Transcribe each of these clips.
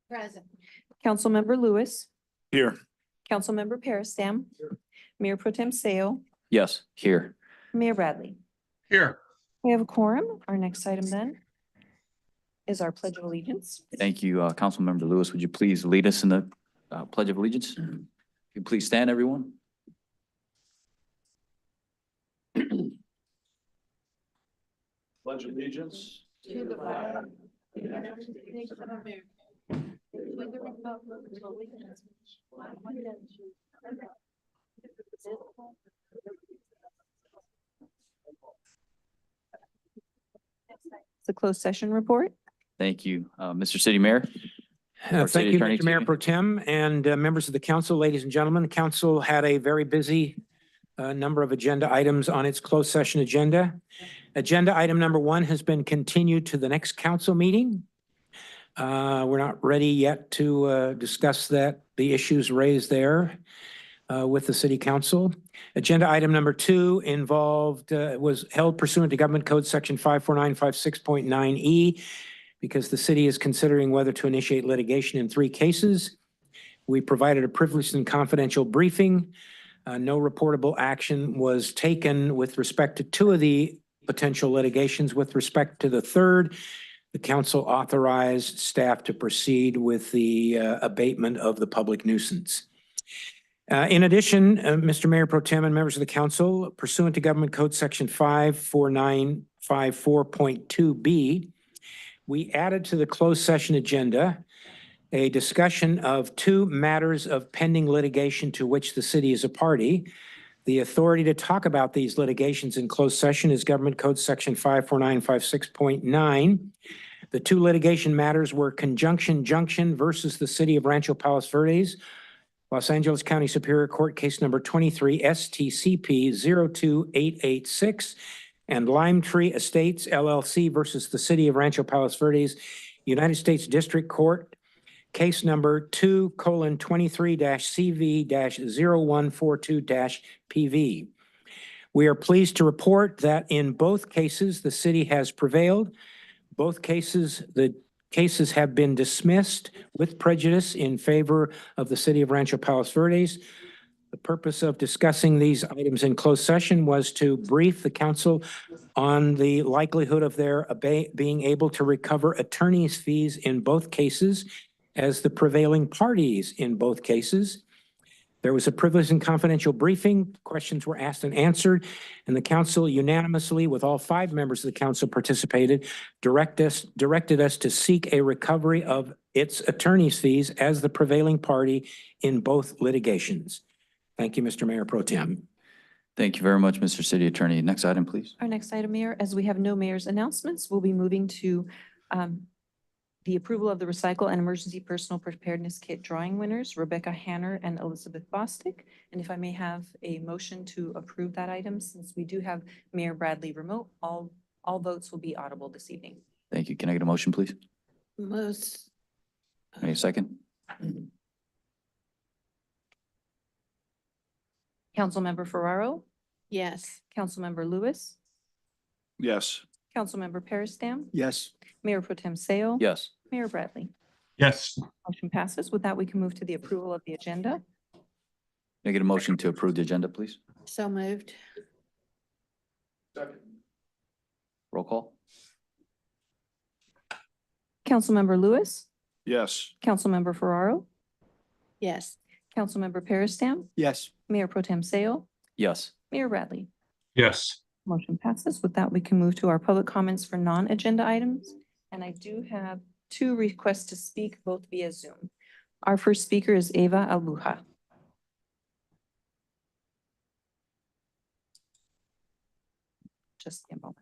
Present. Councilmember Lewis, Here. Councilmember Peristam, Mayor Pro Tem Seo, Yes, here. Mayor Bradley. Here. We have a quorum. Our next item then is our Pledge of Allegiance. Thank you, Councilmember Lewis. Would you please lead us in the Pledge of Allegiance? If you please stand, everyone. Pledge allegiance. To the flag of the United States of America. To the republic for which it stands, one nation, indivisible. The closed session report. Thank you, Mr. City Mayor. Or Thank City you, Attorney, Mr. Mayor excuse me. Pro Tem and members of the council, ladies and gentlemen. The council had a very busy number of agenda items on its closed session agenda. Agenda item number 1 has been continued to the next council meeting. We're not ready yet to discuss the issues raised there with the city council. Agenda item number 2 was held pursuant to Government Code Section 54956.9E because the city is considering whether to initiate litigation in 3 cases. We provided a privileged and confidential briefing. No reportable action was taken with respect to 2 of the potential litigations. With respect to the 3rd, the council authorized staff to proceed with the abatement of the public nuisance. In addition, Mr. Mayor Pro Tem and members of the council, pursuant to Government Code Section 54954.2B, we added to the closed session agenda a discussion of 2 matters of pending litigation to which the city is a party. The authority to talk about these litigations in closed session is Government Code Section 54956.9. The 2 litigation matters were Conjunction Junction versus the City of Rancho Palos Verdes, Los Angeles County Superior Court, case number 23 STCP 02886, and Lime Tree Estates LLC versus the City of Rancho Palos Verdes, United States District Court, case number 2:23-CV-0142-PV. We are pleased to report that in both cases, the city has prevailed. Both cases, the cases have been dismissed with prejudice in favor of the City of Rancho Palos Verdes. The purpose of discussing these items in closed session was to brief the council on the likelihood of their being able to recover attorney's fees in both cases as the prevailing parties in both cases. There was a privileged and confidential briefing. Questions were asked and answered, and the council unanimously, with all 5 members of the council participated, directed us to seek a recovery of its attorney's fees as the prevailing party in both litigations. Thank you, Mr. Mayor Pro Tem. Thank you very much, Mr. City Attorney. Next item, please. Our next item, Mayor, as we have no mayor's announcements, we'll be moving to the approval of the Recycle and Emergency Personal Preparedness Kit drawing winners, Rebecca Hanner and Elizabeth Bostic. And if I may have a motion to approve that item, since we do have Mayor Bradley remote, all votes will be audible this evening. Thank you. Can I get a motion, please? Most. Any second? Councilmember Ferraro, Yes. Councilmember Lewis, Yes. Councilmember Peristam, Yes. Mayor Pro Tem Seo. Yes. Mayor Bradley. Yes. Motion passes. With that, we can move to the approval of the agenda. Can I get a motion to approve the agenda, please? So moved. Second. Roll call? Councilmember Lewis, Yes. Councilmember Ferraro, Yes. Councilmember Peristam, Yes. Mayor Pro Tem Seo, Yes. Mayor Bradley. Yes. Motion passes. With that, we can move to our public comments for non-agenda items. And I do have 2 requests to speak, both via Zoom. Our first speaker is Eva Albuja. Just a moment.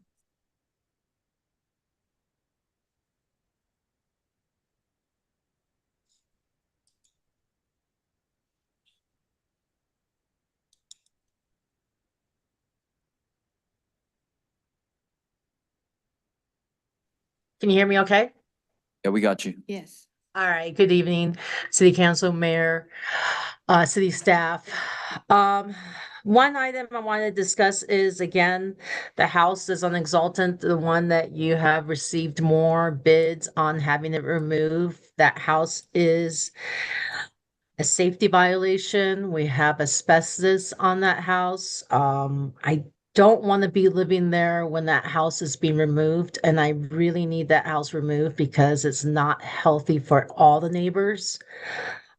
Can you hear me okay? Yeah, we got you. Yes. All right, good evening, City Council, Mayor, city staff. One item I want to discuss is, again, the house is on Exultant, the one that you have received more bids on having it removed. That house is a safety violation. We have asbestos on that house. I don't want to be living there when that house is being removed, and I really need that house removed because it's not healthy for all the neighbors.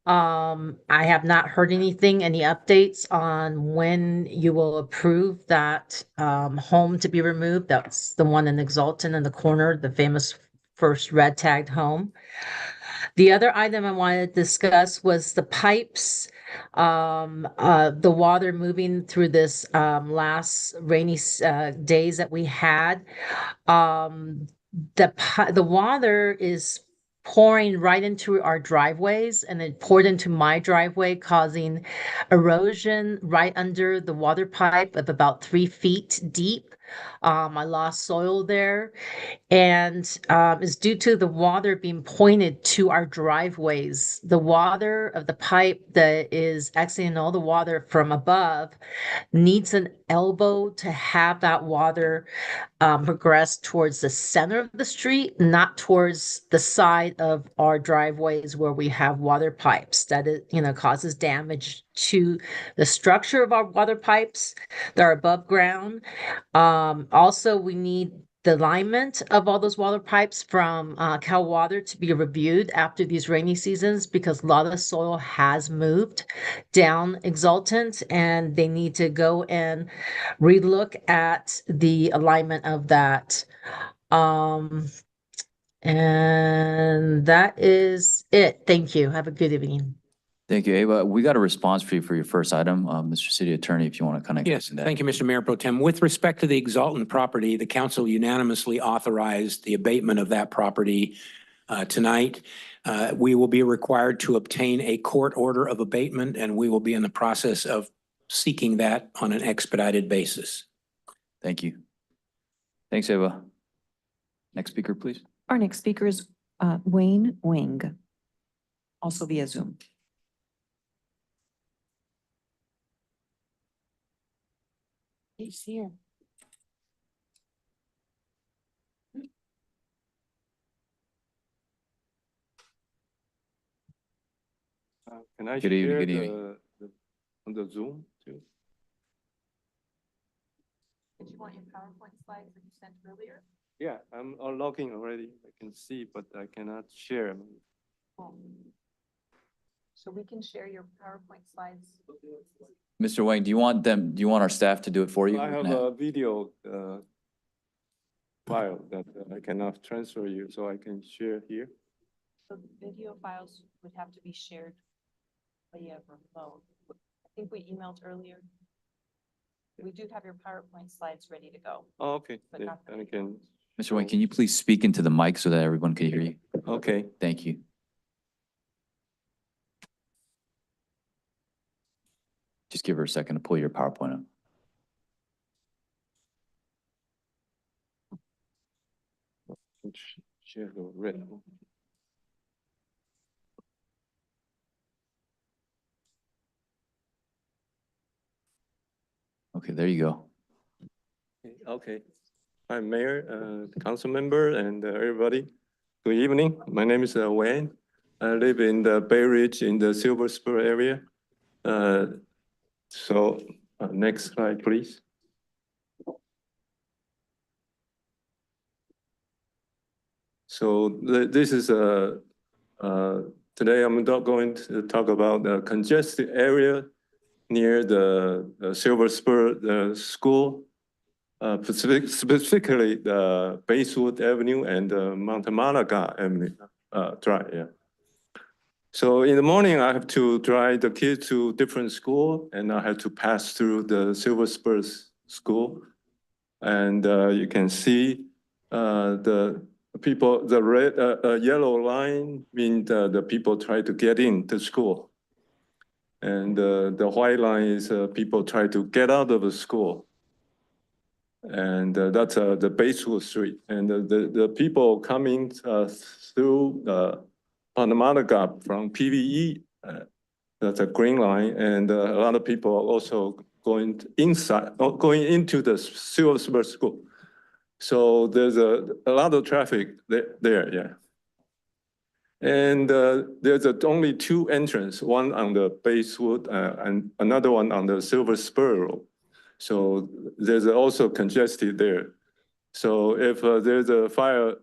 I have not heard anything, any updates on when you will approve that home to be removed. That's the one in Exultant in the corner, the famous first red tagged home. The other item I wanted to discuss was the pipes, the water moving through this last rainy days that we had. Um, the water is pouring right into our driveways, and it poured into my driveway, causing erosion right under the water pipe of about 3 feet deep. I lost soil there, and is due to the water being pointed to our driveways. The water of the pipe that is exiting all the water from above needs an elbow to have that water progress towards the center of the street, not towards the side of our driveways where we have water pipes. That it, causes damage to the structure of our water pipes that are above ground. Also, we need the alignment of all those water pipes from Cal Water to be reviewed after these rainy seasons, because a lot of soil has moved down Exultant, and they need to go and relook at the alignment of that. And that is it. Thank you. Have a good evening. Thank you, Ava. We got a response for you for your first item. Mr. City Attorney, if you want to kind of. Yes, thank you, Mr. Mayor Pro Tem. With respect to the Exultant property, the council unanimously authorized the abatement of that property tonight. We will be required to obtain a court order of abatement, and we will be in the process of seeking that on an expedited basis. Thank you. Thanks, Ava. Next speaker, please. Our next speaker is Wayne Wing, also via Zoom. He's here. Can I Good evening, share good evening. on the Zoom too? Did you want your PowerPoint slides that you sent earlier? Yeah, I'm logging already. I can see, but I cannot share. So we can share your PowerPoint slides. Mr. Wang, do you want our staff to do it for you? I have a video file that I cannot transfer you, so I can share here. So the video files would have to be shared via remote. I think we emailed earlier. We do have your PowerPoint slides ready to go. Oh, okay, But yeah, not the then I can. Mr. Wang, can you please speak into the mic so that everyone can hear you? Okay. Thank you. Just give her a second to pull your PowerPoint up. Share the red. Okay, there you go. Okay. I'm Mayor, council member, and everybody. Good evening. My name is Wayne. I live in the Bay Ridge in the Silver Spur area. Next slide, please. So this is today I'm not going to talk about the congested area near the Silver Spur school, specifically the Basewood Avenue and Mount Malaga Avenue Drive. Yeah. So in the morning, I have to drive the kids to different school, and I have to pass through the Silver Spurs school. And you can see the people, the red, yellow line means the people try to get into school. And the white line is people try to get out of the school. And that's the Basewood Street. And the people coming through Panamanaga from PVE. That's a green line, and a lot of people are also going inside, or going into the Silver School. So there's a lot of traffic there, yeah. And there's only two entrances, one on the Basewood and another one on the Silver Spur Road. So there's also congested there. So if there's a fire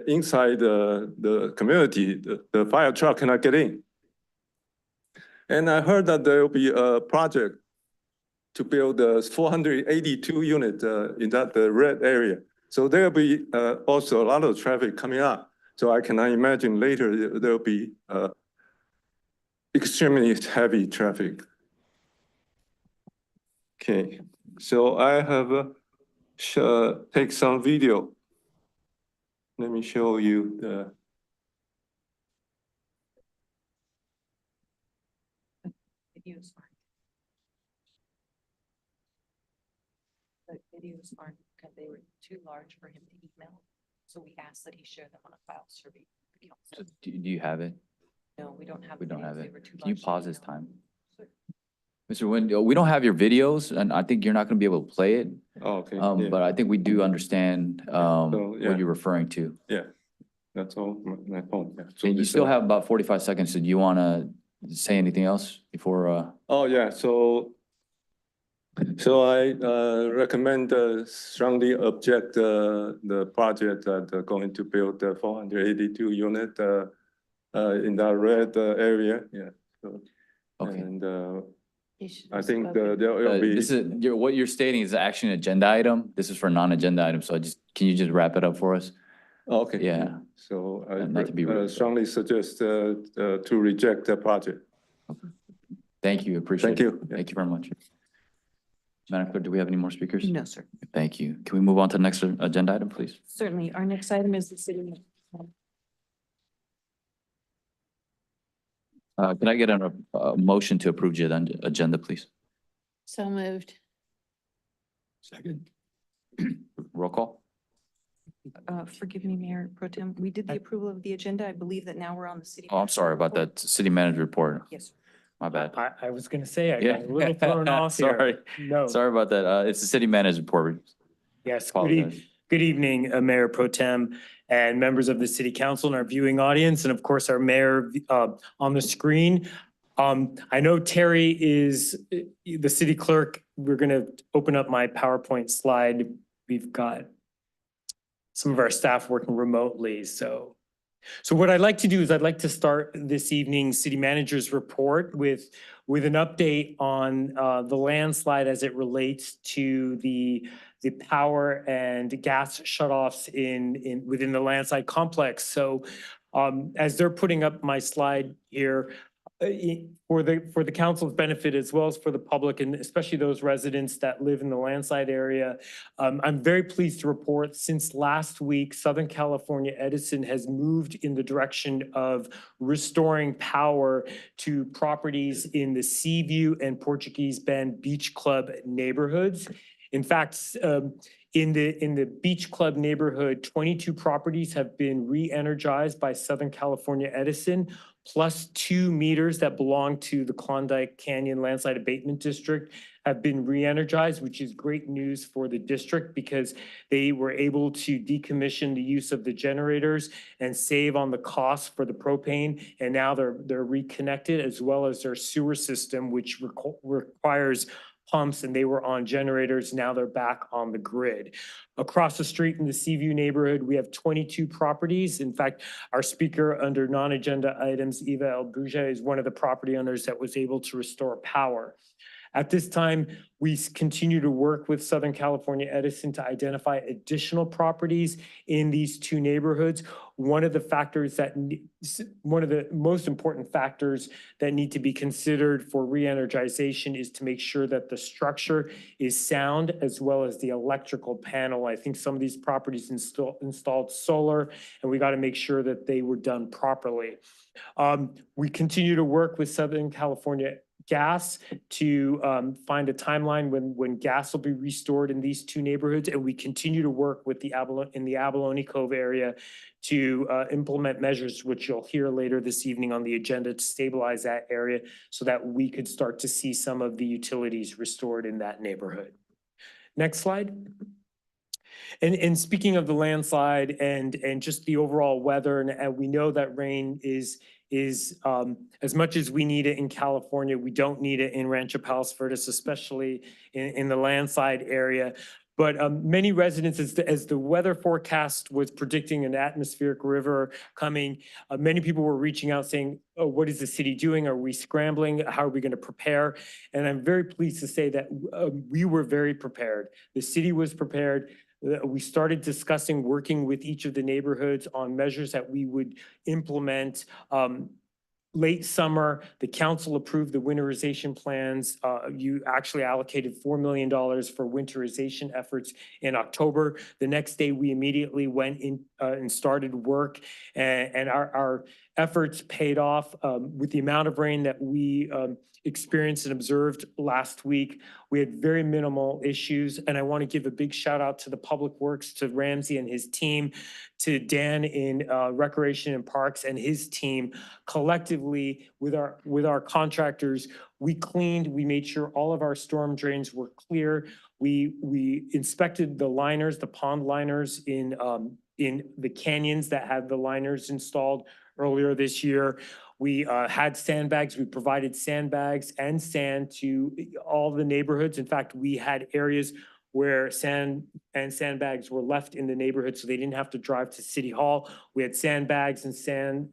inside the community, the fire truck cannot get in. And I heard that there will be a project to build a 482 unit in that red area. So there'll be also a lot of traffic coming up. So I cannot imagine later there'll be extremely heavy traffic. Okay, so I have take some video. Let me show you the. Videos aren't. The videos aren't, because they were too large for him to email. So we asked that he share them on a file survey. So do you have it? No, we don't have. We the don't videos. have They it. were too Can you large to pause this email. time? Mr. Nguyen, we don't have your videos, and I think you're not gonna be able to play it. Oh, okay. Yeah. But I think we do understand So, yeah. what you're referring to. Yeah, that's all my point. Yeah. So And you this, still have about 45 seconds. So do you wanna say anything else before? Oh, yeah, so I recommend strongly object the project that they're going to build the 482 unit in that red area, yeah. So, Okay. and He should I have think spoken. there will be. This is, what you're stating is actually an agenda item. This is for non-agenda item. So can you just wrap it up for us? Okay. Yeah. So Not to be rude, I but- strongly suggest to reject the project. Thank you. Appreciate it. Thank you. Yeah. Thank you very much. Madam Clerk, do we have any more speakers? No, sir. Thank you. Can we move on to the next agenda item, please? Certainly. Our next item is the city. Can I get a motion to approve the agenda, please? So moved. Second. Roll call? Forgive me, Mayor Pro Tem. We did the approval of the agenda. I believe that now we're on the city. Oh, I'm sorry about that. City manager report. Yes. My bad. I was gonna say, I Yeah. got a little thrown off here. Sorry. No, Sorry about that. It's the city manager report. yes, Apologize. good evening, Mayor Pro Tem and members of the city council and our viewing audience, and of course, our mayor on the screen. I know Terry is the city clerk. We're gonna open up my PowerPoint slide. We've got some of our staff working remotely, so what I'd like to do is I'd like to start this evening's city manager's report with an update on the landslide as it relates to the power and gas shutoffs within the landslide complex. So as they're putting up my slide here, for the council's benefit as well as for the public and especially those residents that live in the landslide area, I'm very pleased to report since last week, Southern California Edison has moved in the direction of restoring power to properties in the Seaview and Portuguese Bend Beach Club neighborhoods. In fact, in the Beach Club neighborhood, 22 properties have been re-energized by Southern California Edison, plus 2 meters that belong to the Klondike Canyon Landslide Abatement District have been re-energized, which is great news for the district because they were able to decommission the use of the generators and save on the cost for the propane. And now they're reconnected as well as their sewer system, which requires pumps, and they were on generators. Now they're back on the grid. Across the street in the Seaview neighborhood, we have 22 properties. In fact, our speaker under non-agenda items, Eva Elbuja, is one of the property owners that was able to restore power. At this time, we continue to work with Southern California Edison to identify additional properties in these 2 neighborhoods. One of the most important factors that need to be considered for re-energization is to make sure that the structure is sound as well as the electrical panel. I think some of these properties installed solar, and we got to make sure that they were done properly. We continue to work with Southern California gas to find a timeline when gas will be restored in these two neighborhoods. And we continue to work with the Abalone Cove area to implement measures, which you'll hear later this evening on the agenda, to stabilize that area so that we could start to see some of the utilities restored in that neighborhood. Next slide. And speaking of the landslide and just the overall weather, and we know that rain is as much as we need it in California, we don't need it in Rancho Palos Verdes, especially in the landslide area. But many residents, as the weather forecast was predicting an atmospheric river coming, many people were reaching out saying, oh, what is the city doing? Are we scrambling? How are we going to prepare? And I'm very pleased to say that we were very prepared. The city was prepared. We started discussing working with each of the neighborhoods on measures that we would implement. Late summer, the council approved the winterization plans. You actually allocated $4 million for winterization efforts in October. The next day, we immediately went in and started work, and our efforts paid off with the amount of rain that we experienced and observed last week. We had very minimal issues, and I want to give a big shout out to the Public Works, to Ramsey and his team, to Dan in Recreation and Parks and his team. Collectively, with our contractors, we cleaned, we made sure all of our storm drains were clear. We inspected the liners, the pond liners in the canyons that had the liners installed earlier this year. We had sandbags. We provided sandbags and sand to all the neighborhoods. In fact, we had areas where sand and sandbags were left in the neighborhood, so they didn't have to drive to City Hall. We had sandbags and sand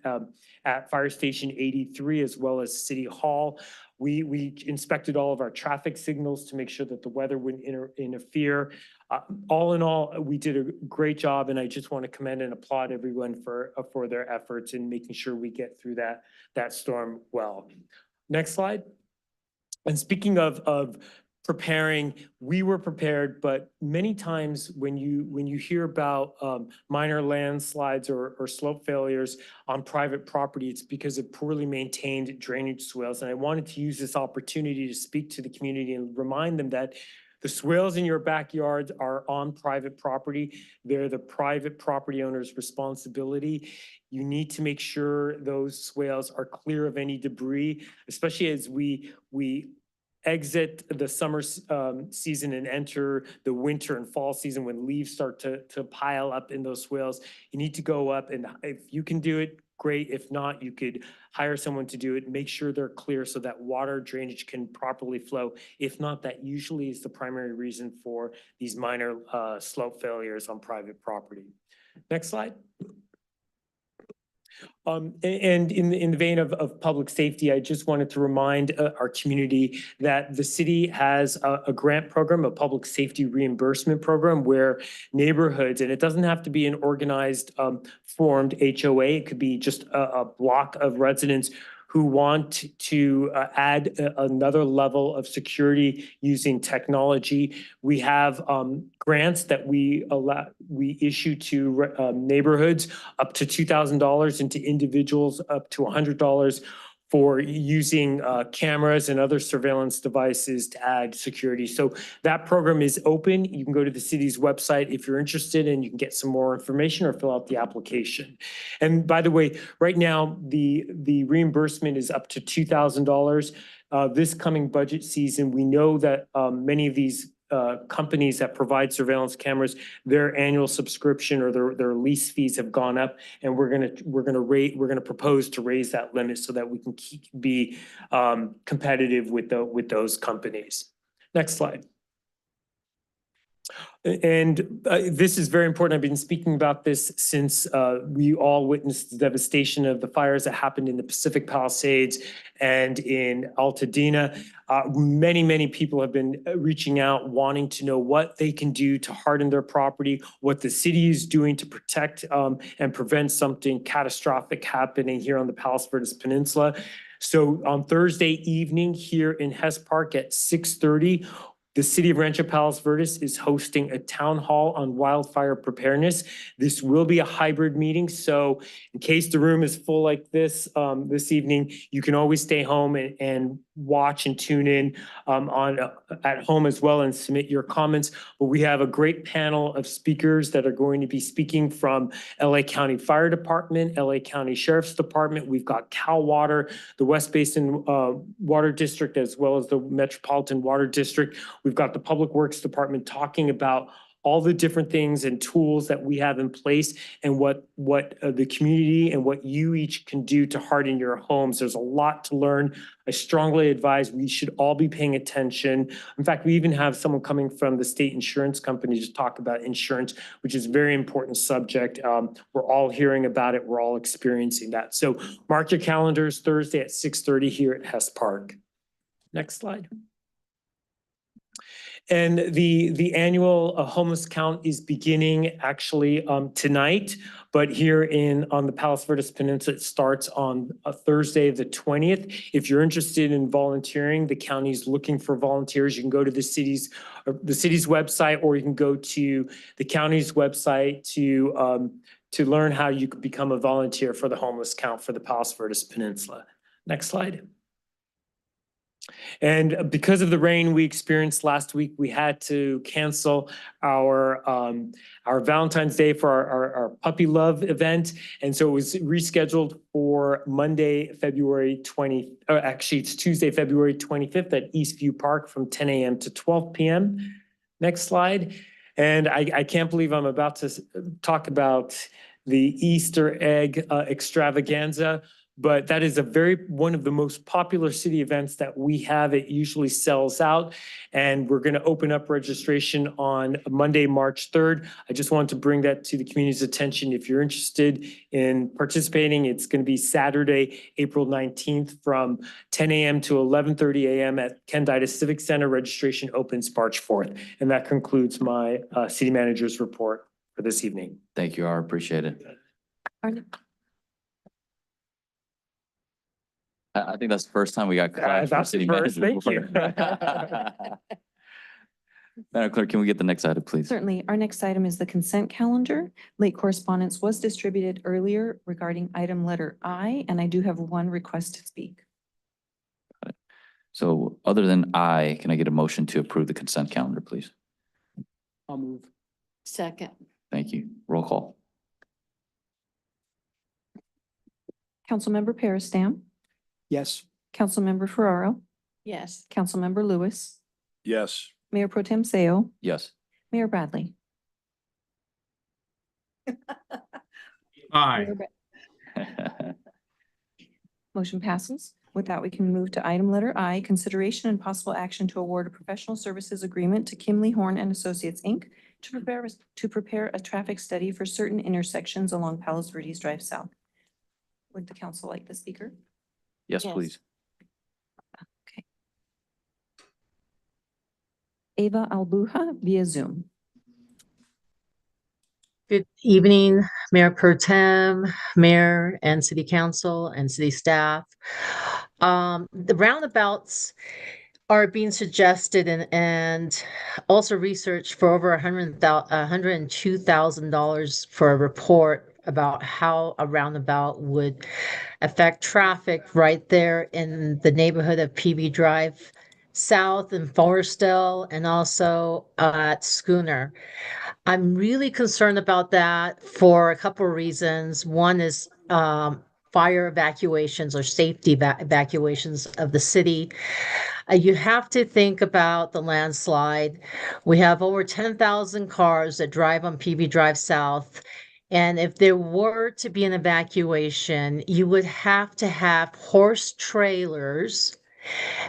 at Fire Station 83 as well as City Hall. We inspected all of our traffic signals to make sure that the weather wouldn't interfere. All in all, we did a great job, and I just want to commend and applaud everyone for their efforts in making sure we get through that storm well. Next slide. And speaking of preparing, we were prepared, but many times when you hear about minor landslides or slope failures on private property, it's because of poorly maintained drainage swales. And I wanted to use this opportunity to speak to the community and remind them that the swales in your backyards are on private property. They're the private property owner's responsibility. You need to make sure those swales are clear of any debris, especially as we exit the summer season and enter the winter and fall season when leaves start to pile up in those swales. You need to go up, and if you can do it, great. If not, you could hire someone to do it. Make sure they're clear so that water drainage can properly flow. If not, that usually is the primary reason for these minor slope failures on private property. Next slide. And in the vein of public safety, I just wanted to remind our community that the city has a grant program, a public safety reimbursement program, where neighborhoods, and it doesn't have to be an organized formed HOA, it could be just a block of residents who want to add another level of security using technology. We have grants that we issue to neighborhoods up to $2,000 and to individuals up to $100 for using cameras and other surveillance devices to add security. So that program is open. You can go to the city's website if you're interested, and you can get some more information or fill out the application. And by the way, right now, the reimbursement is up to $2,000. This coming budget season, we know that many of these companies that provide surveillance cameras, their annual subscription or their lease fees have gone up, and we're gonna propose to raise that limit so that we can be competitive with those companies. Next slide. And this is very important. I've been speaking about this since we all witnessed the devastation of the fires that happened in the Pacific Palisades and in Altadena. Many people have been reaching out, wanting to know what they can do to harden their property, what the city is doing to protect and prevent something catastrophic happening here on the Palos Verdes Peninsula. So on Thursday evening here in Hess Park at 6:30, the city of Rancho Palos Verdes is hosting a town hall on wildfire preparedness. This will be a hybrid meeting, so in case the room is full like this this evening, you can always stay home and watch and tune in at home as well and submit your comments. But we have a great panel of speakers that are going to be speaking from LA County Fire Department, LA County Sheriff's Department. We've got Cal Water, the West Basin Water District, as well as the Metropolitan Water District. We've got the Public Works Department talking about all the different things and tools that we have in place and what the community and what you each can do to harden your homes. There's a lot to learn. I strongly advise we should all be paying attention. In fact, we even have someone coming from the state insurance company to talk about insurance, which is a very important subject. We're all hearing about it. We're all experiencing that. So mark your calendars, Thursday at 6:30 here at Hess Park. Next slide. And the annual homeless count is beginning actually tonight, but here on the Palos Verdes Peninsula, it starts on Thursday, the 20th. If you're interested in volunteering, the county's looking for volunteers. You can go to the city's website, or you can go to the county's website to learn how you could become a volunteer for the homeless count for the Palos Verdes Peninsula. Next slide. And because of the rain we experienced last week, we had to cancel our Valentine's Day for our puppy love event. And so it was rescheduled for Monday, February 20, or actually it's Tuesday, February 25th at Eastview Park from 10 a.m. to 12 p.m. Next slide. And I can't believe I'm about to talk about the Easter egg extravaganza. But that is one of the most popular city events that we have. It usually sells out, and we're going to open up registration on Monday, March 3rd. I just want to bring that to the community's attention. If you're interested in participating, it's going to be Saturday, April 19th from 10 a.m. to 11:30 a.m. at Kenditas Civic Center. Registration opens March 4th. And that concludes my city manager's report for this evening. Thank you, I appreciate it. I think that's the first time we got clapped for That's city the first, manager. thank you. Madam Clerk, can we get the next item, please? Certainly. Our next item is the consent calendar. Late correspondence was distributed earlier regarding item letter I, and I do have one request to speak. So other than I, can I get a motion to approve the consent calendar, please? I'll move. Second. Thank you. Roll call. Councilmember Peristam, Yes. Councilmember Ferraro, Yes. Councilmember Lewis, Yes. Mayor Pro Tem Seo, Yes. Mayor Bradley. Aye. Motion passes. With that, we can move to item letter I, consideration and possible action to award a professional services agreement to Kimley Horn and Associates, Inc. to prepare a traffic study for certain intersections along Palos Verdes Drive South. Would the council like the speaker? Yes, Yes. please. Okay. Ava Albuja via Zoom. Good evening, Mayor Pro Tem, Mayor and City Council and city staff. The roundabouts are being suggested and also researched for over $102,000 for a report about how a roundabout would affect traffic right there in the neighborhood of PB Drive South and Forestdale and also at Schooner. I'm really concerned about that for a couple of reasons. One is fire evacuations or safety evacuations of the city. You have to think about the landslide. We have over 10,000 cars that drive on PB Drive South. And if there were to be an evacuation, you would have to have horse trailers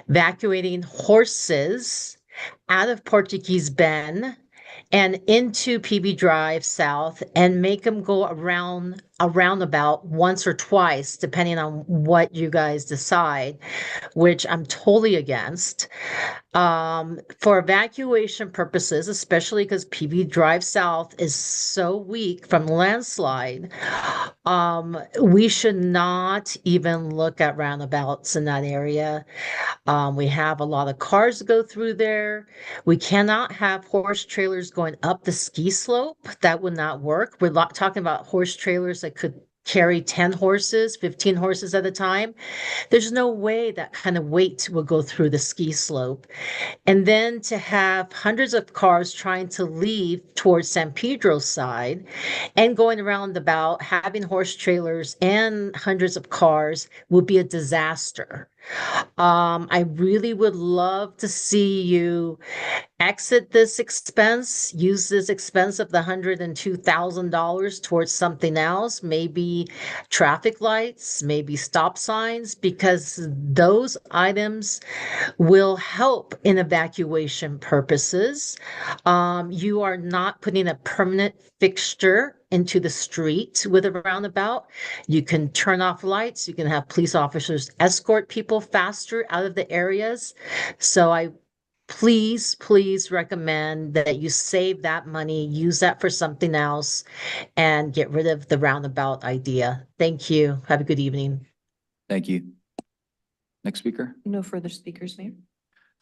evacuating horses out of Portuguese Bend and into PB Drive South and make them go around a roundabout once or twice, depending on what you guys decide, which I'm totally against. For evacuation purposes, especially because PB Drive South is so weak from landslide, we should not even look at roundabouts in that area. We have a lot of cars go through there. We cannot have horse trailers going up the ski slope. That would not work. We're talking about horse trailers that could carry 10 horses, 15 horses at a time. There's no way that kind of weight will go through the ski slope. And then to have hundreds of cars trying to leave towards San Pedro's side and going around about having horse trailers and hundreds of cars would be a disaster. I really would love to see you exit this expense, use this expense of the $102,000 towards something else, maybe traffic lights, maybe stop signs, because those items will help in evacuation purposes. You are not putting a permanent fixture into the street with a roundabout. You can turn off lights. You can have police officers escort people faster out of the areas. So I please recommend that you save that money, use that for something else, and get rid of the roundabout idea. Thank you. Have a good evening. Thank you. Next speaker. No further speakers, Mayor.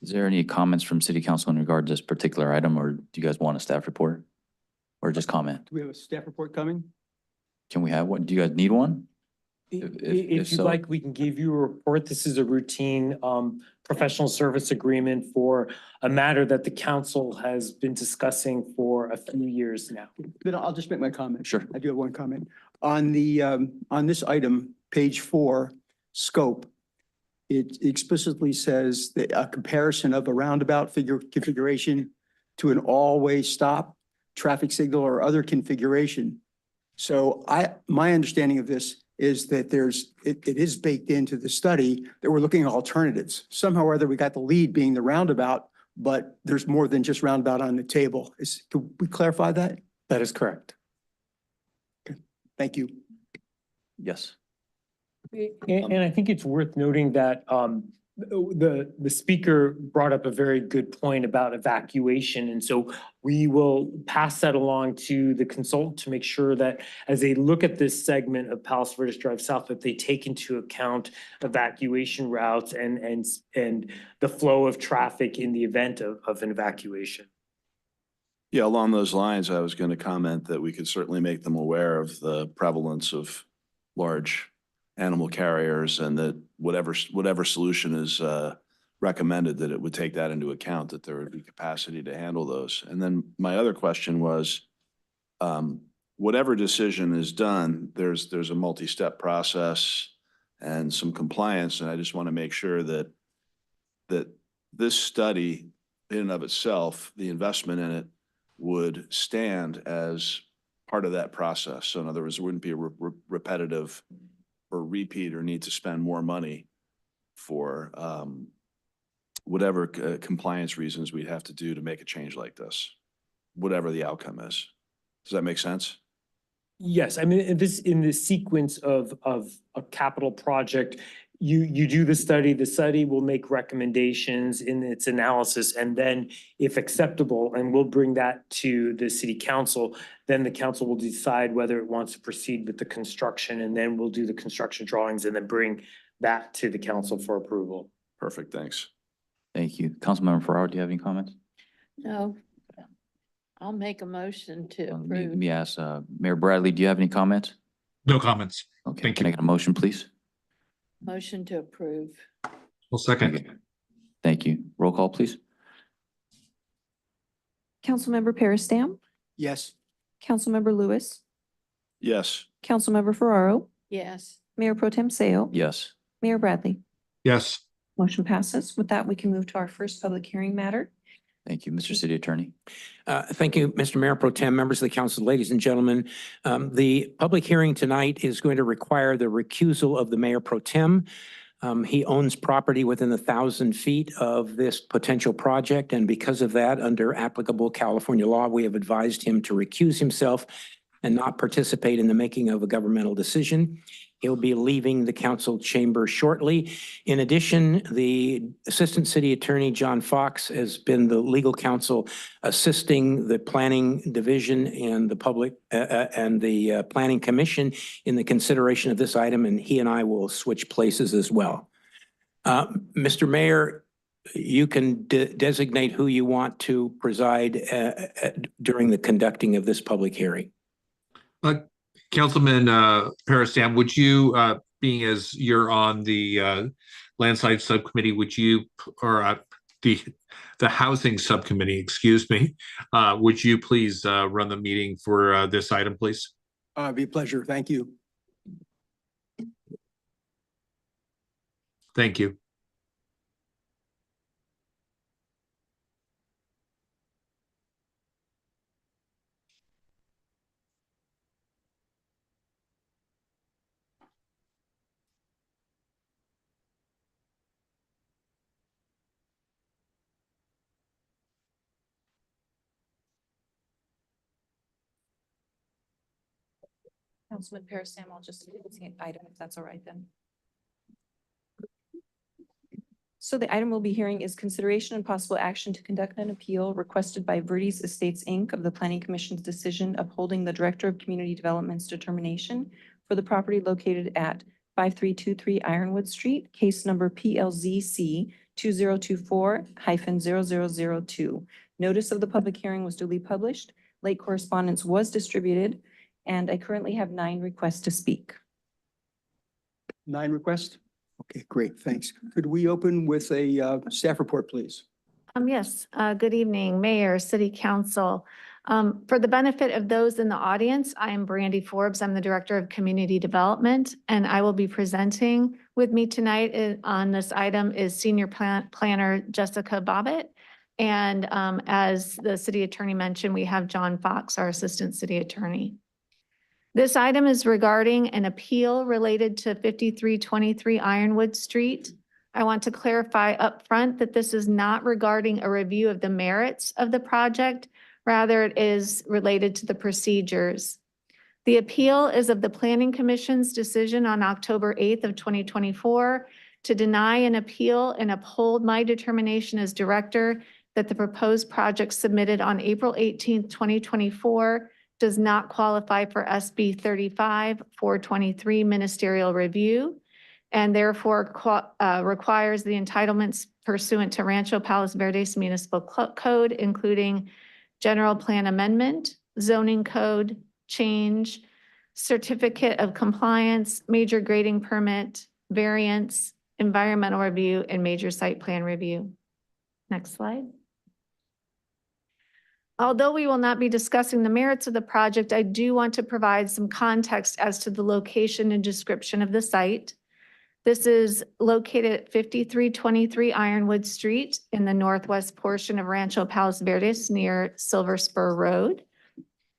Is there any comments from city council in regard to this particular item, or do you guys want a staff report? Or just comment? Do we have a staff report coming? Can we have one? Do you guys need one? If If you'd so- like, we can give you a report. This is a routine professional service agreement for a matter that the council has been discussing for a few years now. Then I'll just make my comment. Sure. I do have one comment. On the, on this item, page 4, scope, it explicitly says that a comparison of a roundabout configuration to an all-way stop, traffic signal, or other configuration. So my understanding of this is that it is baked into the study that we're looking at alternatives. Somehow or other, we got the lead being the roundabout, but there's more than just roundabout on the table. Could we clarify that? That is correct. Thank you. Yes. And I think it's worth noting that the speaker brought up a very good point about evacuation. And so we will pass that along to the consultant to make sure that as they look at this segment of Palos Verdes Drive South, that they take into account evacuation routes and the flow of traffic in the event of an evacuation. Yeah, along those lines, I was going to comment that we could certainly make them aware of the prevalence of large animal carriers, and that whatever solution is recommended, that it would take that into account, that there would be capacity to handle those. And then my other question was, whatever decision is done, there's a multi-step process and some compliance, and I just want to make sure that this study in and of itself, the investment in it, would stand as part of that process. So in other words, it wouldn't be a repetitive or repeat or need to spend more money for whatever compliance reasons we'd have to do to make a change like this, whatever the outcome is. Does that make sense? Yes, I mean, in the sequence of a capital project, you do the study will make recommendations in its analysis, and then if acceptable, and we'll bring that to the city council, then the council will decide whether it wants to proceed with the construction, and then we'll do the construction drawings and then bring that to the council for approval. Perfect, thanks. Thank you. Councilmember Ferraro, do you have any comments? No. I'll make a motion to Let approve. me ask, Mayor Bradley, do you have any comments? No comments. Okay, Thank can I you. get a motion, please? Motion to approve. Well, second. Thank you. Roll call, please. Councilmember Peristam, Yes. Councilmember Lewis, Yes. Councilmember Ferraro, Yes. Mayor Pro Tem Seo. Yes. Mayor Bradley. Yes. Motion passes. With that, we can move to our first public hearing matter. Thank you, Mr. City Attorney. Thank you, Mr. Mayor Pro Tem, members of the council, ladies and gentlemen. The public hearing tonight is going to require the recusal of the Mayor Pro Tem. He owns property within 1,000 feet of this potential project, and because of that, under applicable California law, we have advised him to recuse himself and not participate in the making of a governmental decision. He'll be leaving the council chamber shortly. In addition, the Assistant City Attorney, John Fox, has been the legal counsel assisting the Planning Division and the public and the Planning Commission in the consideration of this item, and he and I will switch places as well. Mr. Mayor, you can designate who you want to preside during the conducting of this public hearing. Councilman Parastam, would you, being as you're on the Landside Subcommittee, would you, or the Housing Subcommittee, excuse me, would you please run the meeting for this item, please? It'd be a pleasure. Thank you. Thank you. Councilman Parastam, I'll just see an item if that's all right then. So the item we'll be hearing is consideration and possible action to conduct an appeal requested by Verdes Estates, Inc. of the Planning Commission's decision upholding the Director of Community Development's determination for the property located at 5323 Ironwood Street, case number PLZC 2024-0002. Notice of the public hearing was duly published. Late correspondence was distributed, and I currently have 9 requests to speak. 9 requests? Okay, great, thanks. Could we open with a staff report, please? Yes, good evening, Mayor, City Council. For the benefit of those in the audience, I am Brandy Forbes. I'm the Director of Community Development, and I will be presenting. With me tonight on this item is Senior Planner Jessica Bobbitt. And as the City Attorney mentioned, we have John Fox, our Assistant City Attorney. This item is regarding an appeal related to 5323 Ironwood Street. I want to clarify up front that this is not regarding a review of the merits of the project. Rather, it is related to the procedures. The appeal is of the Planning Commission's decision on October 8th of 2024 to deny an appeal and uphold my determination as director that the proposed project submitted on April 18th, 2024 does not qualify for SB 35-423 ministerial review, and therefore requires the entitlements pursuant to Rancho Palos Verdes Municipal Code, including general plan amendment, zoning code change, certificate of compliance, major grading permit, variance, environmental review, and major site plan review. Next slide. Although we will not be discussing the merits of the project, I do want to provide some context as to the location and description of the site. This is located at 5323 Ironwood Street in the northwest portion of Rancho Palos Verdes near Silver Spur Road.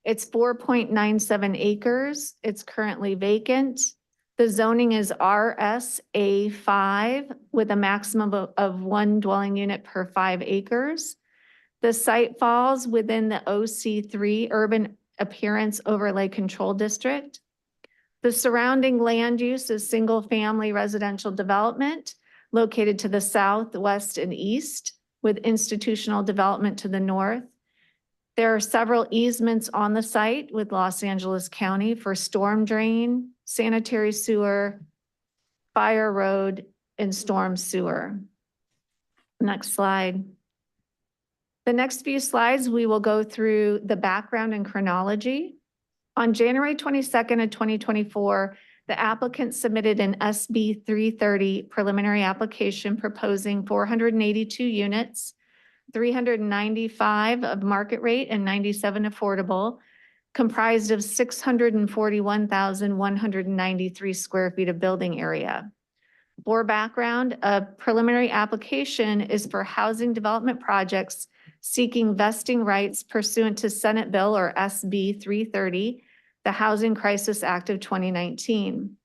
It's 4.97 acres. It's currently vacant. The zoning is RSA5 with a maximum of 1 dwelling unit per 5 acres. The site falls within the OC3 Urban Appearance Overlay Control District. The surrounding land use is single-family residential development located to the south, west, and east, with institutional development to the north. There are several easements on the site with Los Angeles County for storm drain, sanitary sewer, fire road, and storm sewer. Next slide. The next few slides, we will go through the background and chronology. On January 22nd of 2024, the applicant submitted an SB 330 preliminary application proposing 482 units, 395 of market rate and 97 affordable, comprised of 641,193 square feet of building area. For background, a preliminary application is for housing development projects seeking vesting rights pursuant to Senate Bill or SB 330, the Housing Crisis Act of 2019.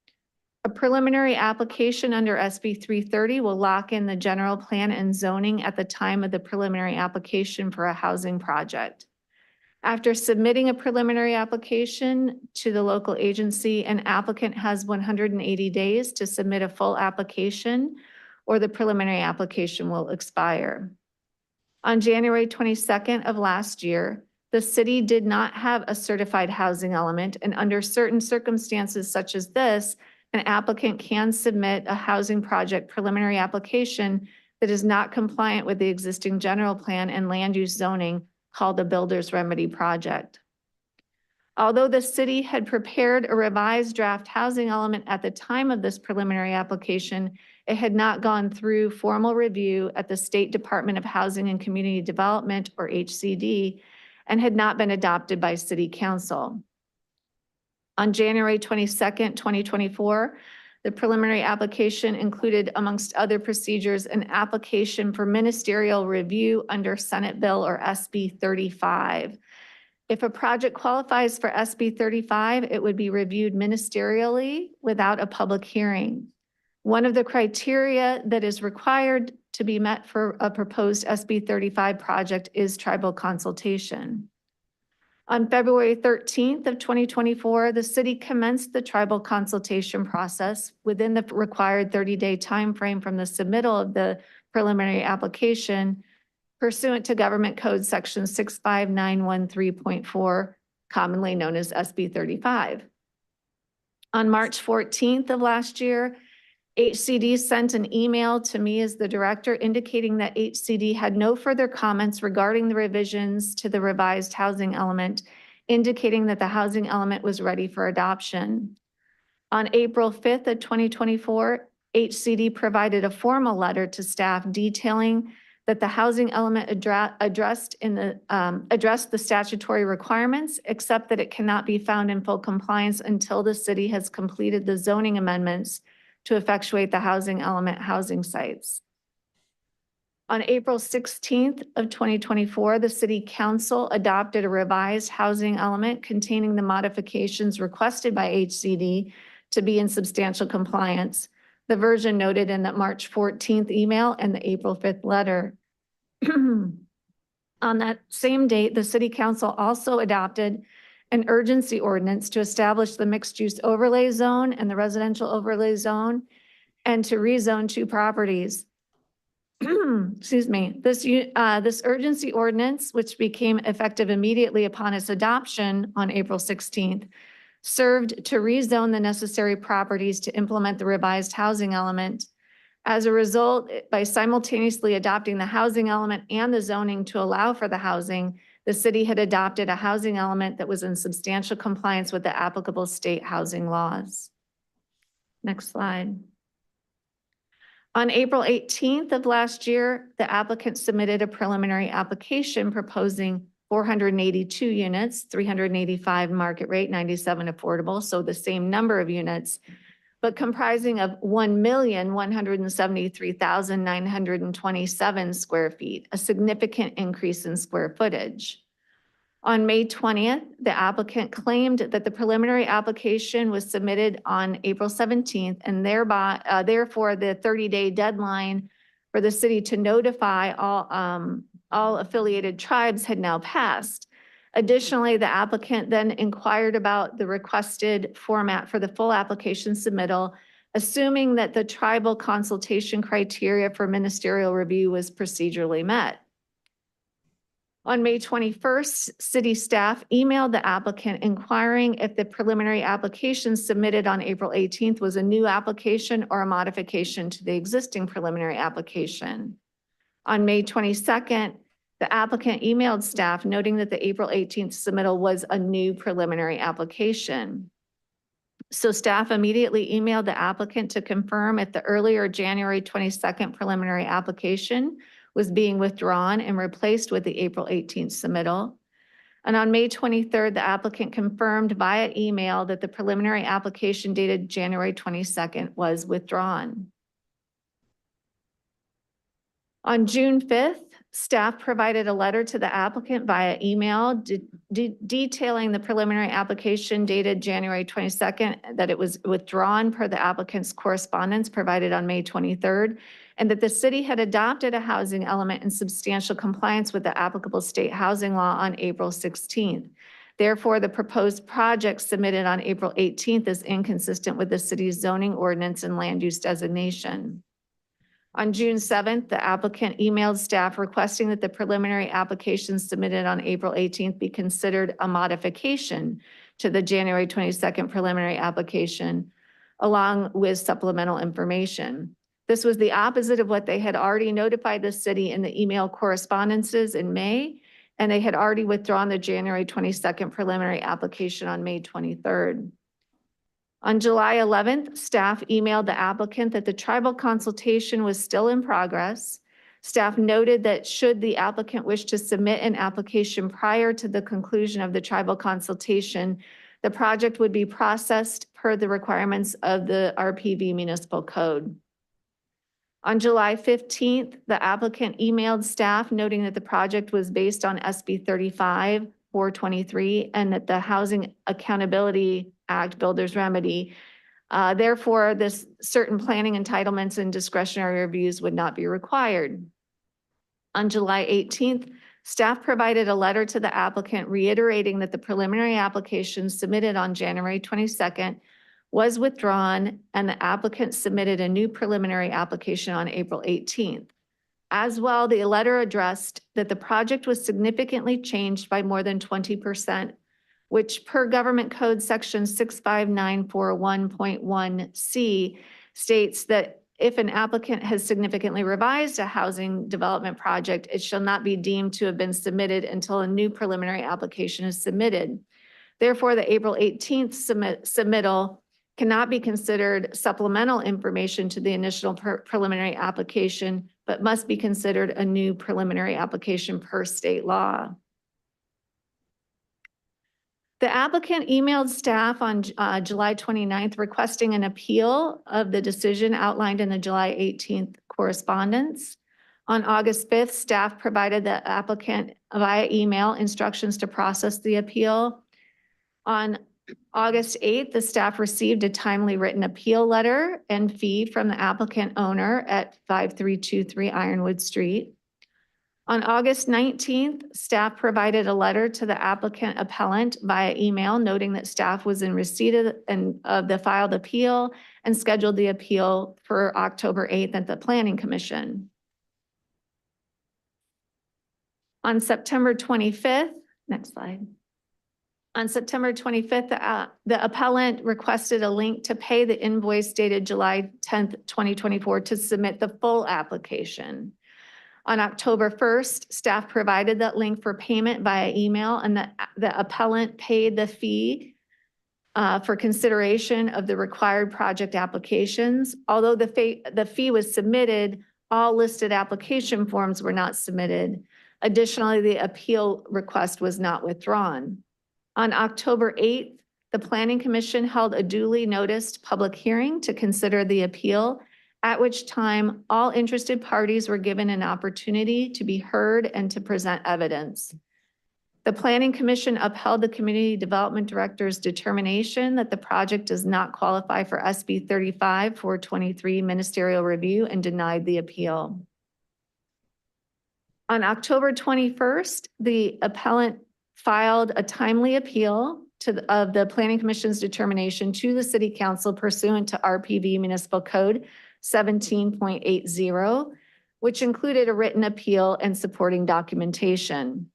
A preliminary application under SB 330 will lock in the general plan and zoning at the time of the preliminary application for a housing project. After submitting a preliminary application to the local agency, an applicant has 180 days to submit a full application, or the preliminary application will expire. On January 22nd of last year, the city did not have a certified housing element, and under certain circumstances such as this, an applicant can submit a housing project preliminary application that is not compliant with the existing general plan and land use zoning called the Builder's Remedy Project. Although the city had prepared a revised draft housing element at the time of this preliminary application, it had not gone through formal review at the State Department of Housing and Community Development, or HCD, and had not been adopted by City Council. On January 22nd, 2024, the preliminary application included, amongst other procedures, an application for ministerial review under Senate Bill or SB 35. If a project qualifies for SB 35, it would be reviewed ministerially without a public hearing. One of the criteria that is required to be met for a proposed SB 35 project is tribal consultation. On February 13th of 2024, the city commenced the tribal consultation process within the required 30-day timeframe from the submittal of the preliminary application pursuant to Government Code Section 65913.4, commonly known as SB 35. On March 14th of last year, HCD sent an email to me as the director indicating that HCD had no further comments regarding the revisions to the revised housing element, indicating that the housing element was ready for adoption. On April 5th of 2024, HCD provided a formal letter to staff detailing that the housing element addressed the statutory requirements, except that it cannot be found in full compliance until the city has completed the zoning amendments to effectuate the housing element housing sites. On April 16th of 2024, the City Council adopted a revised housing element containing the modifications requested by HCD to be in substantial compliance. The version noted in the March 14th email and the April 5th letter. On that same date, the City Council also adopted an urgency ordinance to establish the mixed-use overlay zone and the residential overlay zone and to rezone 2 properties. Excuse me. This urgency ordinance, which became effective immediately upon its adoption on April 16th, served to rezone the necessary properties to implement the revised housing element. As a result, by simultaneously adopting the housing element and the zoning to allow for the housing, the city had adopted a housing element that was in substantial compliance with the applicable state housing laws. Next slide. On April 18th of last year, the applicant submitted a preliminary application proposing 482 units, 385 market rate, 97 affordable, so the same number of units, but comprising of 1,173,927 square feet, a significant increase in square footage. On May 20th, the applicant claimed that the preliminary application was submitted on April 17th and therefore the 30-day deadline for the city to notify all affiliated tribes had now passed. Additionally, the applicant then inquired about the requested format for the full application submittal, assuming that the tribal consultation criteria for ministerial review was procedurally met. On May 21st, city staff emailed the applicant inquiring if the preliminary application submitted on April 18th was a new application or a modification to the existing preliminary application. On May 22nd, the applicant emailed staff noting that the April 18th submittal was a new preliminary application. So staff immediately emailed the applicant to confirm if the earlier January 22nd preliminary application was being withdrawn and replaced with the April 18th submittal. And on May 23rd, the applicant confirmed via email that the preliminary application dated January 22nd was withdrawn. On June 5th, staff provided a letter to the applicant via email detailing the preliminary application dated January 22nd, that it was withdrawn per the applicant's correspondence provided on May 23rd, and that the city had adopted a housing element in substantial compliance with the applicable state housing law on April 16th. Therefore, the proposed project submitted on April 18th is inconsistent with the city's zoning ordinance and land use designation. On June 7th, the applicant emailed staff requesting that the preliminary application submitted on April 18th be considered a modification to the January 22nd preliminary application, along with supplemental information. This was the opposite of what they had already notified the city in the email correspondences in May, and they had already withdrawn the January 22nd preliminary application on May 23rd. On July 11th, staff emailed the applicant that the tribal consultation was still in progress. Staff noted that should the applicant wish to submit an application prior to the conclusion of the tribal consultation, the project would be processed per the requirements of the RPV municipal code. On July 15th, the applicant emailed staff noting that the project was based on SB 35-423 and that the Housing Accountability Act Builder's Remedy. Therefore, this certain planning entitlements and discretionary reviews would not be required. On July 18th, staff provided a letter to the applicant reiterating that the preliminary application submitted on January 22nd was withdrawn and the applicant submitted a new preliminary application on April 18th. As well, the letter addressed that the project was significantly changed by more than 20%, which per Government Code Section 65941.1C states that if an applicant has significantly revised a housing development project, it shall not be deemed to have been submitted until a new preliminary application is submitted. Therefore, the April 18th submittal cannot be considered supplemental information to the initial preliminary application, but must be considered a new preliminary application per state law. The applicant emailed staff on July 29th requesting an appeal of the decision outlined in the July 18th correspondence. On August 5th, staff provided the applicant via email instructions to process the appeal. On August 8th, the staff received a timely written appeal letter and fee from the applicant owner at 5323 Ironwood Street. On August 19th, staff provided a letter to the applicant appellant via email noting that staff was in receipt of the filed appeal and scheduled the appeal for October 8th at the Planning Commission. On September 25th, next slide. On September 25th, the appellant requested a link to pay the invoice dated July 10th, 2024 to submit the full application. On October 1st, staff provided that link for payment via email and the appellant paid the fee for consideration of the required project applications. Although the fee was submitted, all listed application forms were not submitted. Additionally, the appeal request was not withdrawn. On October 8th, the Planning Commission held a duly noticed public hearing to consider the appeal, at which time all interested parties were given an opportunity to be heard and to present evidence. The Planning Commission upheld the Community Development Director's determination that the project does not qualify for SB 35-423 ministerial review and denied the appeal. On October 21st, the appellant filed a timely appeal of the Planning Commission's determination to the City Council pursuant to RPV Municipal Code 17.80, which included a written appeal and supporting documentation.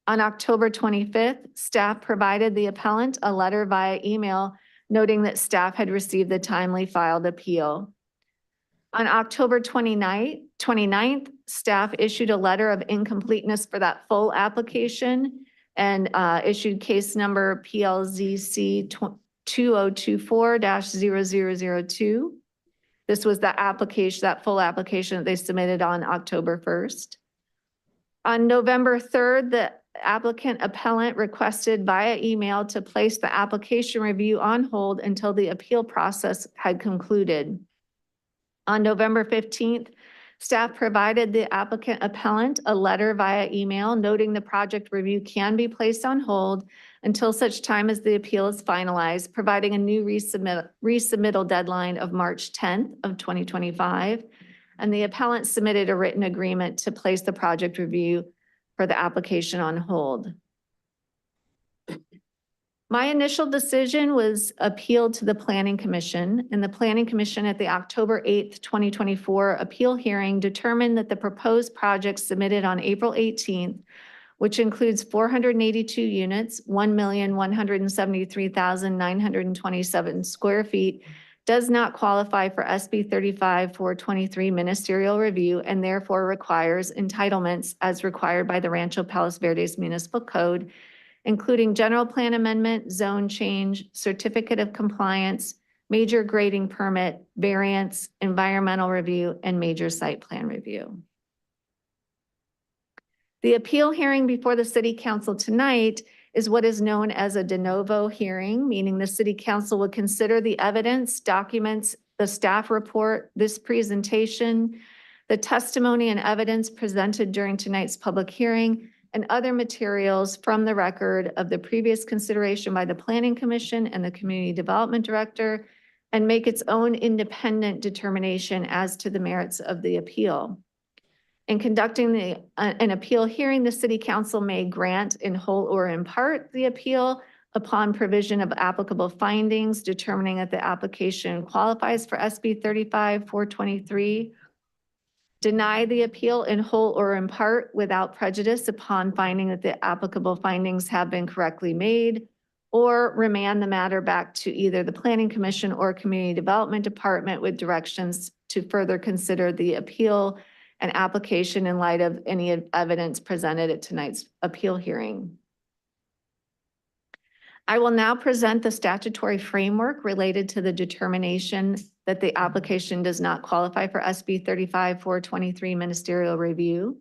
On October 25th, staff provided the appellant a letter via email noting that staff had received the timely filed appeal. On October 29th, staff issued a letter of incompleteness for that full application and issued case number PLZC 2024-0002. This was the application, that full application that they submitted on October 1st. On November 3rd, the applicant appellant requested via email to place the application review on hold until the appeal process had concluded. On November 15th, staff provided the applicant appellant a letter via email noting the project review can be placed on hold until such time as the appeal is finalized, providing a new resubmittal deadline of March 10th of 2025. And the appellant submitted a written agreement to place the project review for the application on hold. My initial decision was appealed to the Planning Commission, and the Planning Commission at the October 8th, 2024 appeal hearing determined that the proposed project submitted on April 18th, which includes 482 units, 1,173,927 square feet, does not qualify for SB 35-423 ministerial review and therefore requires entitlements as required by the Rancho Palos Verdes Municipal Code, including general plan amendment, zone change, certificate of compliance, major grading permit, variance, environmental review, and major site plan review. The appeal hearing before the City Council tonight is what is known as a de novo hearing, meaning the City Council will consider the evidence, documents, the staff report, this presentation, the testimony and evidence presented during tonight's public hearing, and other materials from the record of the previous consideration by the Planning Commission and the Community Development Director, and make its own independent determination as to the merits of the appeal. In conducting an appeal hearing, the City Council may grant in whole or in part the appeal upon provision of applicable findings, determining that the application qualifies for SB 35-423, deny the appeal in whole or in part without prejudice upon finding that the applicable findings have been correctly made, or remand the matter back to either the Planning Commission or Community Development Department with directions to further consider the appeal and application in light of any evidence presented at tonight's appeal hearing. I will now present the statutory framework related to the determination that the application does not qualify for SB 35-423 ministerial review.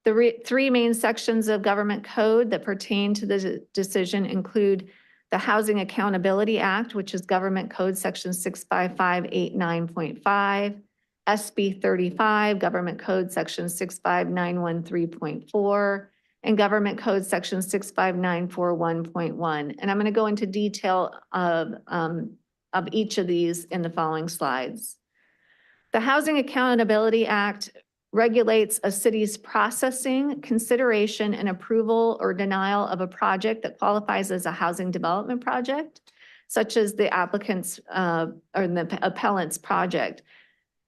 The three main sections of government code that pertain to the decision include the Housing Accountability Act, which is Government Code Section 65589.5, SB 35, Government Code Section 65913.4, and Government Code Section 65941.1. And I'm going to go into detail of each of these in the following slides. The Housing Accountability Act regulates a city's processing, consideration, and approval or denial of a project that qualifies as a housing development project, such as the applicant's or the appellant's project.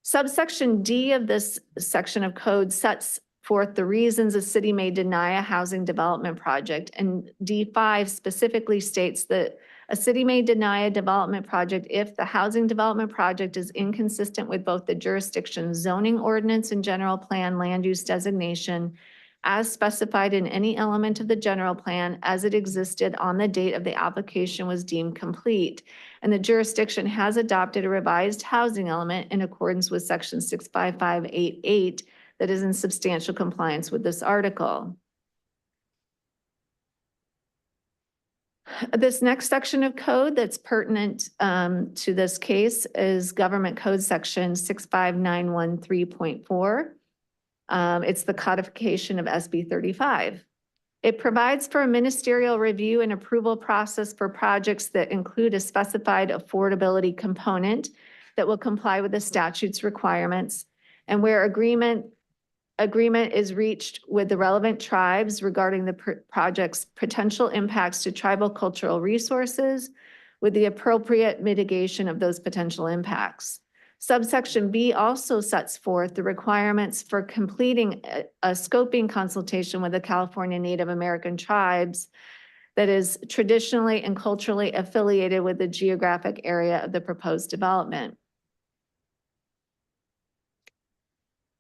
Subsection D of this section of code sets forth the reasons a city may deny a housing development project, and D5 specifically states that a city may deny a development project if the housing development project is inconsistent with both the jurisdiction's zoning ordinance and general plan land use designation as specified in any element of the general plan as it existed on the date of the application was deemed complete, and the jurisdiction has adopted a revised housing element in accordance with Section 65588 that is in substantial compliance with this article. This next section of code that's pertinent to this case is Government Code Section 65913.4. It's the codification of SB 35. It provides for a ministerial review and approval process for projects that include a specified affordability component that will comply with the statute's requirements, and where agreement is reached with the relevant tribes regarding the project's potential impacts to tribal cultural resources with the appropriate mitigation of those potential impacts. Subsection B also sets forth the requirements for completing a scoping consultation with the California Native American tribes that is traditionally and culturally affiliated with the geographic area of the proposed development.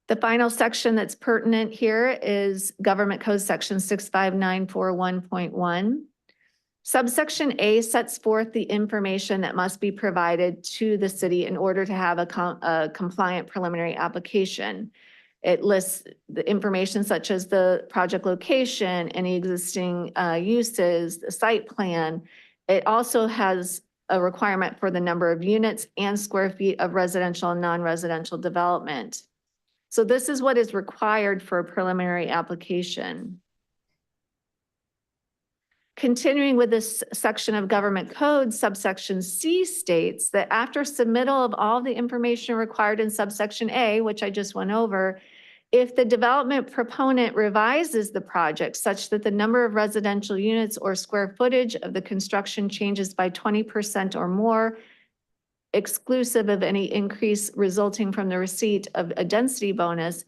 The final section that's pertinent here is Government Code Section 65941.1. Subsection A sets forth the information that must be provided to the city in order to have a compliant preliminary application. It lists the information such as the project location, any existing uses, the site plan. It also has a requirement for the number of units and square feet of residential and non-residential development. So this is what is required for a preliminary application. Continuing with this section of government code, subsection C states that after submittal of all the information required in subsection A, which I just went over, if the development proponent revises the project such that the number of residential units or square footage of the construction changes by 20% or more, exclusive of any increase resulting from the receipt of a density bonus,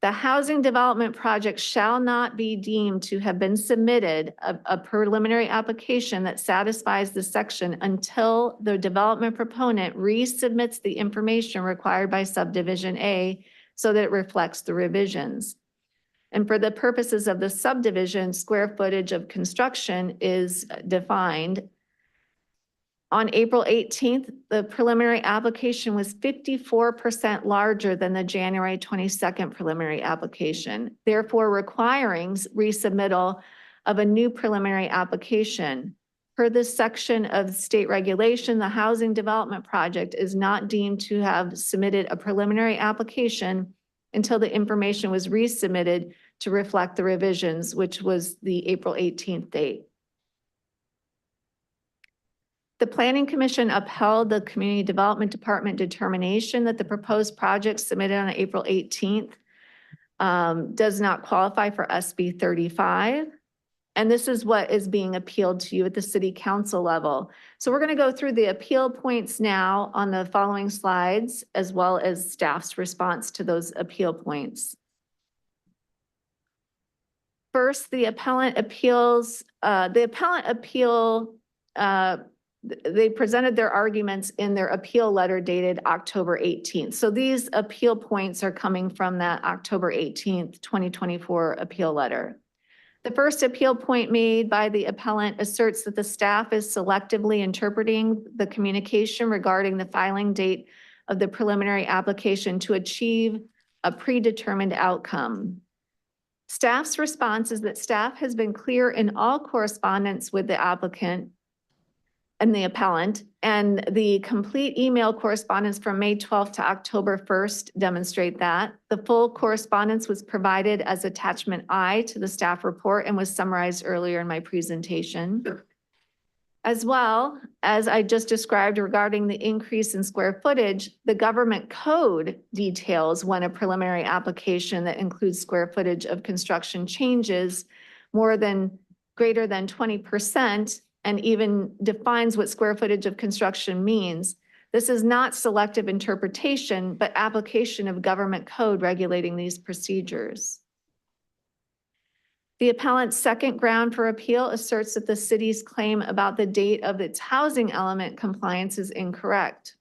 The housing development project shall not be deemed to have been submitted a preliminary application that satisfies the section until the development proponent resubmits the information required by subdivision A so that it reflects the revisions. And for the purposes of the subdivision, square footage of construction is defined. On April 18th, the preliminary application was 54% larger than the January 22nd preliminary application, therefore requiring resubmittal of a new preliminary application. Per this section of state regulation, the housing development project is not deemed to have submitted a preliminary application until the information was resubmitted to reflect the revisions, which was the April 18th date. The Planning Commission upheld the Community Development Department determination that the proposed project submitted on April 18th does not qualify for SB 35. And this is what is being appealed to you at the City Council level. So we're going to go through the appeal points now on the following slides, as well as staff's response to those appeal points. First, the appellant appeals, they presented their arguments in their appeal letter dated October 18th. So these appeal points are coming from that October 18th, 2024 appeal letter. The first appeal point made by the appellant asserts that the staff is selectively interpreting the communication regarding the filing date of the preliminary application to achieve a predetermined outcome. Staff's response is that staff has been clear in all correspondence with the applicant and the appellant, and the complete email correspondence from May 12th to October 1st demonstrate that. The full correspondence was provided as attachment I to the staff report and was summarized earlier in my presentation. As well as I just described regarding the increase in square footage, the government code details when a preliminary application that includes square footage of construction changes greater than 20%, and even defines what square footage of construction means. This is not selective interpretation, but application of government code regulating these procedures. The appellant's second ground for appeal asserts that the city's claim about the date of its housing element compliance is incorrect.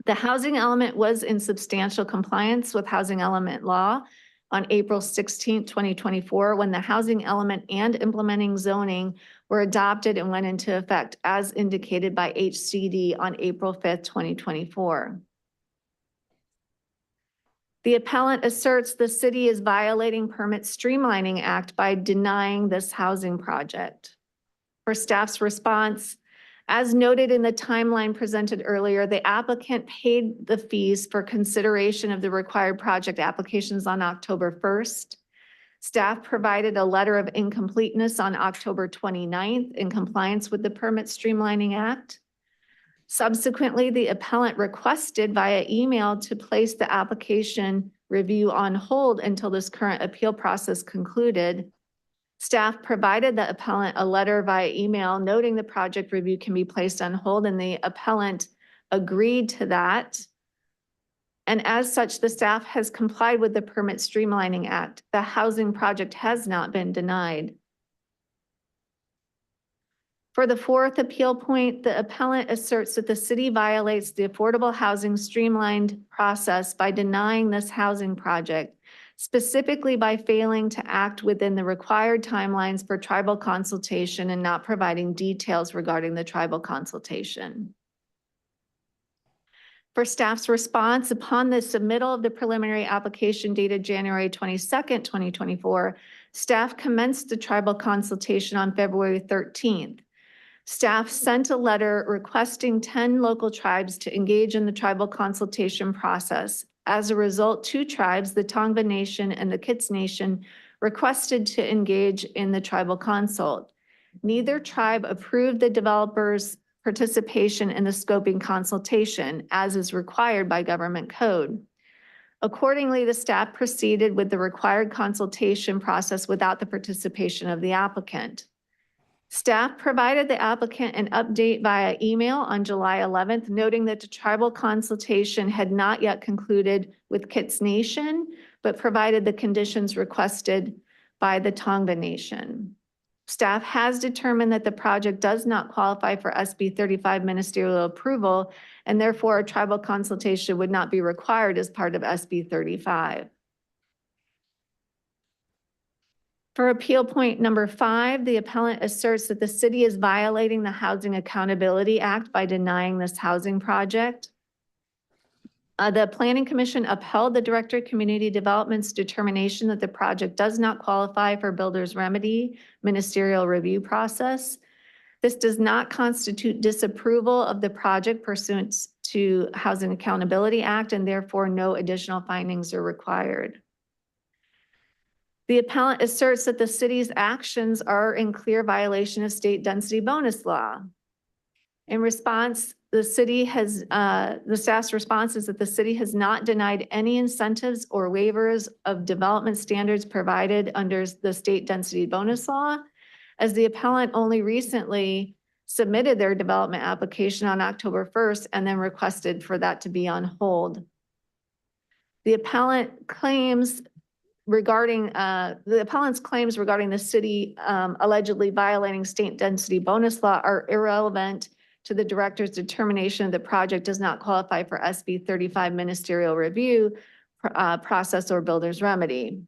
The housing element was in substantial compliance with housing element law on April 16, 2024, when the housing element and implementing zoning were adopted and went into effect as indicated by HCD on April 5th, 2024. The appellant asserts the city is violating Permit Streamlining Act by denying this housing project. For staff's response, as noted in the timeline presented earlier, the applicant paid the fees for consideration of the required project applications on October 1st. Staff provided a letter of incompleteness on October 29th in compliance with the Permit Streamlining Act. Subsequently, the appellant requested via email to place the application review on hold until this current appeal process concluded. Staff provided the appellant a letter via email noting the project review can be placed on hold, and the appellant agreed to that. And as such, the staff has complied with the Permit Streamlining Act. The housing project has not been denied. For the fourth appeal point, the appellant asserts that the city violates the affordable housing streamlined process by denying this housing project, specifically by failing to act within the required timelines for tribal consultation and not providing details regarding the tribal consultation. For staff's response, upon the submittal of the preliminary application dated January 22nd, 2024, staff commenced the tribal consultation on February 13th. Staff sent a letter requesting 10 local tribes to engage in the tribal consultation process. As a result, 2 tribes, the Tongva Nation and the Kits Nation, requested to engage in the tribal consult. Neither tribe approved the developer's participation in the scoping consultation, as is required by government code. Accordingly, the staff proceeded with the required consultation process without the participation of the applicant. Staff provided the applicant an update via email on July 11th, noting that the tribal consultation had not yet concluded with Kits Nation, but provided the conditions requested by the Tonga Nation. Staff has determined that the project does not qualify for SB 35 ministerial approval, and therefore a tribal consultation would not be required as part of SB 35. For appeal point number 5, the appellant asserts that the city is violating the Housing Accountability Act by denying this housing project. The Planning Commission upheld the Director of Community Development's determination that the project does not qualify for builder's remedy ministerial review process. This does not constitute disapproval of the project pursuant to Housing Accountability Act, and therefore no additional findings are required. The appellant asserts that the city's actions are in clear violation of state density bonus law. In response, the staff's response is that the city has not denied any incentives or waivers of development standards provided under the state density bonus law, as the appellant only recently submitted their development application on October 1st and then requested for that to be on hold. The appellant claims regarding the appellant's claims regarding the city allegedly violating state density bonus law are irrelevant to the director's determination the project does not qualify for SB 35 ministerial review process or builder's remedy.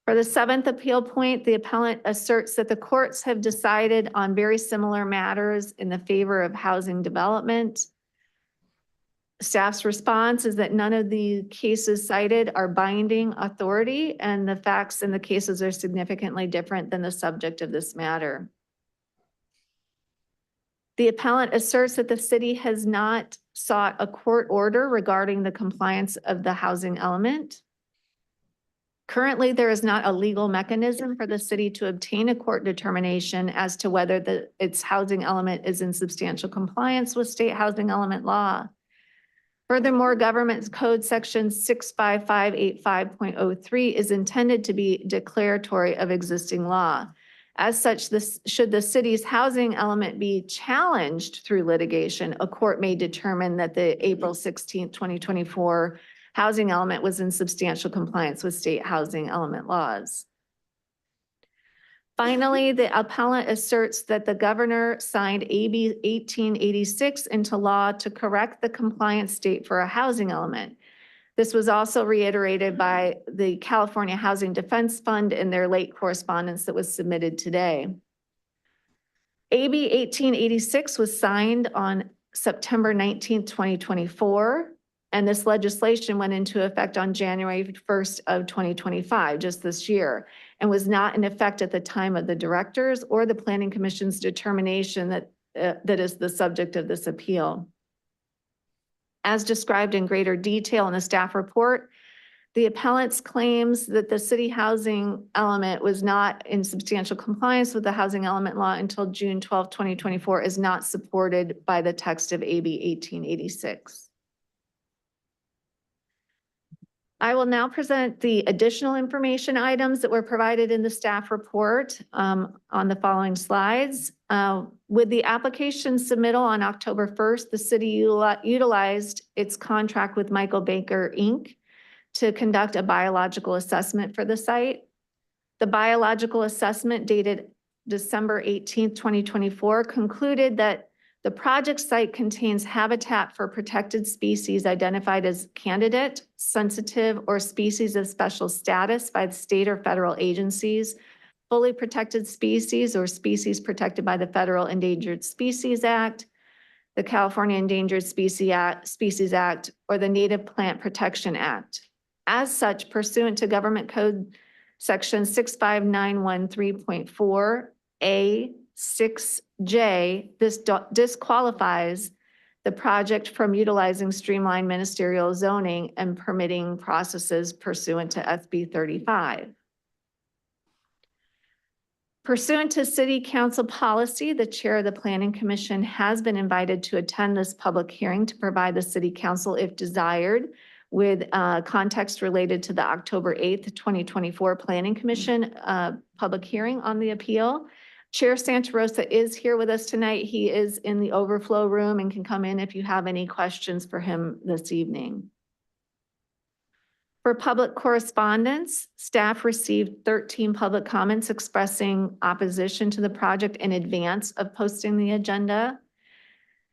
For the 7th appeal point, the appellant asserts that the courts have decided on very similar matters in the favor of housing development. Staff's response is that none of the cases cited are binding authority, and the facts in the cases are significantly different than the subject of this matter. The appellant asserts that the city has not sought a court order regarding the compliance of the housing element. Currently, there is not a legal mechanism for the city to obtain a court determination as to whether its housing element is in substantial compliance with state housing element law. Furthermore, Government Code Section 65585.03 is intended to be declaratory of existing law. As such, should the city's housing element be challenged through litigation, a court may determine that the April 16, 2024 housing element was in substantial compliance with state housing element laws. Finally, the appellant asserts that the governor signed AB 1886 into law to correct the compliance state for a housing element. This was also reiterated by the California Housing Defense Fund in their late correspondence that was submitted today. AB 1886 was signed on September 19, 2024, and this legislation went into effect on January 1st of 2025, just this year, and was not in effect at the time of the directors or the Planning Commission's determination that is the subject of this appeal. As described in greater detail in the staff report, the appellant's claims that the city housing element was not in substantial compliance with the housing element law until June 12, 2024 is not supported by the text of AB 1886. I will now present the additional information items that were provided in the staff report on the following slides. With the application submittal on October 1st, the city utilized its contract with Michael Baker, Inc. to conduct a biological assessment for the site. The biological assessment dated December 18th, 2024 concluded that the project site contains habitat for protected species identified as candidate, sensitive, or species of special status by the state or federal agencies, fully protected species or species protected by the Federal Endangered Species Act, the California Endangered Species Act, or the Native Plant Protection Act. As such, pursuant to Government Code Section 65913.4A6J, this disqualifies the project from utilizing streamlined ministerial zoning and permitting processes pursuant to SB 35. Pursuant to City Council policy, the chair of the Planning Commission has been invited to attend this public hearing to provide the City Council, if desired, with context related to the October 8th, 2024 Planning Commission public hearing on the appeal. Chair Santa Rosa is here with us tonight. He is in the overflow room and can come in if you have any questions for him this evening. For public correspondence, staff received 13 public comments expressing opposition to the project in advance of posting the agenda.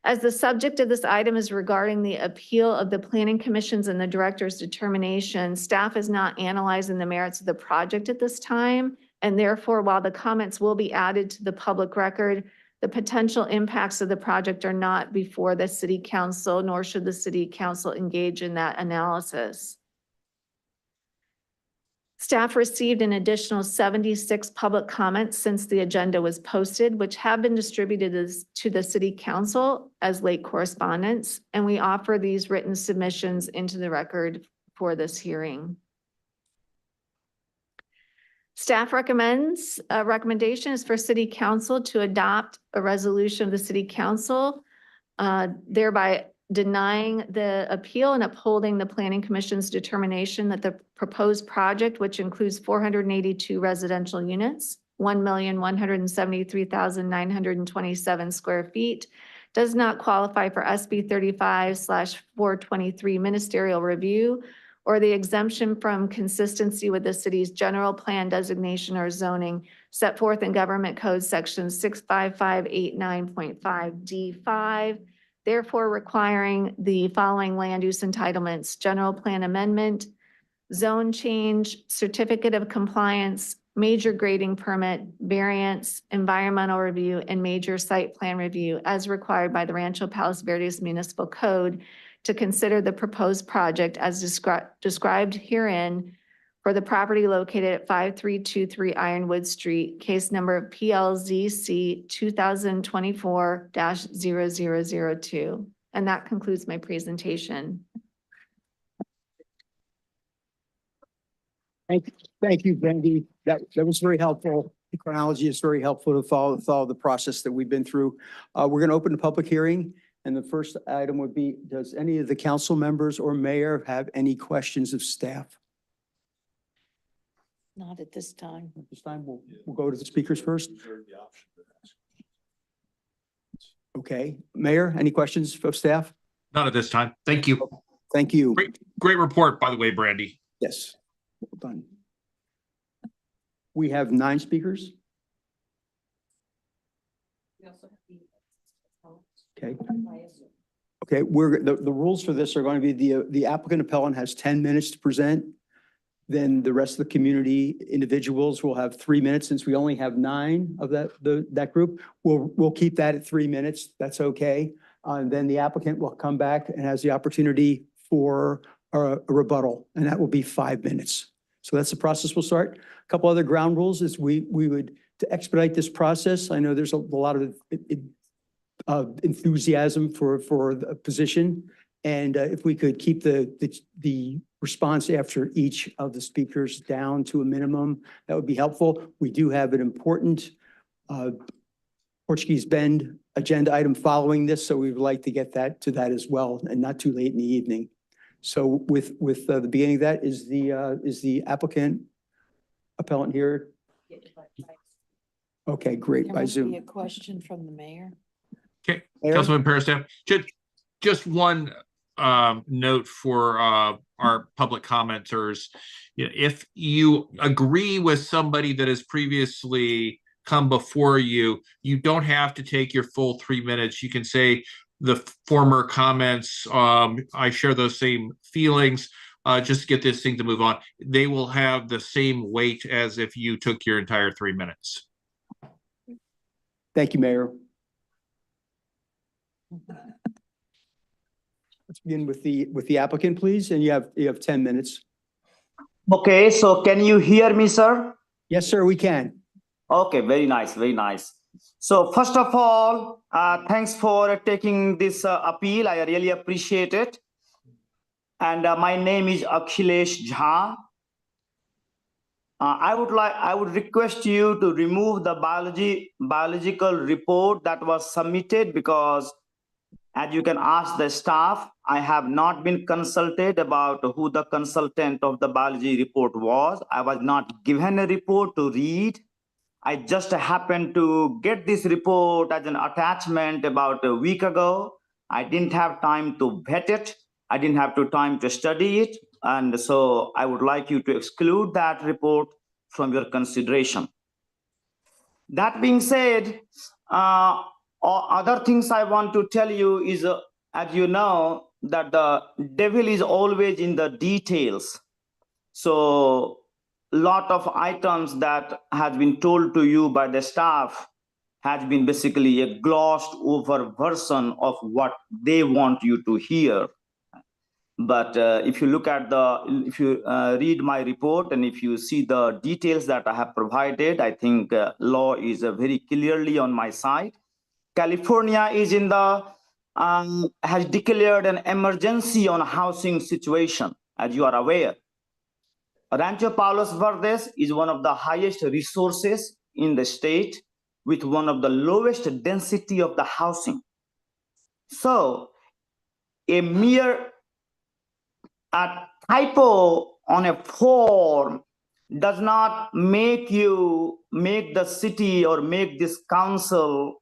As the subject of this item is regarding the appeal of the Planning Commission's and the Director's determination, staff is not analyzing the merits of the project at this time, and therefore, while the comments will be added to the public record, the potential impacts of the project are not before the City Council, nor should the City Council engage in that analysis. Staff received an additional 76 public comments since the agenda was posted, which have been distributed to the City Council as late correspondence, and we offer these written submissions into the record for this hearing. Staff recommendation is for City Council to adopt a resolution of the City Council, thereby denying the appeal and upholding the Planning Commission's determination that the proposed project, which includes 482 residential units, 1,173,927 square feet, does not qualify for SB 35/423 ministerial review or the exemption from consistency with the city's general plan designation or zoning set forth in Government Code Section 65589.5 D5. Therefore, requiring the following land use entitlements: general plan amendment, zone change, certificate of compliance, major grading permit, variance, environmental review, and major site plan review as required by the Rancho Palos Verdes Municipal Code to consider the proposed project as described herein for the property located at 5323 Ironwood Street, case number PLZC 2024-0002. And that concludes my presentation. Thank you, Brandy. That was very helpful. The chronology is very helpful to follow the process that we've been through. We're going to open the public hearing. And the first item would be, does any of the council members or mayor have any questions of staff? Not at this time. At this time, we'll go to the speakers first. Okay, Mayor, any questions of staff? Not at this time. Thank you. Thank you. Great report, by the way, Brandy. Yes, well done. We have 9 speakers. Okay. Okay, the rules for this are going to be the applicant appellant has 10 minutes to present. Then the rest of the community individuals will have 3 minutes. Since we only have 9 of that group, we'll keep that at 3 minutes. That's okay. And then the applicant will come back and has the opportunity for a rebuttal, and that will be 5 minutes. So that's the process we'll start. A couple other ground rules is we would, to expedite this process, I know there's a lot of enthusiasm for the position. And if we could keep the response after each of the speakers down to a minimum, that would be helpful. We do have an important Portuguese Bend agenda item following this, so we would like to get to that as well, and not too late in the evening. So with the beginning of that, is the applicant appellant here? Okay, great, by Zoom. A question from the mayor. Okay, Mayor? Councilman Peristam, just one note for our public commenters. If you agree with somebody that has previously come before you, you don't have to take your full 3 minutes. You can say the former comments, I share those same feelings, just to get this thing to move on. They will have the same weight as if you took your entire 3 minutes. Thank you, Mayor. Let's begin with the applicant, please, and you have 10 minutes. Okay, so can you hear me, sir? Yes, sir, we can. Okay, very nice, very nice. So first of all, thanks for taking this appeal. I really appreciate it. And my name is Akhilesh Jha. I would request you to remove the biological report that was submitted, because as you can ask the staff, I have not been consulted about who the consultant of the biology report was. I was not given a report to read. I just happened to get this report as an attachment about a week ago. I didn't have time to vet it. I didn't have time to study it. And so I would like you to exclude that report from your consideration. That being said, other things I want to tell you is, as you know, that the devil is always in the details. So lot of items that has been told to you by the staff has been basically a glossed over version of what they want you to hear. But if you look at if you read my report and if you see the details that I have provided, I think law is very clearly on my side. California is in the has declared an emergency on housing situation, as you are aware. Rancho Palos Verdes is one of the highest resources in the state with one of the lowest density of the housing. So a mere typo on a form does not make the city or make this council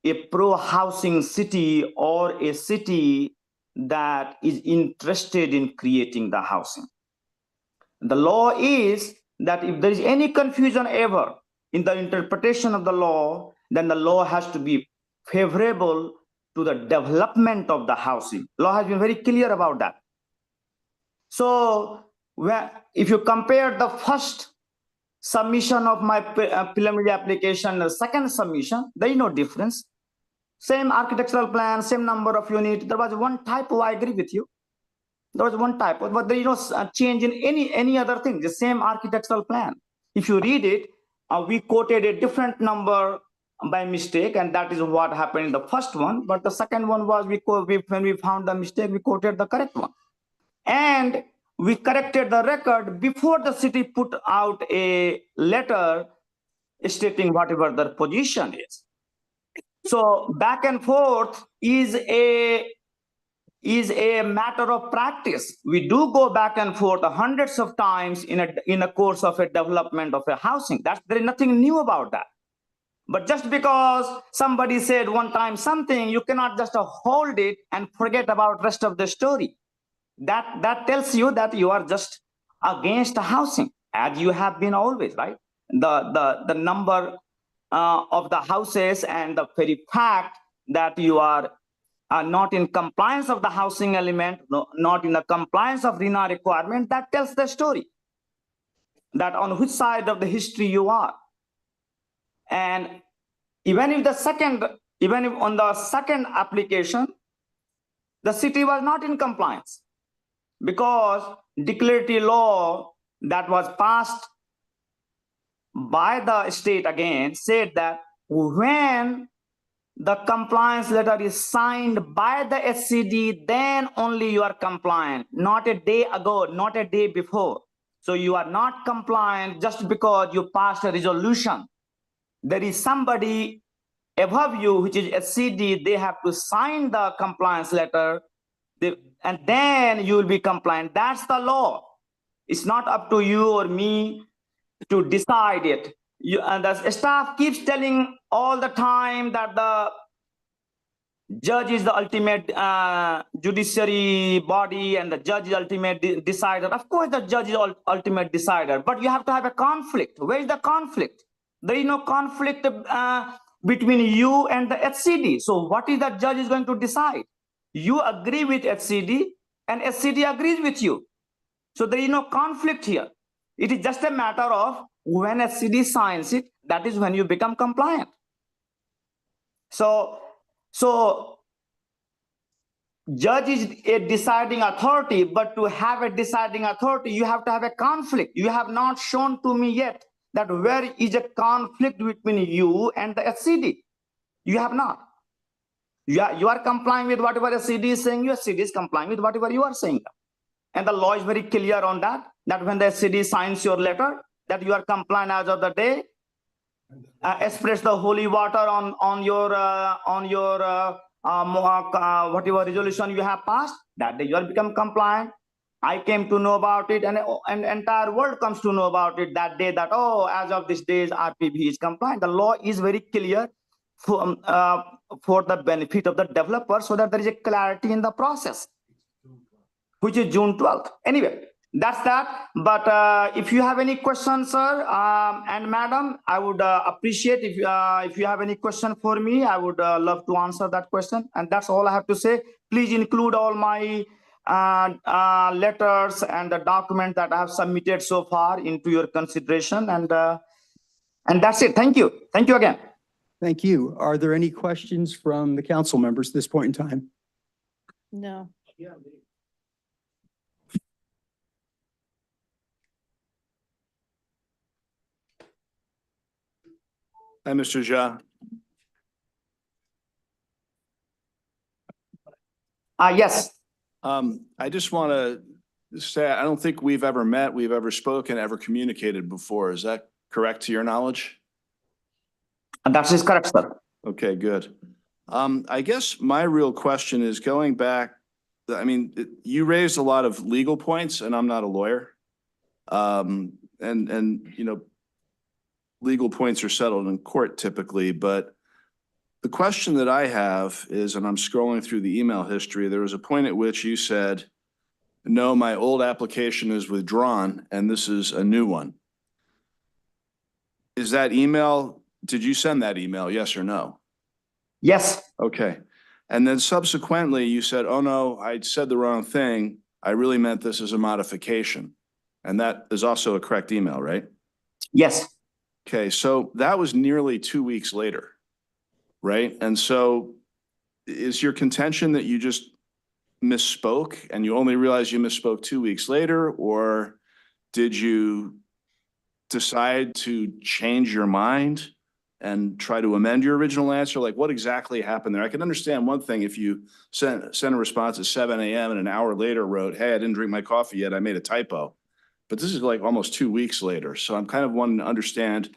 a pro-housing city or a city that is interested in creating the housing. The law is that if there is any confusion ever in the interpretation of the law, then the law has to be favorable to the development of the housing. Law has been very clear about that. So if you compare the first submission of my preliminary application and the second submission, there is no difference. Same architectural plan, same number of units. There was one typo, I agree with you. There was one typo, but there is no change in any other thing, the same architectural plan. If you read it, we quoted a different number by mistake, and that is what happened in the first one. But the second one was when we found the mistake, we quoted the correct one. And we corrected the record before the city put out a letter stating whatever their position is. So back and forth is a matter of practice. We do go back and forth hundreds of times in a course of a development of a housing. There is nothing new about that. But just because somebody said one time something, you cannot just hold it and forget about rest of the story. That tells you that you are just against housing, as you have been always, right? The number of the houses and the very fact that you are not in compliance of the housing element, not in the compliance of RENA requirement, that tells the story that on which side of the history you are. And even if on the second application, the city was not in compliance, because declaratory law that was passed by the state again said that when the compliance letter is signed by the SCD, then only you are compliant, not a day ago, not a day before. So you are not compliant just because you passed a resolution. There is somebody above you, which is SCD, they have to sign the compliance letter, and then you will be compliant. That's the law. It's not up to you or me to decide it. And the staff keeps telling all the time that the judge is the ultimate judiciary body and the judge is ultimate decider. Of course, the judge is ultimate decider, but you have to have a conflict. Where is the conflict? There is no conflict between you and the HCD. So what is the judge is going to decide? You agree with HCD and HCD agrees with you. So there is no conflict here. It is just a matter of when HCD signs it, that is when you become compliant. So judge is a deciding authority, but to have a deciding authority, you have to have a conflict. You have not shown to me yet that where is a conflict between you and the HCD. You have not. You are complying with whatever SCD is saying, your SCD is complying with whatever you are saying. And the law is very clear on that when the SCD signs your letter, that you are compliant as of the day, express the holy water on your whatever resolution you have passed, that day you will become compliant. I came to know about it, and entire world comes to know about it that day, that, oh, as of this day, RPV is compliant. The law is very clear for the benefit of the developer, so that there is a clarity in the process. which is June 12th. Anyway, that's that. But if you have any questions, sir and madam, I would appreciate if you have any question for me. I would love to answer that question. And that's all I have to say. Please include all my letters and the document that I have submitted so far into your consideration. And that's it. Thank you. Thank you again. Thank you. Are there any questions from the council members at this point in time? No. Hi, Mr. Jha. Yes. I just want to say, I don't think we've ever met, we've ever spoken, ever communicated before. Is that correct to your knowledge? That is correct, sir. Okay, good. I guess my real question is going back, I mean, you raised a lot of legal points and I'm not a lawyer. And you know, legal points are settled in court typically, but the question that I have is, and I'm scrolling through the email history, there was a point at which you said, no, my old application is withdrawn and this is a new one. Is that email, did you send that email, yes or no? Yes. Okay. And then subsequently you said, oh no, I said the wrong thing. I really meant this as a modification. And that is also a correct email, right? Yes. Okay, so that was nearly 2 weeks later, right? And so is your contention that you just misspoke and you only realized you misspoke 2 weeks later, or did you decide to change your mind and try to amend your original answer? Like, what exactly happened there? I can understand one thing if you sent a response at 7 a.m. and an hour later wrote, hey, I didn't drink my coffee yet, I made a typo. But this is like almost 2 weeks later. So I'm kind of wanting to understand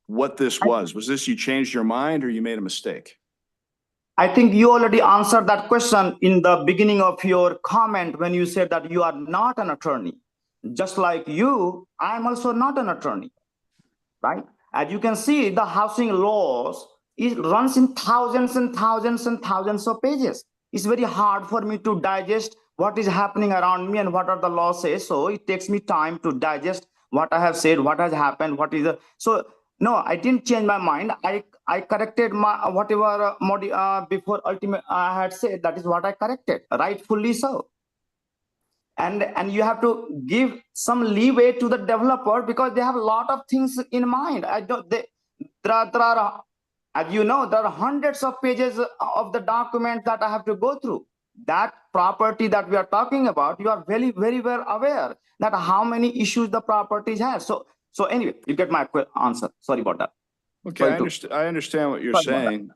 what this was. Was this you changed your mind or you made a mistake? I think you already answered that question in the beginning of your comment when you said that you are not an attorney. Just like you, I'm also not an attorney, right? As you can see, the housing laws, it runs in thousands and thousands and thousands of pages. It's very hard for me to digest what is happening around me and what are the laws say. So it takes me time to digest what I have said, what has happened, what is the, so no, I didn't change my mind. I corrected my whatever before ultimate I had said, that is what I corrected, rightfully so. And you have to give some leeway to the developer because they have a lot of things in mind. There are, as you know, there are hundreds of pages of the document that I have to go through. That property that we are talking about, you are very, very well aware that how many issues the properties have. So anyway, you get my answer. Sorry about that. Okay, I understand what you're saying.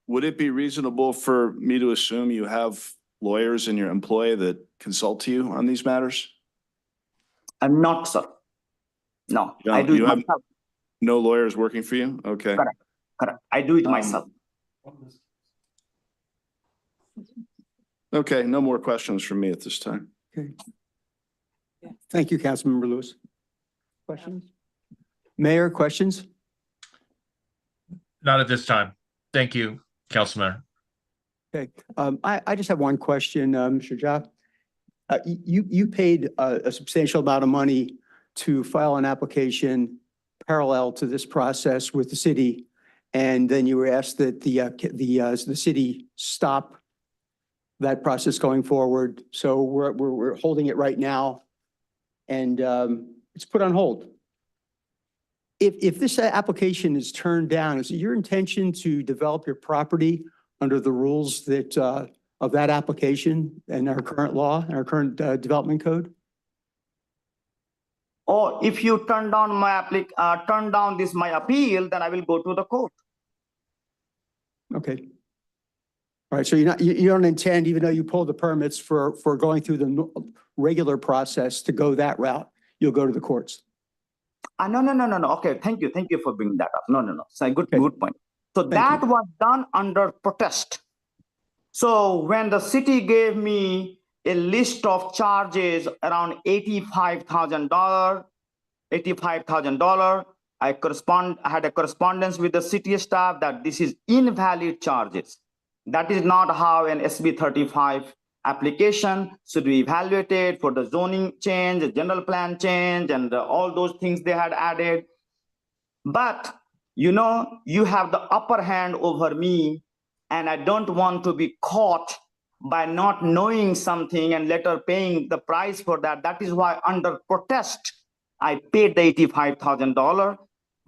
Would it be reasonable for me to assume you have lawyers in your employ that consult you on these matters? I'm not, sir. No, You I do it have myself. no lawyers working for you? Okay. Correct. I do it myself. Okay, no more questions from me at this time. Okay. Thank you, Councilmember Lewis. Questions? Mayor, questions? Not at this time. Thank you, Councilman. Okay, I just have one question, Mr. Jha. You paid a substantial amount of money to file an application parallel to this process with the city, and then you were asked that the city stop that process going forward. So we're holding it right now, and it's put on hold. If this application is turned down, is it your intention to develop your property under the rules that of that application and our current law and our current development code? Or if you turn down my my appeal, then I will go to the court. Okay. All right. So you don't intend, even though you pulled the permits for going through the regular process to go that route, you'll go to the courts. No. Okay, thank you for bringing that up. No. So good point. So Thank that you. was done under protest. So when the city gave me a list of charges around $85,000, I had a correspondence with the city staff that this is invalid charges. That is not how an SB 35 application should be evaluated for the zoning change, the general plan change, and all those things they had added. But, you know, you have the upper hand over me, and I don't want to be caught by not knowing something and later paying the price for that. That is why under protest, I paid the $85,000,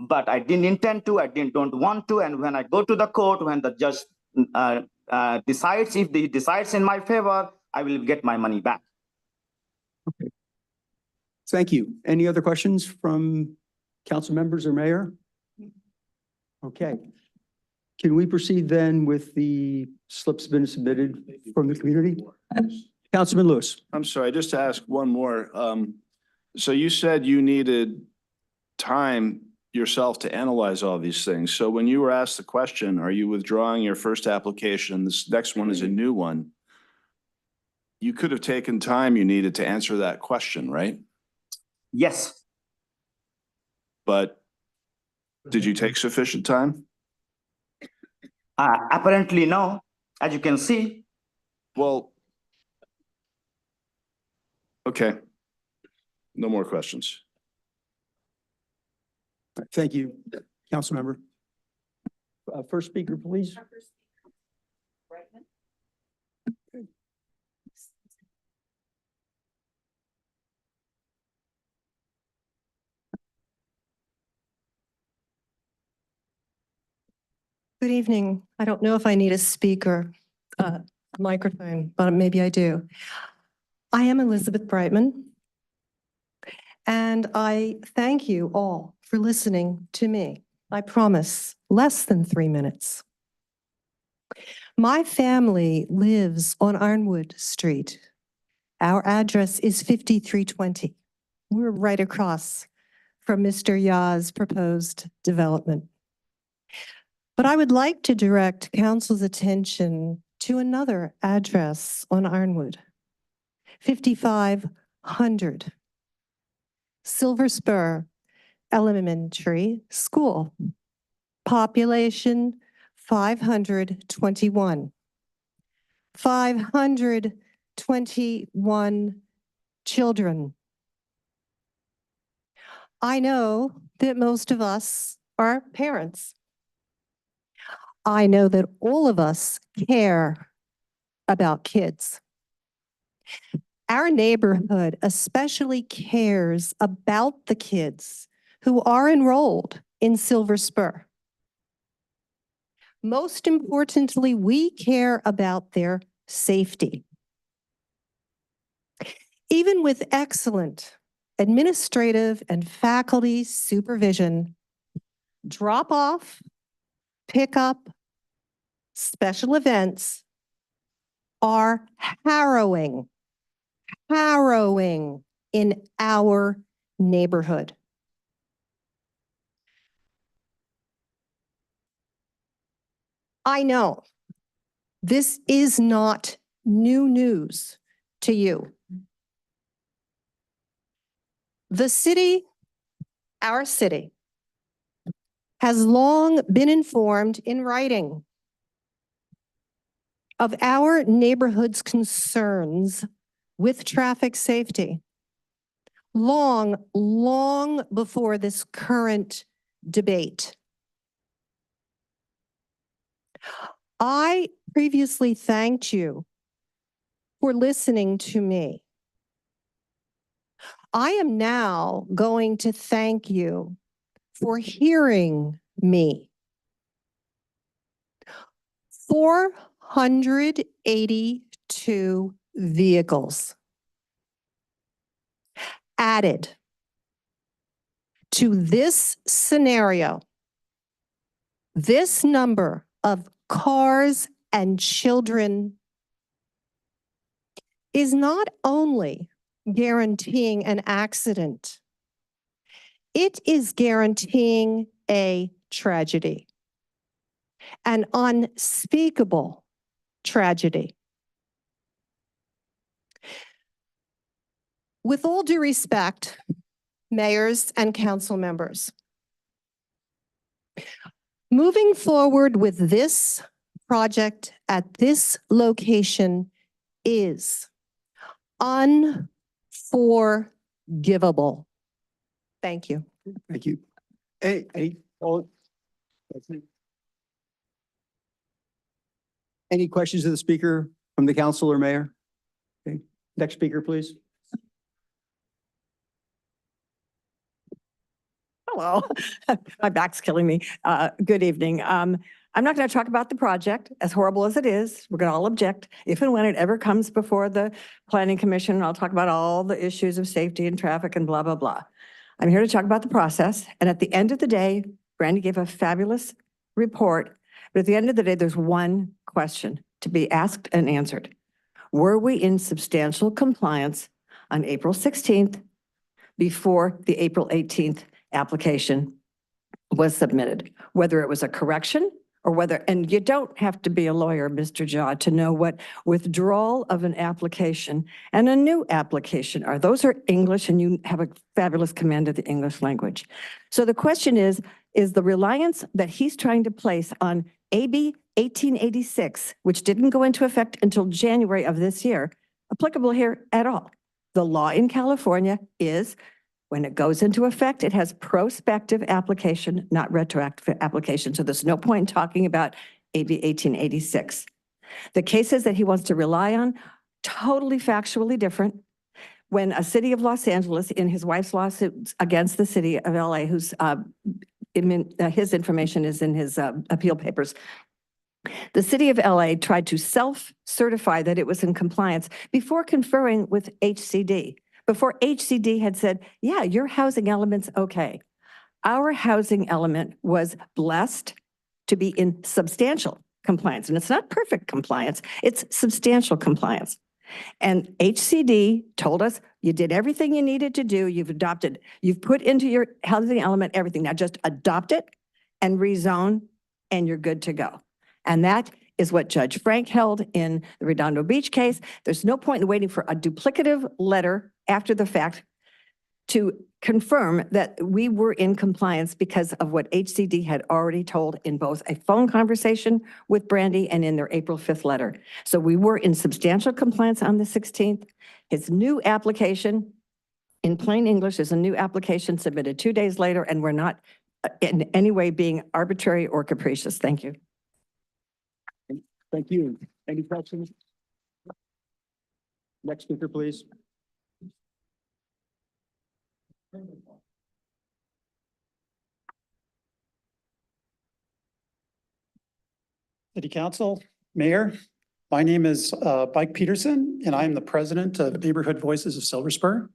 but I didn't intend to, don't want to. And when I go to the court, when the judge decides, if he decides in my favor, I will get my money back. Thank you. Any other questions from council members or mayor? Okay. Can we proceed then with the slips been submitted from the community? Councilman Lewis. I'm sorry, just to ask one more. So you said you needed time yourself to analyze all these things. So when you were asked the question, are you withdrawing your first application? This next one is a new one. You could have taken time you needed to answer that question, right? Yes. But did you take sufficient time? Apparently, no, as you can see. Well, okay. No more questions. Thank you, council member. First speaker, please. Good evening. I don't know if I need a speaker, microphone, but maybe I do. I am Elizabeth Brightman, and I thank you all for listening to me. I promise less than 3 minutes. My family lives on Ironwood Street. Our address is 5320. We're right across from Mr. Ya's proposed development. But I would like to direct council's attention to another address on Ironwood, 5500 Silver Spur Elementary School, population 521. 521 children. I know that most of us are parents. I know that all of us care about kids. Our neighborhood especially cares about the kids who are enrolled in Silver Spur. Most importantly, we care about their safety. Even with excellent administrative and faculty supervision, drop-off, pick-up, special events are harrowing in our neighborhood. I know this is not new news to you. The city, our city, has long been informed in writing of our neighborhood's concerns with traffic safety. Long before this current debate. I previously thanked you for listening to me. I am now going to thank you for hearing me. 482 vehicles added to this scenario. This number of cars and children is not only guaranteeing an accident, it is guaranteeing a tragedy, an unspeakable tragedy. With all due respect, mayors and council members, moving forward with this project at this location is unforgivable. Thank you. Thank you. Any questions of the speaker from the council or mayor? Okay, next speaker, please. Hello, my back's killing me. Good evening. I'm not going to talk about the project, as horrible as it is. We're going to all object if and when it ever comes before the planning commission. I'll talk about all the issues of safety and traffic and blah, blah, blah. I'm here to talk about the process. And at the end of the day, Brandy gave a fabulous report. But at the end of the day, there's one question to be asked and answered. Were we in substantial compliance on April 16th before the April 18th application was submitted? Whether it was a correction or whether, and you don't have to be a lawyer, Mr. Jaw, to know what withdrawal of an application and a new application are. Those are English, and you have a fabulous command of the English language. So the question is the reliance that he's trying to place on AB 1886, which didn't go into effect until January of this year, applicable here at all? The law in California is when it goes into effect, it has prospective application, not retroactive application. So there's no point in talking about AB 1886. The cases that he wants to rely on, totally factually different. When a city of Los Angeles, in his wife's lawsuit against the city of LA, whose his information is in his appeal papers, the city of LA tried to self-certify that it was in compliance before conferring with HCD. Before HCD had said, yeah, your housing element's okay. Our housing element was blessed to be in substantial compliance. And it's not perfect compliance, it's substantial compliance. And HCD told us, you did everything you needed to do, you've adopted, you've put into your housing element everything. Now just adopt it and rezone and you're good to go. And that is what Judge Frank held in the Redondo Beach case. There's no point in waiting for a duplicative letter after the fact to confirm that we were in compliance because of what HCD had already told in both a phone conversation with Brandy and in their April 5th letter. So we were in substantial compliance on the 16th. His new application, in plain English, is a new application submitted 2 days later, and we're not in any way being arbitrary or capricious. Thank you. Thank you. Any questions? Next speaker, please. City Council, Mayor, my name is Mike Peterson, and I am the president of Neighborhood Voices of Silver Spur,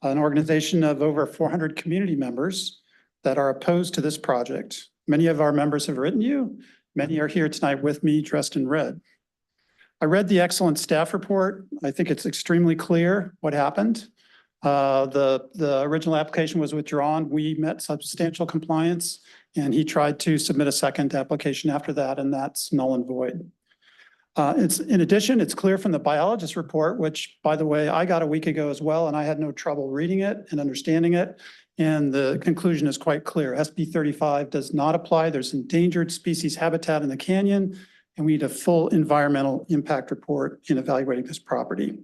an organization of over 400 community members that are opposed to this project. Many of our members have written you. Many are here tonight with me dressed in red. I read the excellent staff report. I think it's extremely clear what happened. The original application was withdrawn. We met substantial compliance, and he tried to submit a second application after that, and that's null and void. In addition, it's clear from the biologist report, which, by the way, I got a week ago as well, and I had no trouble reading it and understanding it. And the conclusion is quite clear. SB 35 does not apply. There's endangered species habitat in the canyon, and we need a full environmental impact report in evaluating this property.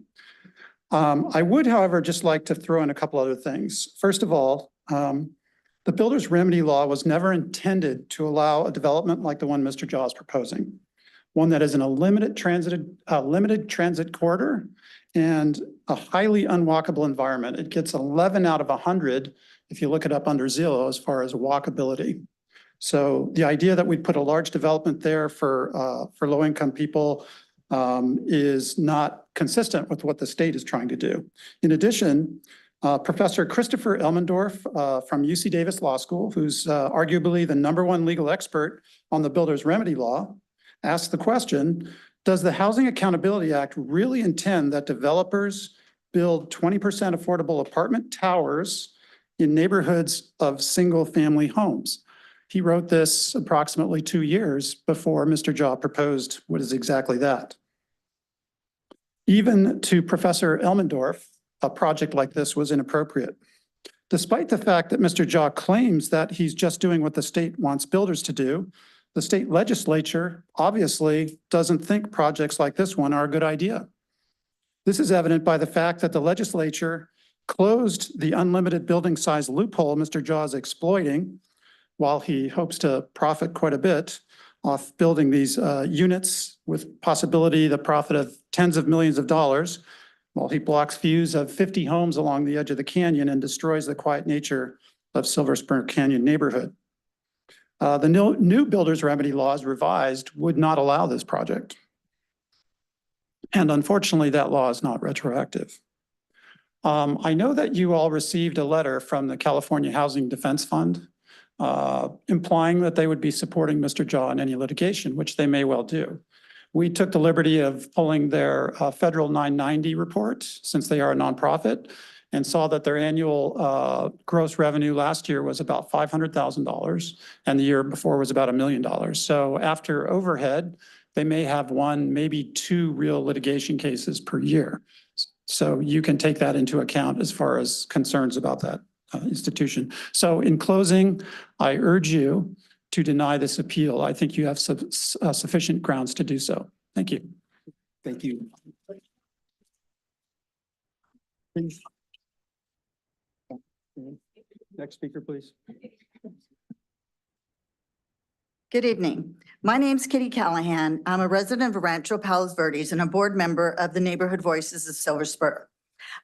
I would, however, just like to throw in a couple other things. First of all, the builder's remedy law was never intended to allow a development like the one Mr. Jaw is proposing, one that is in a limited transit corridor and a highly unwalkable environment. It gets 11 out of 100 if you look it up under Zillow as far as walkability. So the idea that we'd put a large development there for low-income people is not consistent with what the state is trying to do. In addition, Professor Christopher Elmendorf from UC Davis Law School, who's arguably the #1 legal expert on the builder's remedy law, asked the question, does the Housing Accountability Act really intend that developers build 20% affordable apartment towers in neighborhoods of single-family homes? He wrote this approximately 2 years before Mr. Jaw proposed what is exactly that. Even to Professor Elmendorf, a project like this was inappropriate. Despite the fact that Mr. Jaw claims that he's just doing what the state wants builders to do, the state legislature obviously doesn't think projects like this one are a good idea. This is evident by the fact that the legislature closed the unlimited building size loophole Mr. Jaw is exploiting while he hopes to profit quite a bit off building these units with possibility the profit of tens of millions of dollars, while he blocks views of 50 homes along the edge of the canyon and destroys the quiet nature of Silver Spur Canyon neighborhood. The new builder's remedy laws revised would not allow this project. And unfortunately, that law is not retroactive. I know that you all received a letter from the California Housing Defense Fund implying that they would be supporting Mr. Jaw in any litigation, which they may well do. We took the liberty of pulling their federal 990 report, since they are a nonprofit, and saw that their annual gross revenue last year was about $500,000, and the year before was about $1 million. So after overhead, they may have one, maybe two real litigation cases per year. So you can take that into account as far as concerns about that institution. So in closing, I urge you to deny this appeal. I think you have sufficient grounds to do so. Thank you. Thank you. Next speaker, please. Good evening. My name's Kitty Callahan. I'm a resident of Rancho PALOS Verdes and a board member of the Neighborhood Voices of Silver Spur.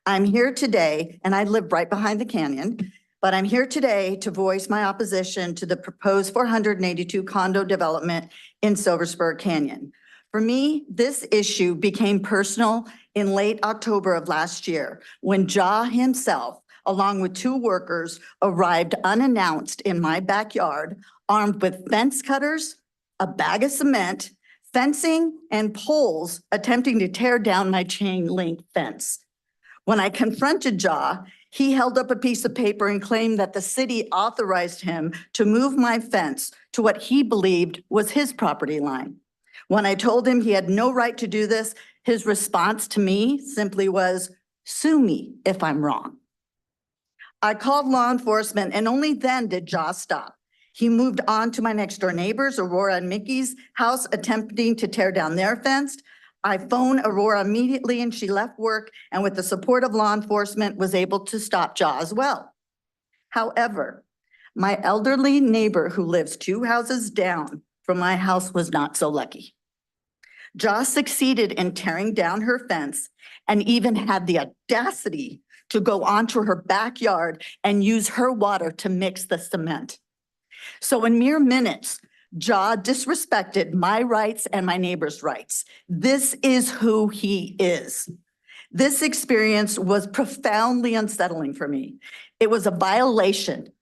I'm here today, and I live right behind the canyon, but I'm here today to voice my opposition to the proposed 482 condo development in Silver Spur Canyon. For me, this issue became personal in late October of last year when Jaw himself, along with 2 workers, arrived unannounced in my backyard, armed with fence cutters, a bag of cement, fencing, and poles, attempting to tear down my chain link fence. When I confronted Jaw, he held up a piece of paper and claimed that the city authorized him to move my fence to what he believed was his property line. When I told him he had no right to do this, his response to me simply was, "Sue me if I'm wrong." I called law enforcement, and only then did Jaw stop. He moved on to my next door neighbors, Aurora and Mickey's house, attempting to tear down their fence. I phoned Aurora immediately and she left work, and with the support of law enforcement was able to stop Jaw as well. However, my elderly neighbor who lives 2 houses down from my house was not so lucky. Jaw succeeded in tearing down her fence and even had the audacity to go onto her backyard and use her water to mix the cement. So in mere minutes, Jaw disrespected my rights and my neighbor's rights. This is who he is. This experience was profoundly unsettling for me. It was a violation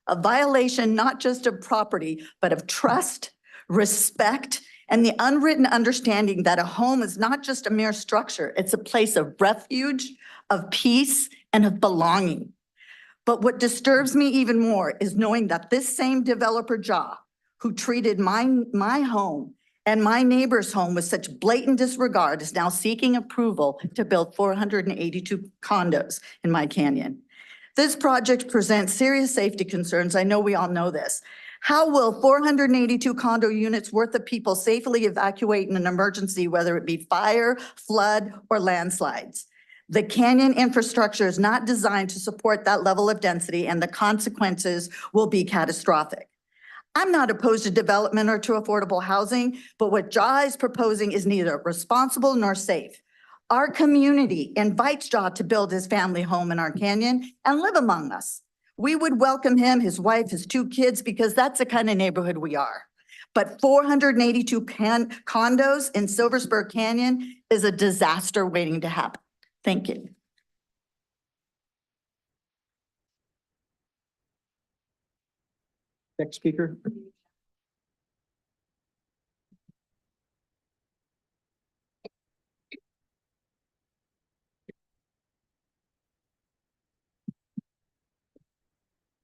not just of property, but of trust, respect, and the unwritten understanding that a home is not just a mere structure, it's a place of refuge, of peace, and of belonging. But what disturbs me even more is knowing that this same developer, Jaw, who treated my home and my neighbor's home with such blatant disregard, is now seeking approval to build 482 condos in my canyon. This project presents serious safety concerns. I know we all know this. How will 482 condo units worth of people safely evacuate in an emergency, whether it be fire, flood, or landslides? The canyon infrastructure is not designed to support that level of density, and the consequences will be catastrophic. I'm not opposed to development or to affordable housing, but what Jaw is proposing is neither responsible nor safe. Our community invites Jaw to build his family home in our canyon and live among us. We would welcome him, his wife, his 2 kids, because that's the kind of neighborhood we are. But 482 condos in Silver Spur Canyon is a disaster waiting to happen. Thank you. Next speaker.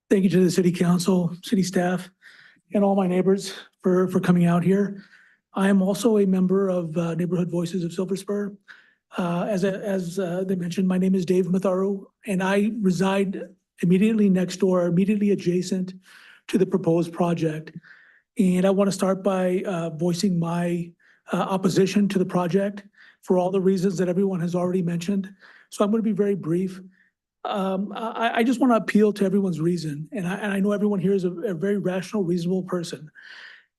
Thank you to the city council, city staff, and all my neighbors for coming out here. I am also a member of Neighborhood Voices of Silver Spur. As they mentioned, my name is Dave Matharu, and I reside immediately next door, immediately adjacent to the proposed project. And I want to start by voicing my opposition to the project. for all the reasons that everyone has already mentioned. So I'm going to be very brief. I just want to appeal to everyone's reason, and I know everyone here is a very rational, reasonable person.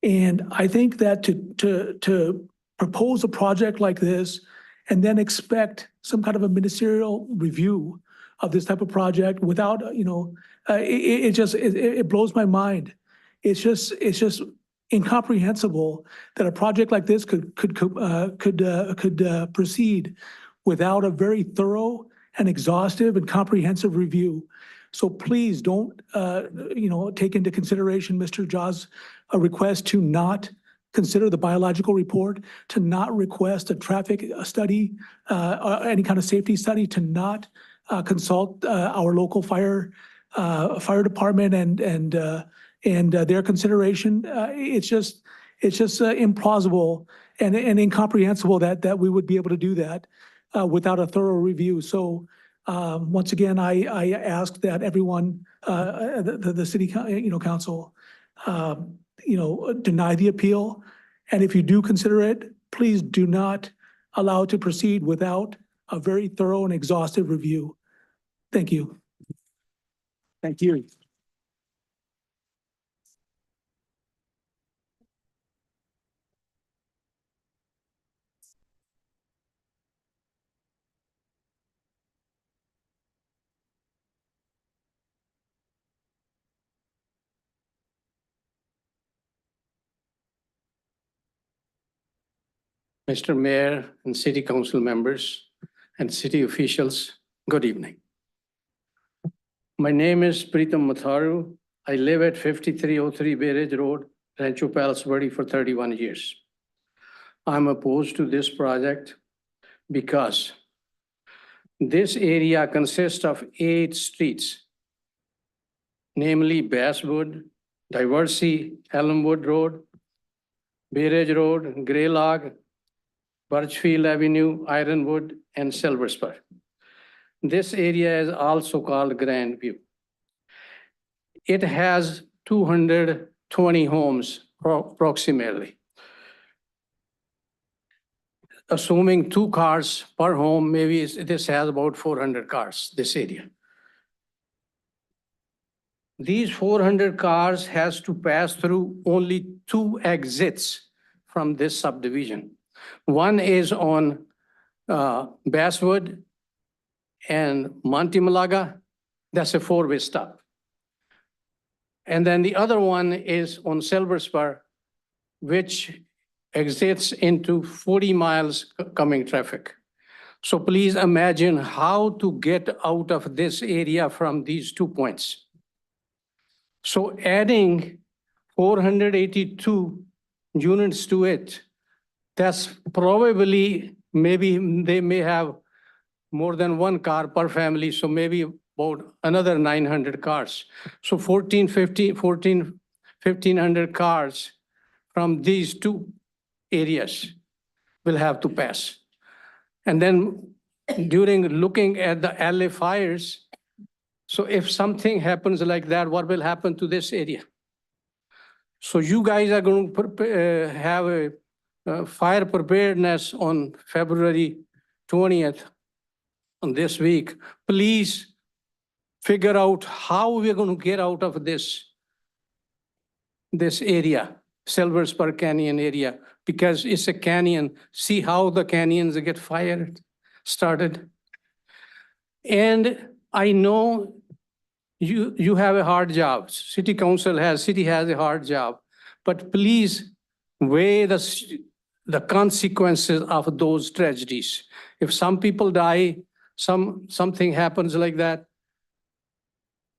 And I think that to propose a project like this and then expect some kind of a ministerial review of this type of project without, it blows my mind. It's just incomprehensible that a project like this could proceed without a very thorough and exhaustive and comprehensive review. So please don't, take into consideration Mr. Jah's request to not consider the biological report, to not request a traffic study, or any kind of safety study, to not consult our local fire department and their consideration. It's just implausible and incomprehensible that we would be able to do that without a thorough review. So once again, I ask that everyone, the city council, deny the appeal. And if you do consider it, please do not allow it to proceed without a very thorough and exhaustive review. Thank you. Thank you. Mr. Mayor and City Council members and city officials, good evening. My name is Pritam Matharu. I live at 5303 Bay Ridge Road, Rancho Palos Verde for 31 years. I'm opposed to this project because this area consists of 8 streets, namely Basswood, Diversey, Elmwood Road, Bay Ridge Road, Greylog, Birchfield Avenue, Ironwood, and Silver Spur. This area is also called Grand View. It has 220 homes approximately. Assuming 2 cars per home, maybe this has about 400 cars, this area. These 400 cars has to pass through only 2 exits from this subdivision. One is on Basswood and Monte Malaga. That's a 4-way stop. And then the other one is on Silver Spur, which exits into 40 miles coming traffic. So please imagine how to get out of this area from these 2 points. So adding 482 units to it, that's probably, maybe they may have more than 1 car per family, so maybe about another 900 cars. So 1,500 cars from these 2 areas will have to pass. And then during looking at the LA fires, so if something happens like that, what will happen to this area? So you guys are going to have a fire preparedness on February 20th on this week. Please figure out how we're going to get out of this area, Silver Spur Canyon area, because it's a canyon. See how the canyons get started. And I know you have a hard job. City has a hard job, but please weigh the consequences of those tragedies. If some people die, something happens like that,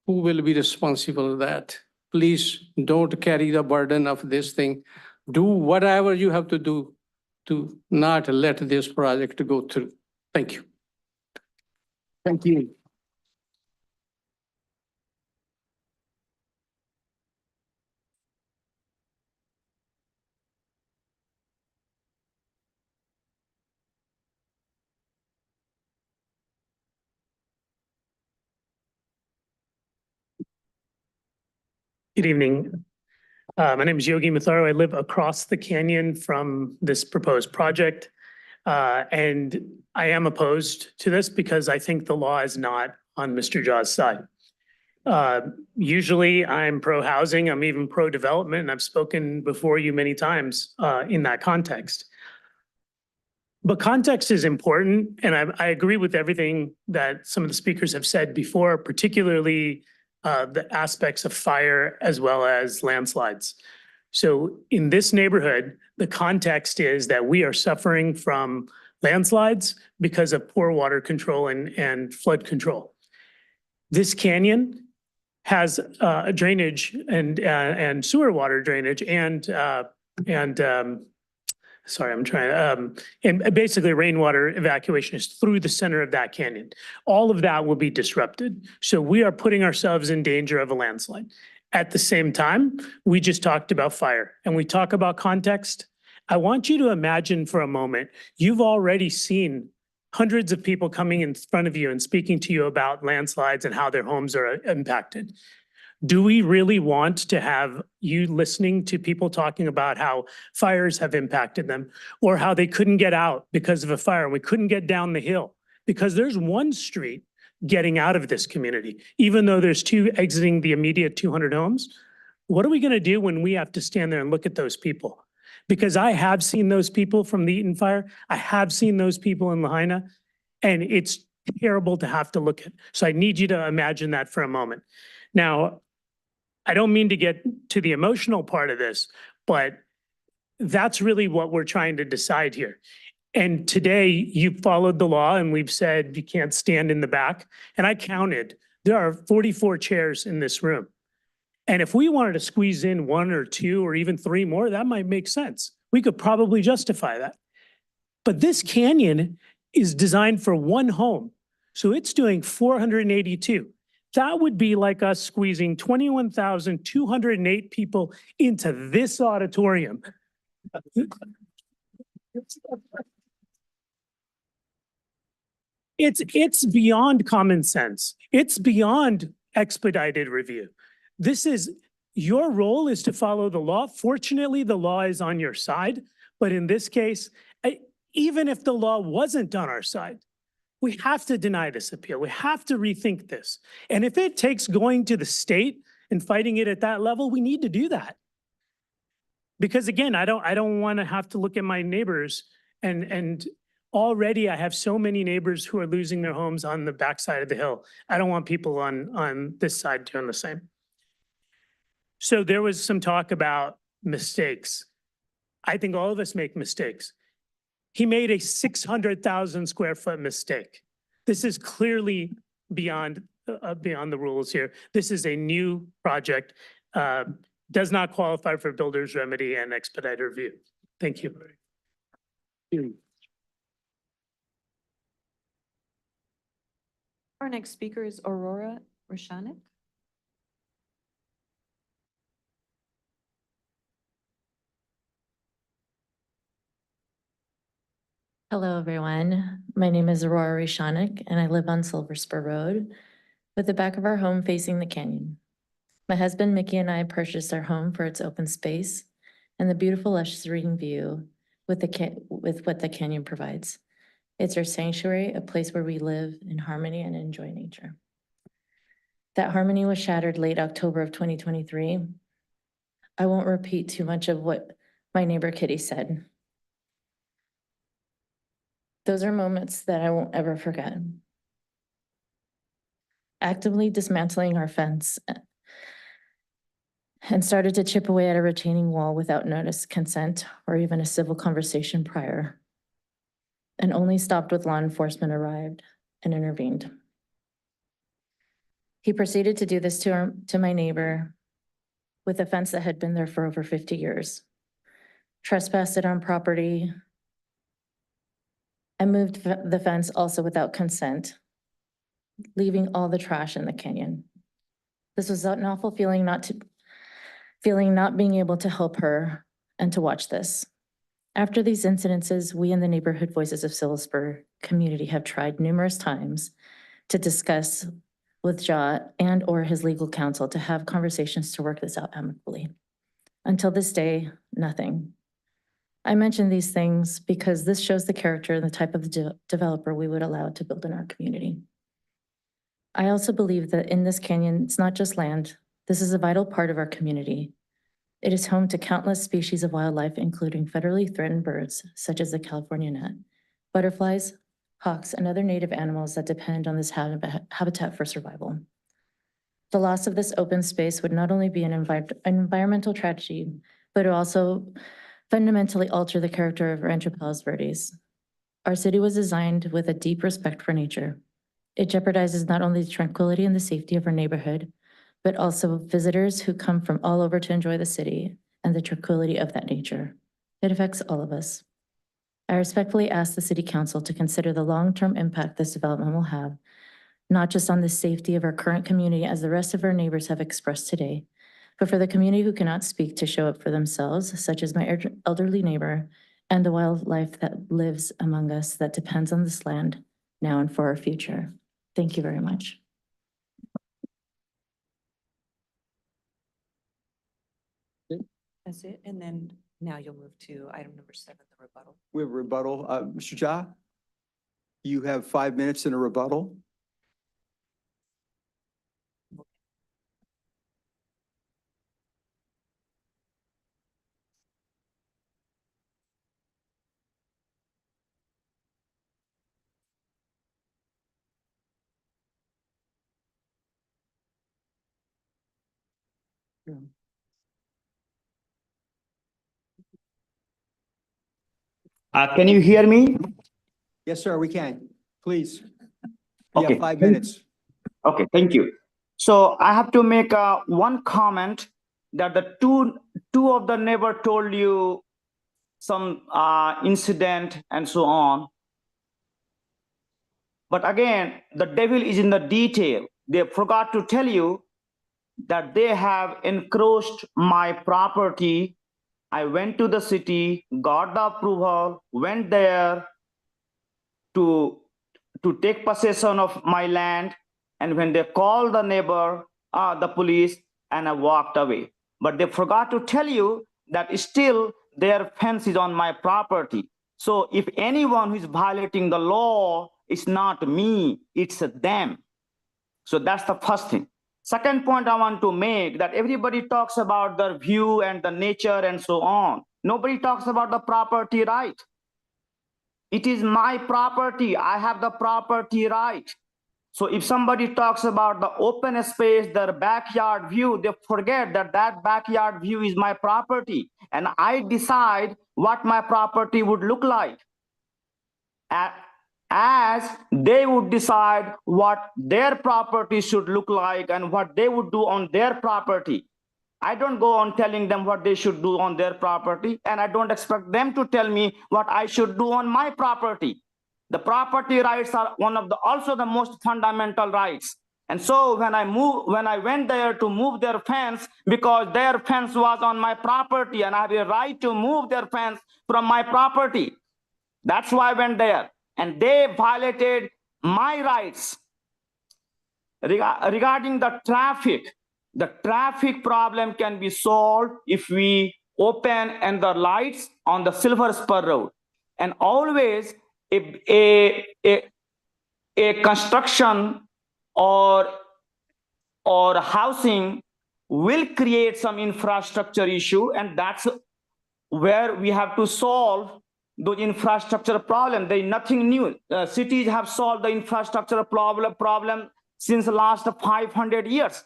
who will be responsible for that? Please don't carry the burden of this thing. Do whatever you have to do to not let this project go through. Thank you. Thank you. Good evening. My name is Yogi Matharu. I live across the canyon from this proposed project. And I am opposed to this because I think the law is not on Mr. Jaw's side. Usually I'm pro-housing, I'm even pro-development, and I've spoken before you many times in that context. But context is important, and I agree with everything that some of the speakers have said before, particularly the aspects of fire as well as landslides. So in this neighborhood, the context is that we are suffering from landslides because of poor water control and flood control. This canyon has drainage and sewer water drainage and basically rainwater evacuation is through the center of that canyon. All of that will be disrupted. So we are putting ourselves in danger of a landslide. At the same time, we just talked about fire and we talk about context. I want you to imagine for a moment, you've already seen hundreds of people coming in front of you and speaking to you about landslides and how their homes are impacted. Do we really want to have you listening to people talking about how fires have impacted them or how they couldn't get out because of a fire and we couldn't get down the hill? Because there's one street getting out of this community, even though there's two exiting the immediate 200 homes. What are we going to do when we have to stand there and look at those people? Because I have seen those people from the Eaton fire. I have seen those people in Lahaina, and it's terrible to have to look at. So I need you to imagine that for a moment. Now, I don't mean to get to the emotional part of this, but that's really what we're trying to decide here. And today you followed the law and we've said you can't stand in the back. And I counted, there are 44 chairs in this room. And if we wanted to squeeze in 1 or 2 or even 3 more, that might make sense. We could probably justify that. But this canyon is designed for 1 home. So it's doing 482. That would be like us squeezing 21,208 people into this auditorium. It's beyond common sense. It's beyond expedited review. Your role is to follow the law. Fortunately, the law is on your side. But in this case, even if the law wasn't on our side, we have to deny this appeal. We have to rethink this. And if it takes going to the state and fighting it at that level, we need to do that. Because again, I don't want to have to look at my neighbors and already I have so many neighbors who are losing their homes on the backside of the hill. I don't want people on this side doing the same. So there was some talk about mistakes. I think all of us make mistakes. He made a 600,000 square foot mistake. This is clearly beyond the rules here. This is a new project, does not qualify for builder's remedy and expedited review. Thank you. Our next speaker is Aurora Rashanik. Hello, everyone. My name is Aurora Rishanik, and I live on Silver Spur Road, with the back of our home facing the canyon. My husband, Mickey, and I purchased our home for its open space and the beautiful, lush, serene view with what the canyon provides. It's our sanctuary, a place where we live in harmony and enjoy nature. That harmony was shattered late October of 2023. I won't repeat too much of what my neighbor Kitty said. Those are moments that I won't ever forget. Actively dismantling our fence and started to chip away at a retaining wall without notice, consent, or even a civil conversation prior, and only stopped with law enforcement arrived and intervened. He proceeded to do this to my neighbor with a fence that had been there for over 50 years, trespassed it on property, and moved the fence also without consent, leaving all the trash in the canyon. This was an awful feeling not being able to help her and to watch this. After these incidences, we in the Neighborhood Voices of Silver Spur community have tried numerous times to discuss with Ja and or his legal counsel to have conversations to work this out amicably. Until this day, nothing. I mention these things because this shows the character and the type of developer we would allow to build in our community. I also believe that in this canyon, it's not just land. This is a vital part of our community. It is home to countless species of wildlife, including federally threatened birds, such as the California net, butterflies, hawks, and other native animals that depend on this habitat for survival. The loss of this open space would not only be an environmental tragedy, but it also fundamentally alter the character of Rancho Palos Verdes. Our city was designed with a deep respect for nature. It jeopardizes not only the tranquility and the safety of our neighborhood, but also visitors who come from all over to enjoy the city and the tranquility of that nature. It affects all of us. I respectfully ask the City Council to consider the long-term impact this development will have, not just on the safety of our current community as the rest of our neighbors have expressed today, but for the community who cannot speak to show up for themselves, such as my elderly neighbor and the wildlife that lives among us that depends on this land now and for our future. Thank you very much. That's it. And then now you'll move to item number 7, the rebuttal. We have a rebuttal. Mr. Jha, you have 5 minutes in a rebuttal. Can you hear me? Yes, sir, we can. Please. You Okay. have 5 minutes. Okay, thank you. So I have to make one comment that the two of the neighbor told you some incident and so on. But again, the devil is in the detail. They forgot to tell you that they have encroached my property. I went to the city, got the approval, went there to take possession of my land. And when they called the neighbor, the police, and I walked away. But they forgot to tell you that still their fence is on my property. So if anyone who is violating the law, it's not me, it's them. So that's the first thing. Second point I want to make, that everybody talks about their view and the nature and so on. Nobody talks about the property right. It is my property. I have the property right. So if somebody talks about the open space, their backyard view, they forget that that backyard view is my property. And I decide what my property would look like, as they would decide what their property should look like and what they would do on their property. I don't go on telling them what they should do on their property, and I don't expect them to tell me what I should do on my property. The property rights are also the most fundamental rights. And so when I went there to move their fence, because their fence was on my property and I have a right to move their fence from my property. That's why I went there. And they violated my rights. Regarding the traffic problem can be solved if we open and the lights on the Silver Spur Road. And always a construction or housing will create some infrastructure issue, and that's where we have to solve those infrastructure problems. There is nothing new. Cities have solved the infrastructure problem since the last 500 years.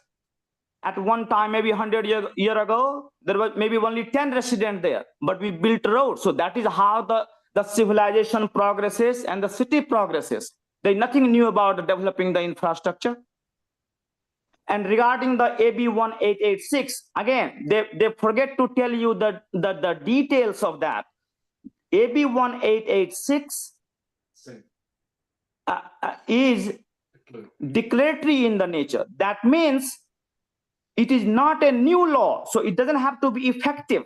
At one time, maybe 100 years ago, there was maybe only 10 residents there, but we built roads. So that is how the civilization progresses and the city progresses. There's nothing new about developing the infrastructure. And regarding the AB 1886, again, they forget to tell you the details of that. AB 1886 is declaratory in the nature. That means it is not a new law, so it doesn't have to be effective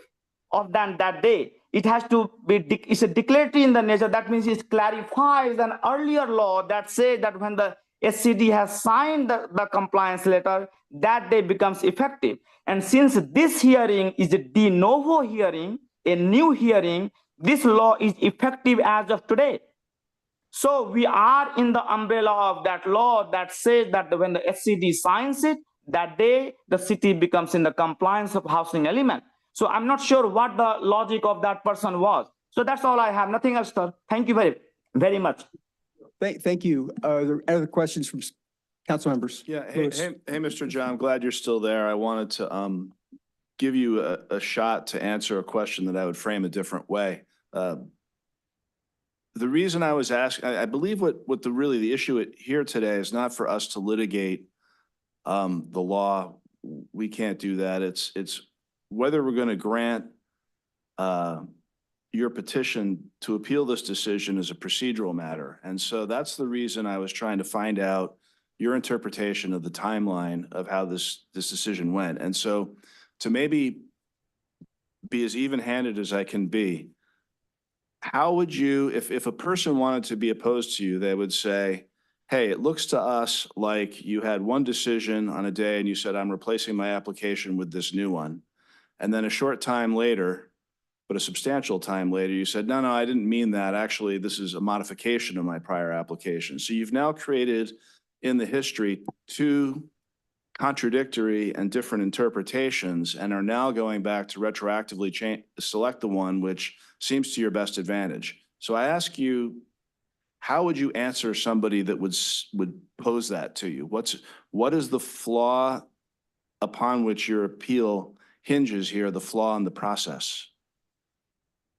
of that day. It has to be, it's a declaratory in the nature. That means it clarifies an earlier law that says that when the SCD has signed the compliance letter, that day becomes effective. And since this hearing is a de novo hearing, a new hearing, this law is effective as of today. So we are in the umbrella of that law that says that when the SCD signs it, that day the city becomes in the compliance of housing element. So I'm not sure what the logic of that person was. So that's all I have. Nothing else, sir. Thank you very much. Thank you. Are there other questions from council members? Yeah, Louis. hey, Mr. John, I'm glad you're still there. I wanted to give you a shot to answer a question that I would frame a different way. The reason I was asking, I believe what the issue here today is not for us to litigate the law. We can't do that. It's whether we're going to grant your petition to appeal this decision is a procedural matter. And so that's the reason I was trying to find out your interpretation of the timeline of how this decision went. And so to maybe be as even-handed as I can be, how would you, if a person wanted to be opposed to you, they would say, hey, it looks to us like you had one decision on a day and you said, I'm replacing my application with this new one. And then a short time later, but a substantial time later, you said, no, I didn't mean that. Actually, this is a modification of my prior application. So you've now created in the history two contradictory and different interpretations and are now going back to retroactively select the one which seems to your best advantage. So I ask you, how would you answer somebody that would pose that to you? What is the flaw upon which your appeal hinges here, the flaw in the process?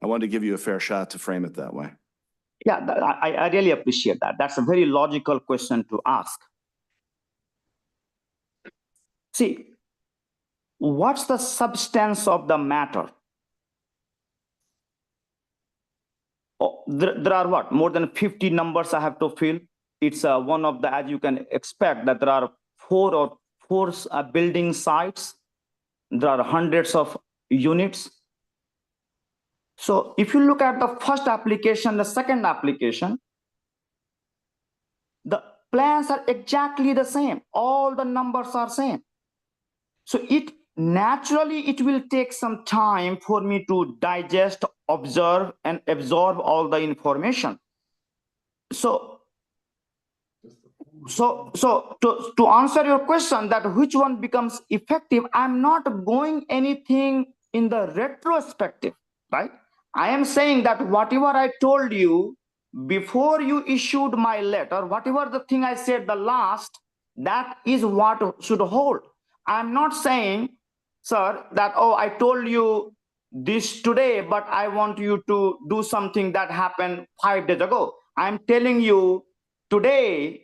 I wanted to give you a fair shot to frame it that way. Yeah, I really appreciate that. That's a very logical question to ask. See, what's the substance of the matter? Oh, there are what? More than 50 numbers I have to fill. It's one of the, as you can expect, that there are four building sites. There are hundreds of units. So if you look at the first application, the second application, the plans are exactly the same. All the numbers are same. So it will take some time for me to digest, observe, and absorb all the information. So to answer your question that which one becomes effective, I'm not going anything in the retrospective, right? I am saying that whatever I told you before you issued my letter, whatever the thing I said the last, that is what should hold. I'm not saying, sir, that, oh, I told you this today, but I want you to do something that happened 5 days ago. I'm telling you today,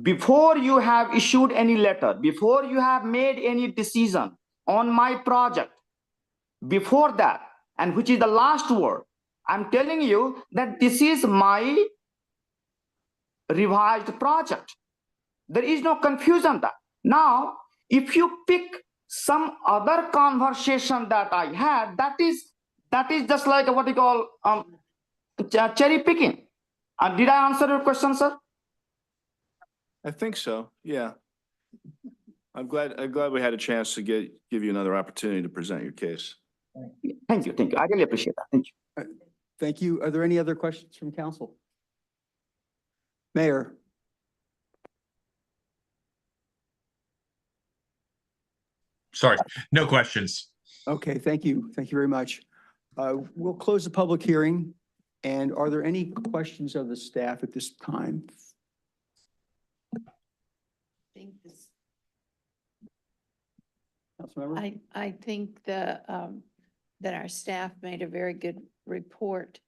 before you have issued any letter, before you have made any decision on my project, before that, and which is the last word, I'm telling you that this is my revised project. There is no confusion that. Now, if you pick some other conversation that I had, that is just like what you call cherry picking. Did I answer your question, sir? I think so. Yeah. I'm glad we had a chance to give you another opportunity to present your case. Thank you. I really appreciate that. Thank you. Thank you. Are there any other questions from council? Mayor. Sorry, no questions. Okay, thank you. Thank you very much. We'll close the public hearing. And are there any questions of the staff at this time? Councilmember? I think that our staff made a very good report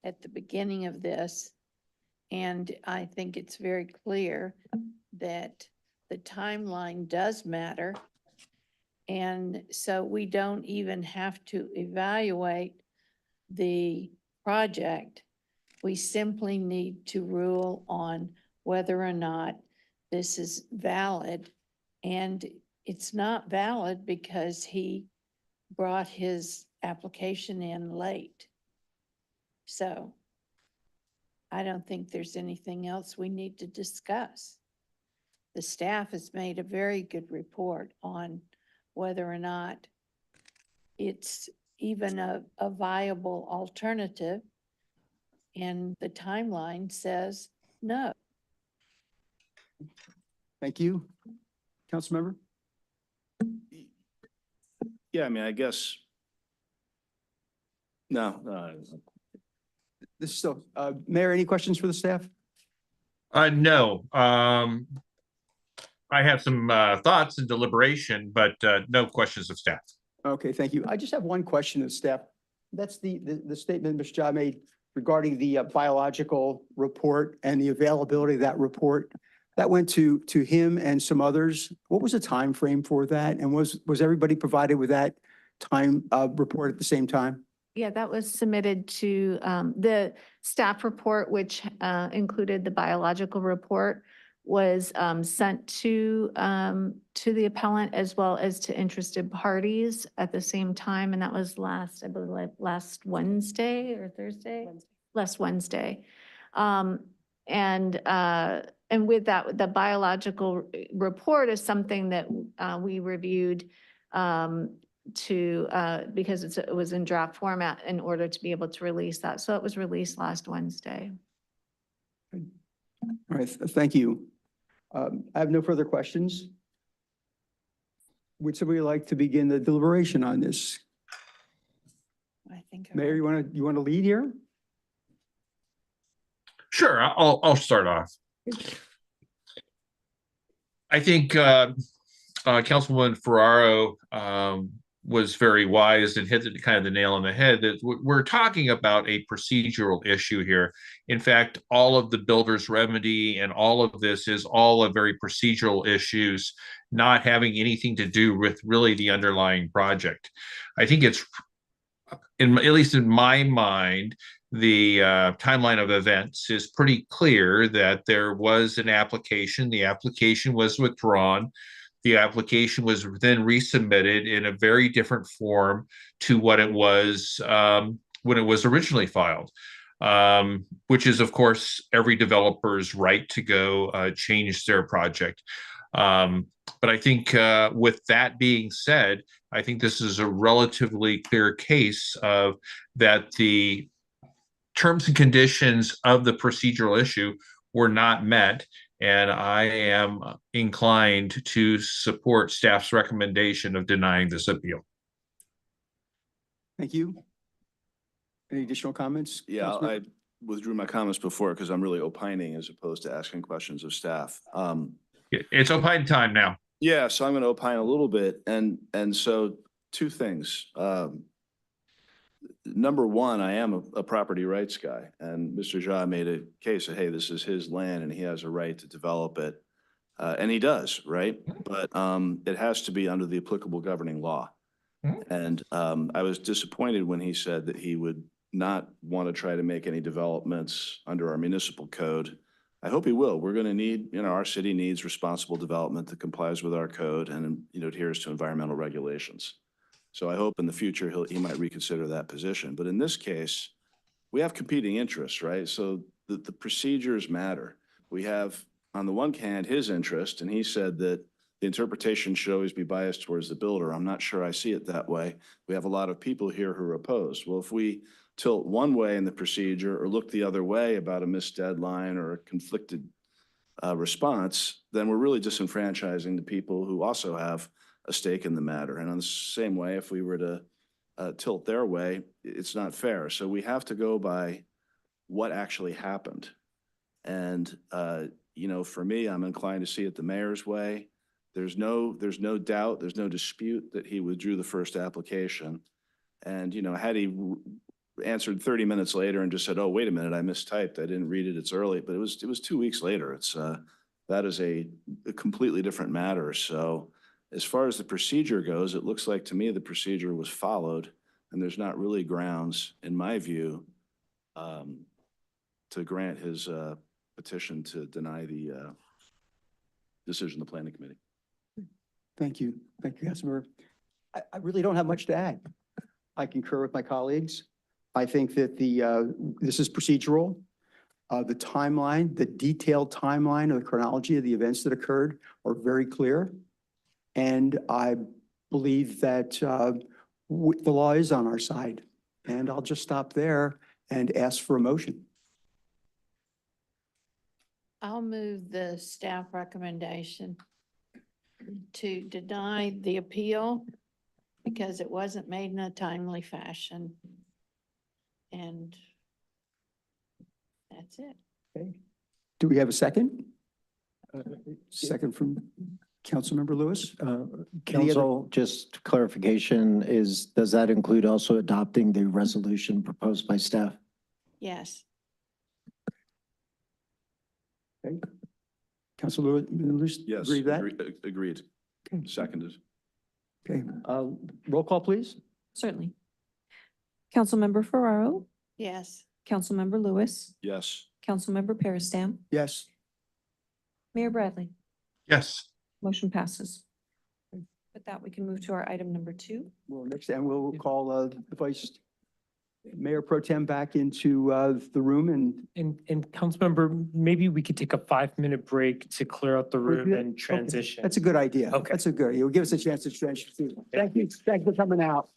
at the beginning of this. And I think it's very clear that the timeline does matter. And so we don't even have to evaluate the project. We simply need to rule on whether or not this is valid. And it's not valid because he brought his application in late. So I don't think there's anything else we need to discuss. The staff has made a very good report on whether or not it's even a viable alternative. And the timeline says no. Thank you. Councilmember? Yeah, I mean, I guess. No, This is still, Mayor, any questions for the staff? No. I have some thoughts and deliberation, but no questions of staff. Okay, thank you. I just have one question of staff. That's the statement Ms. Jha made regarding the biological report and the availability of that report. That went to him and some others. What was the time frame for that? And was everybody provided with that time report at the same time? Yeah, that was submitted to the staff report, which included the biological report, was sent to the appellant as well as to interested parties at the same time. And that was I believe, last Wednesday or Thursday? Last Wednesday. And with that, the biological report is something that we reviewed because it was in draft format in order to be able to release that. So it was released last Wednesday. All right, thank you. I have no further questions. Would somebody like to begin the deliberation on this? I think. Mayor, you want to lead here? Sure, I'll start off. I think Councilwoman Ferraro was very wise and hit the nail on the head that we're talking about a procedural issue here. In fact, all of the builder's remedy and all of this is all a very procedural issues, not having anything to do with really the underlying project. I think it's, at least in my mind, the timeline of events is pretty clear that there was an application. The application was withdrawn. The application was then resubmitted in a very different form to what it was when it was originally filed, which is, of course, every developer's right to go change their project. But I think with that being said, I think this is a relatively clear case of that the terms and conditions of the procedural issue were not met. And I am inclined to support staff's recommendation of denying this appeal. Thank you. Any additional comments? Yeah, I withdrew my comments before because I'm really opining as opposed to asking questions of staff. It's opine time now. Yeah, so I'm going to opine a little bit. And so two things. Number one, I am a property rights guy, and Mr. Jha made a case of, hey, this is his land and he has a right to develop it. And he does, right? But it has to be under the applicable governing law. And I was disappointed when he said that he would not want to try to make any developments under our municipal code. I hope he will. We're going to need, our city needs responsible development that complies with our code and, adheres to environmental regulations. So I hope in the future he might reconsider that position. But in this case, we have competing interests, right? So the procedures matter. We have, on the one hand, his interest, and he said that the interpretation should always be biased towards the builder. I'm not sure I see it that way. We have a lot of people here who are opposed. Well, if we tilt one way in the procedure or look the other way about a missed deadline or a conflicted response, then we're really disenfranchising the people who also have a stake in the matter. And on the same way, if we were to tilt their way, it's not fair. So we have to go by what actually happened. And, for me, I'm inclined to see it the mayor's way. There's no doubt, there's no dispute that he withdrew the first application. And, had he answered 30 minutes later and just said, oh, wait a minute, I mistyped, I didn't read it, it's early, but it was 2 weeks later. That is a completely different matter. So as far as the procedure goes, it looks like to me the procedure was followed, and there's not really grounds, in my view, to grant his petition to deny the decision of the planning committee. Thank you. Thank you, Councilmember. I really don't have much to add. I concur with my colleagues. I think that this is procedural. The timeline, the detailed timeline of the chronology of the events that occurred are very clear. And I believe that the law is on our side. And I'll just stop there and ask for a motion. I'll move the staff recommendation to deny the appeal because it wasn't made in a timely fashion. And that's it. Okay. Do we have a second? Second from Councilmember Lewis. Any other- Council, just clarification does that include also adopting the resolution proposed by staff? Yes. Okay. Councilor Lewis, Yes, agree with that? agreed. Seconded. Okay, roll call, please. Certainly. Councilmember Ferraro, Yes. Councilmember Lewis, Yes. Councilmember Peristam, Yes. Mayor Bradley. Yes. Motion passes. With that, we can move to our item number 2. Well, next time we'll call the Vice Mayor Pro Tem back into the room And Councilmember, maybe we could take a 5-minute break to clear out the room and transition. That's a good idea. Okay. That's a good, it'll give us a chance to transition too. Thank you. Thanks for coming out.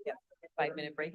Yeah, 5-minute break.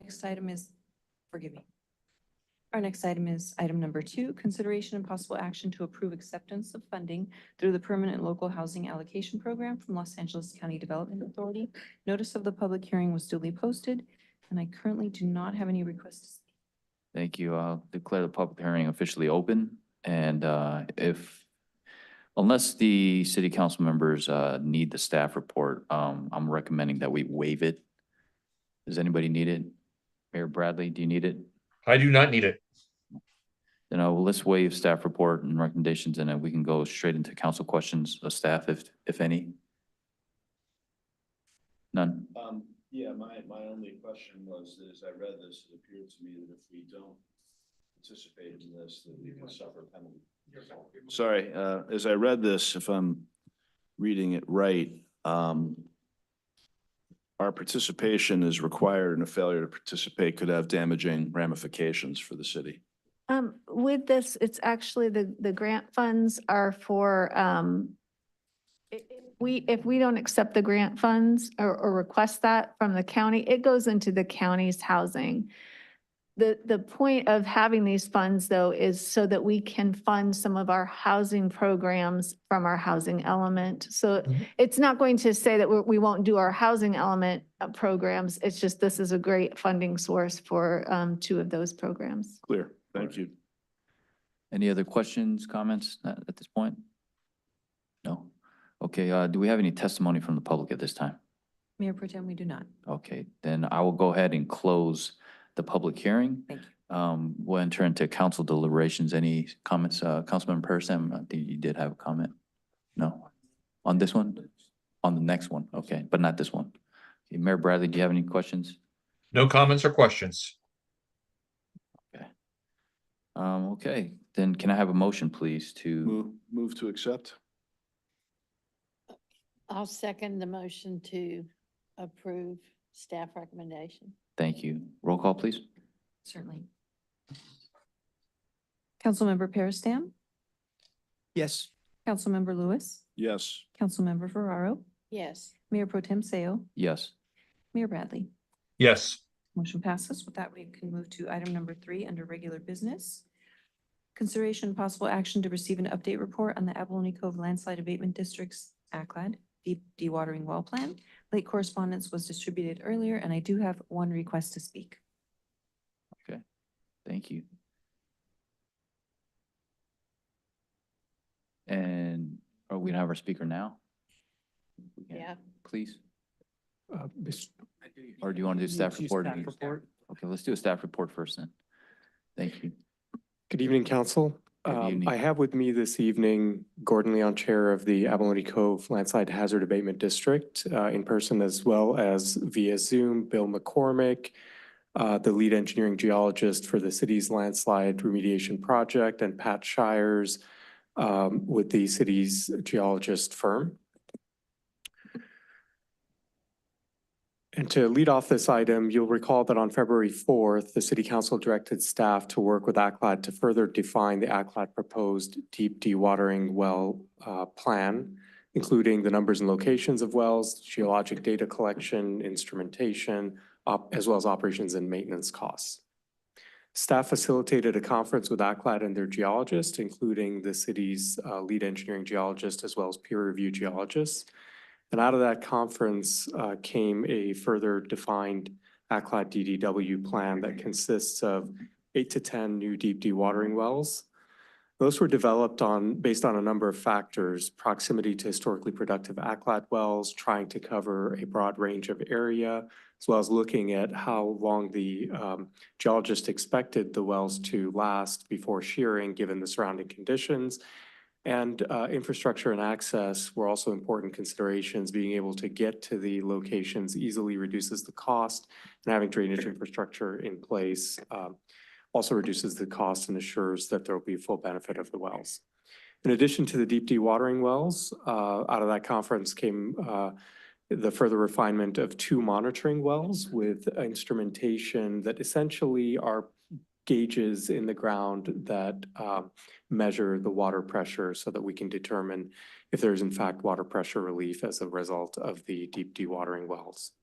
Next item is, forgive me. Our next item is item number 2, consideration and possible action to approve acceptance of funding through the Permanent Local Housing Allocation Program from Los Angeles County Development Authority. Notice of the public hearing was duly posted, and I currently do not have any requests to speak. Thank you. I'll declare the public hearing officially open. And unless the city council members need the staff report, I'm recommending that we waive it. Does anybody need it? Mayor Bradley, do you need it? I do not need it. Then let's waive staff report and recommendations, and then we can go straight into council questions of staff, if any. None. Yeah, my only question was, as I read this, it appeared to me that if we don't participate in this, that we can suffer penalty. Sorry, as I read this, if I'm reading it right, our participation is required, and a failure to participate could have damaging ramifications for the city. With this, it's actually the grant funds are for, if we don't accept the grant funds or request that from the county, it goes into the county's housing. The point of having these funds, though, is so that we can fund some of our housing programs from our housing element. So it's not going to say that we won't do our housing element programs. It's just this is a great funding source for 2 of those programs. Clear. Thank you. Any other questions, comments at this point? No? Okay, do we have any testimony from the public at this time? Mayor Pro Tem, we do not. Okay, then I will go ahead and close the public hearing. Thank you. We'll enter into council deliberations. Any comments, Councilmember Persam? I think you did have a comment. No? On this one? On the next one? Okay, but not this one. Okay, Mayor Bradley, do you have any questions? No comments or questions. Okay, then can I have a motion, please, to? Move to accept. I'll second the motion to approve staff recommendation. Thank you. Roll call, please. Certainly. Councilmember Peristam, Yes. Councilmember Lewis, Yes. Councilmember Ferraro, Yes. Mayor Pro Tem Seo, Yes. Mayor Bradley. Yes. Motion passes. With that, we can move to item number 3 under regular business. Consideration and possible action to receive an update report on the Abalone Cove Landslide Abatement District's ACLAD deep dewatering well plan. Late correspondence was distributed earlier, and I do have one request to speak. Okay, thank you. And are we gonna have our speaker now? Yeah. Please. Or do you want to do staff report? Okay, let's do a staff report first then. Thank you. Good evening, council. Good evening. I have with me this evening Gordon Leon, Chair of the Abalone Cove Landslide Hazard Abatement District, in person as well as via Zoom, Bill McCormick, the lead engineering geologist for the city's landslide remediation project, and Pat Shires with the city's geologist firm. And to lead off this item, you'll recall that on February 4th, the City Council directed staff to work with ACLAD to further define the ACLAD proposed deep dewatering well plan, including the numbers and locations of wells, geologic data collection, instrumentation, as well as operations and maintenance costs. Staff facilitated a conference with ACLAD and their geologist, including the city's lead engineering geologist, as well as peer review geologists. And out of that conference came a further defined ACLAD DDW plan that consists of 8 to 10 new deep dewatering wells. Those were developed based on a number of factors: proximity to historically productive ACLAD wells, trying to cover a broad range of area, as well as looking at how long the geologist expected the wells to last before shearing, given the surrounding conditions. And infrastructure and access were also important considerations. Being able to get to the locations easily reduces the cost, and having drainage infrastructure in place also reduces the cost and assures that there will be full benefit of the wells. In addition to the deep dewatering wells, out of that conference came the further refinement of 2 monitoring wells with instrumentation that essentially are gauges in the ground that measure the water pressure so that we can determine if there is in fact water pressure relief as a result of the deep dewatering wells.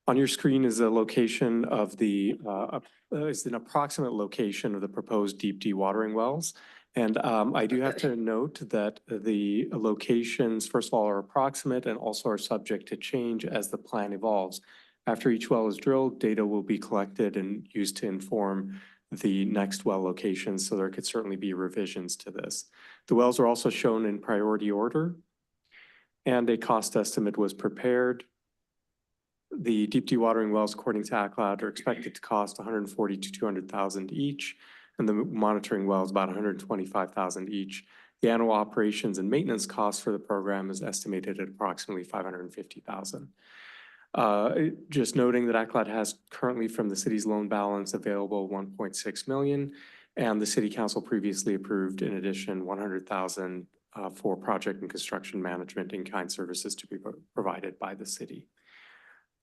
On your screen is a location of is an approximate location of the proposed deep dewatering wells. And I do have to note that the locations, first of all, are approximate and also are subject to change as the plan evolves. After each well is drilled, data will be collected and used to inform the next well locations, so there could certainly be revisions to this. The wells are also shown in priority order, and a cost estimate was prepared. The deep dewatering wells, according to ACLAD, are expected to cost 140 to 200,000 each, and the monitoring wells about 125,000 each. The annual operations and maintenance cost for the program is estimated at approximately 550,000. Just noting that ACLAD has currently from the city's loan balance available 1.6 million, and the city council previously approved in addition 100,000 for project and construction management in-kind services to be provided by the city.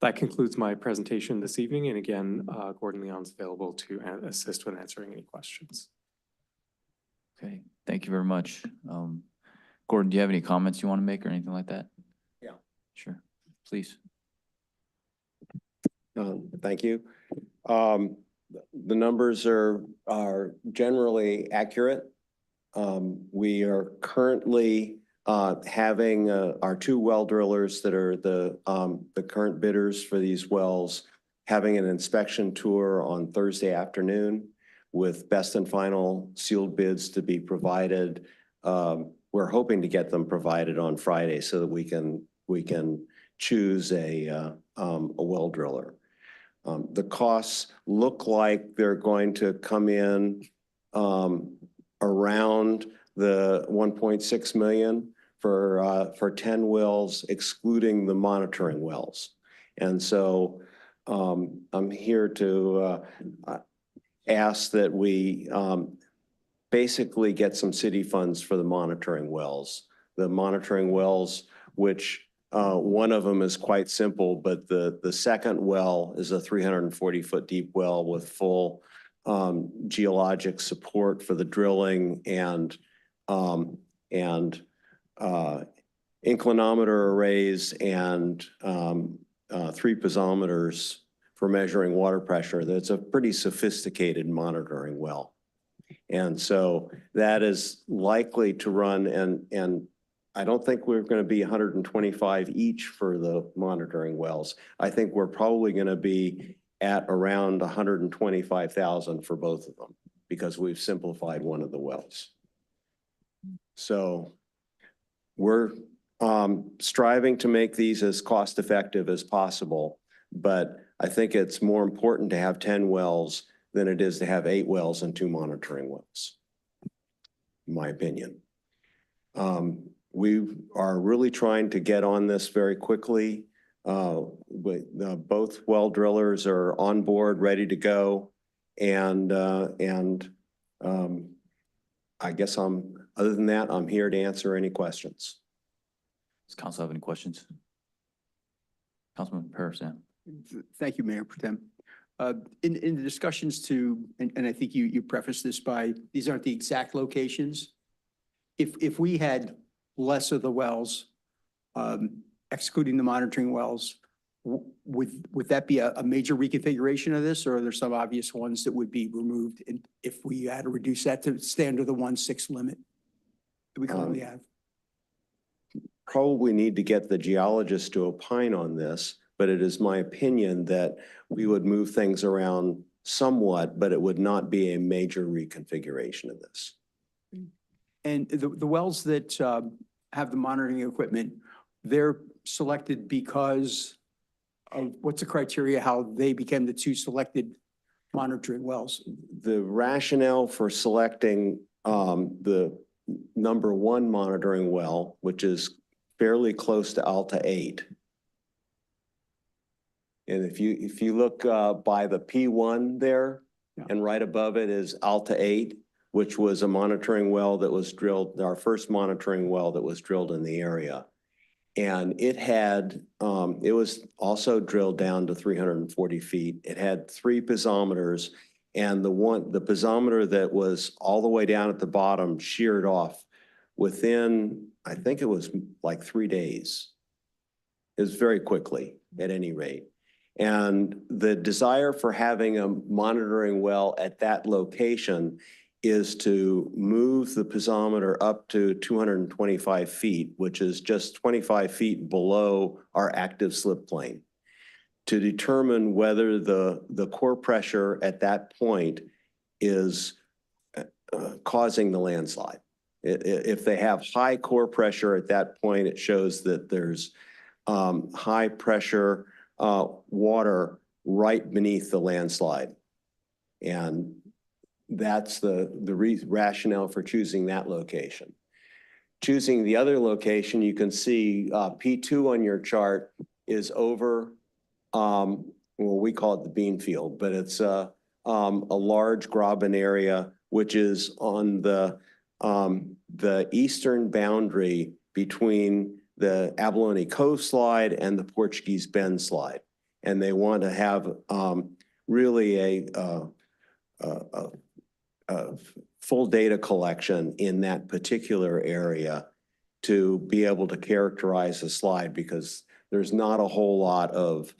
That concludes my presentation this evening, and again, Gordon Leon's available to assist with answering any questions. Okay, thank you very much. Gordon, do you have any comments you want to make or anything like that? Yeah. Sure, please. Thank you. The numbers are generally accurate. We are currently having our two well drillers that are the current bidders for these wells having an inspection tour on Thursday afternoon with best and final sealed bids to be provided. We're hoping to get them provided on Friday so that we can choose a well driller. The costs look like they're going to come in around the 1.6 million for 10 wells, excluding the monitoring wells. And so I'm here to ask that we basically get some city funds for the monitoring wells. The monitoring wells, which one of them is quite simple, but the second well is a 340-foot deep well with full geologic support for the drilling and inclinometer arrays and 3 piezometers for measuring water pressure. That's a pretty sophisticated monitoring well. And so that is likely to run, and I don't think we're going to be 125 each for the monitoring wells. I think we're probably going to be at around 125,000 for both of them because we've simplified one of the wells. So we're striving to make these as cost effective as possible, but I think it's more important to have 10 wells than it is to have 8 wells and 2 monitoring wells, in my opinion. We are really trying to get on this very quickly. Both well drillers are on board, ready to go. And I guess other than that, I'm here to answer any questions. Does council have any questions? Councilman Parasam. Thank you, Mayor Pro Tem. In the discussions and I think you prefaced this by, these aren't the exact locations. If we had less of the wells, excluding the monitoring wells, would that be a major reconfiguration of this, or are there some obvious ones that would be removed if we had to reduce that to stay under the 1/6 limit that we currently have? Probably need to get the geologist to opine on this, but it is my opinion that we would move things around somewhat, but it would not be a major reconfiguration of this. And the wells that have the monitoring equipment, they're selected because of what's the criteria, how they became the 2 selected monitoring wells? The rationale for selecting the number 1 monitoring well, which is fairly close to Alta 8. And if you look by the P1 there, and right above it is Alta 8, which was a monitoring well that was drilled, our first monitoring well that was drilled in the area. And it was also drilled down to 340 feet. It had 3 piezometers, and the piezometer that was all the way down at the bottom sheared off within, I think it was like 3 days. It was very quickly, at any rate. And the desire for having a monitoring well at that location is to move the piezometer up to 225 feet, which is just 25 feet below our active slip plane, to determine whether the core pressure at that point is causing the landslide. If they have high core pressure at that point, it shows that there's high pressure water right beneath the landslide. And that's the rationale for choosing that location. Choosing the other location, you can see P2 on your chart is over, well, we call it the bean field, but it's a large graben area, which is on the eastern boundary between the Abalone Cove slide and the Portuguese Bend slide. And they want to have really a full data collection in that particular area to be able to characterize the slide, because there's not a whole lot of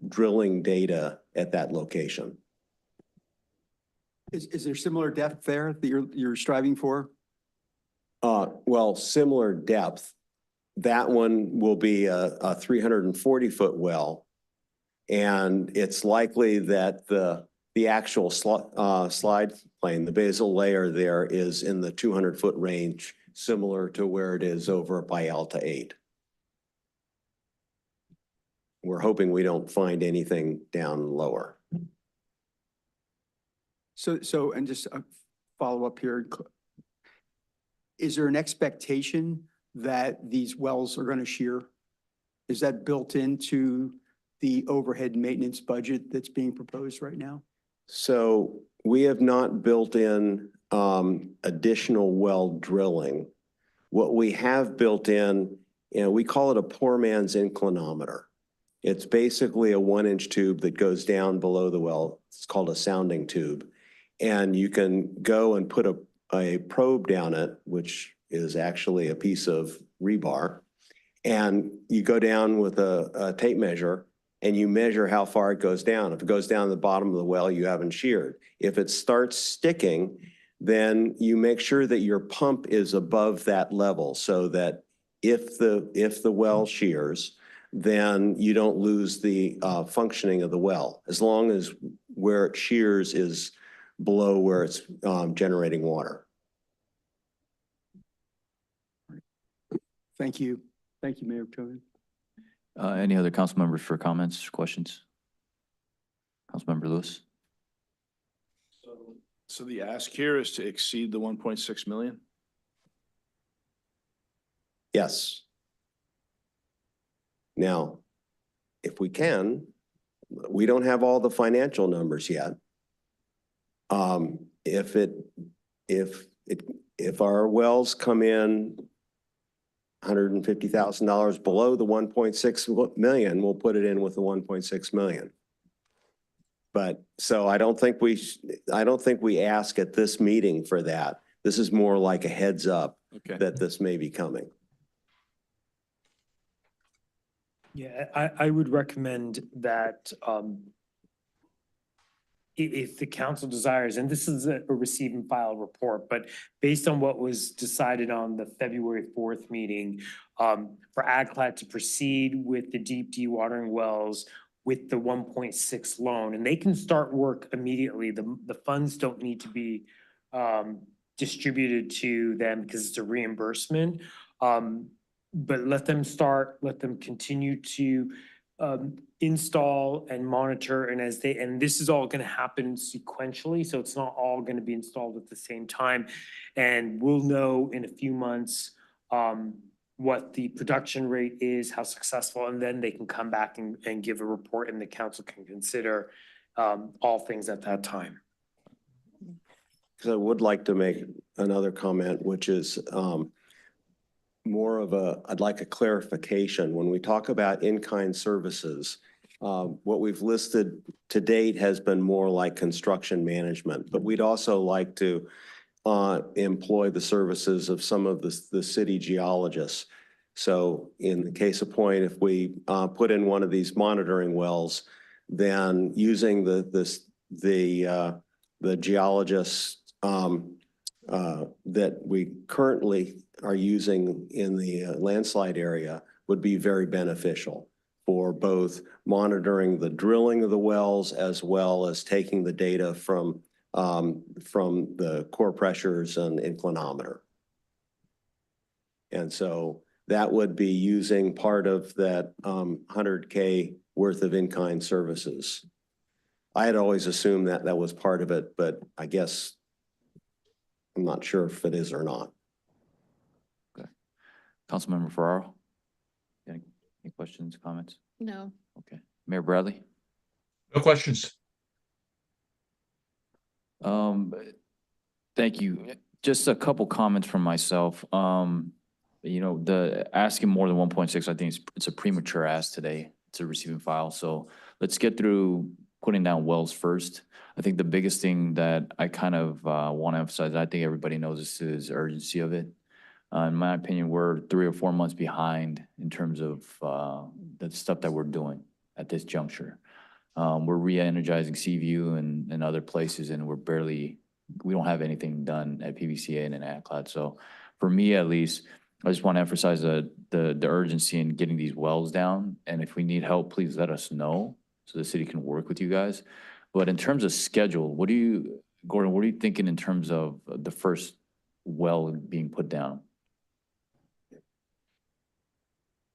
drilling data at that location. Is there similar depth there that you're striving for? Well, similar depth. That one will be a 340-foot well, and it's likely that the actual slide plane, the basal layer there, is in the 200-foot range, similar to where it is over by Alta 8. We're hoping we don't find anything down lower. So, and just a follow up here. Is there an expectation that these wells are going to shear? Is that built into the overhead maintenance budget that's being proposed right now? So we have not built in additional well drilling. What we have built in, we call it a poor man's inclinometer. It's basically a 1-inch tube that goes down below the well. It's called a sounding tube. And you can go and put a probe down it, which is actually a piece of rebar. And you go down with a tape measure and you measure how far it goes down. If it goes down to the bottom of the well, you haven't sheared. If it starts sticking, then you make sure that your pump is above that level, so that if the well shears, then you don't lose the functioning of the well, as long as where it shears is below where it's generating water. Thank you. Thank you, Mayor Cohen. Any other council members for comments, questions? Councilmember Lewis? So the ask here is to exceed the 1.6 million? Yes. Now, if we can, we don't have all the financial numbers yet. If our wells come in $150,000 below the 1.6 million, we'll put it in with the 1.6 million. But so I don't think we ask at this meeting for that. This is more like a heads up that this may be coming. Yeah, I would recommend that if the council desires, and this is a receive and file report, but based on what was decided on the February 4th meeting, for AgClat to proceed with the deep dewatering wells with the 1.6 loan, and they can start work immediately. The funds don't need to be distributed to them because it's a reimbursement. But let them continue to install and monitor, and this is all going to happen sequentially, so it's not all going to be installed at the same time. And we'll know in a few months what the production rate is, how successful, and then they can come back and give a report, and the council can consider all things at that time. Because I would like to make another comment, which is I'd like a clarification. When we talk about in-kind services, what we've listed to date has been more like construction management, but we'd also like to employ the services of some of the city geologists. So in the case of point, if we put in one of these monitoring wells, then using the geologists that we currently are using in the landslide area would be very beneficial for both monitoring the drilling of the wells as well as taking the data from the core pressures and inclinometer. And so that would be using part of that $100K worth of in-kind services. I had always assumed that that was part of it, but I guess I'm not sure if it is or not. Okay. Councilmember Ferraro? Any questions, comments? No. Okay. Mayor Bradley? No questions. Thank you. Just a couple comments from myself. You know, the asking more than 1.6, I think it's a premature ask today. It's a receiving file. So let's get through putting down wells first. I think the biggest thing that I kind of want to emphasize, I think everybody knows this, is urgency of it. In my opinion, we're 3 or 4 months behind in terms of the stuff that we're doing at this juncture. We're re-energizing Seaview and other places, and we don't have anything done at PBCA and in ACLAD. So for me, at least, I just want to emphasize the urgency in getting these wells down. And if we need help, please let us know so the city can work with you guys. But in terms of schedule, Gordon, what are you thinking in terms of the first well being put down?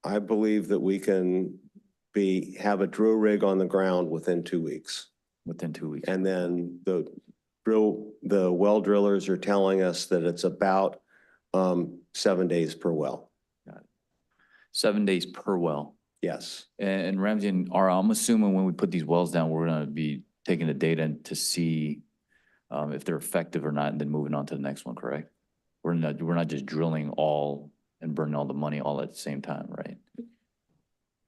I believe that we can have a drill rig on the ground within 2 weeks. Within 2 weeks. And then the well drillers are telling us that it's about 7 days per well. Got it. 7 days per well. Yes. And Ramsey and Ara, I'm assuming when we put these wells down, we're gonna be taking the data to see if they're effective or not, and then moving on to the next one, correct? We're not just drilling all and burning all the money all at the same time, right?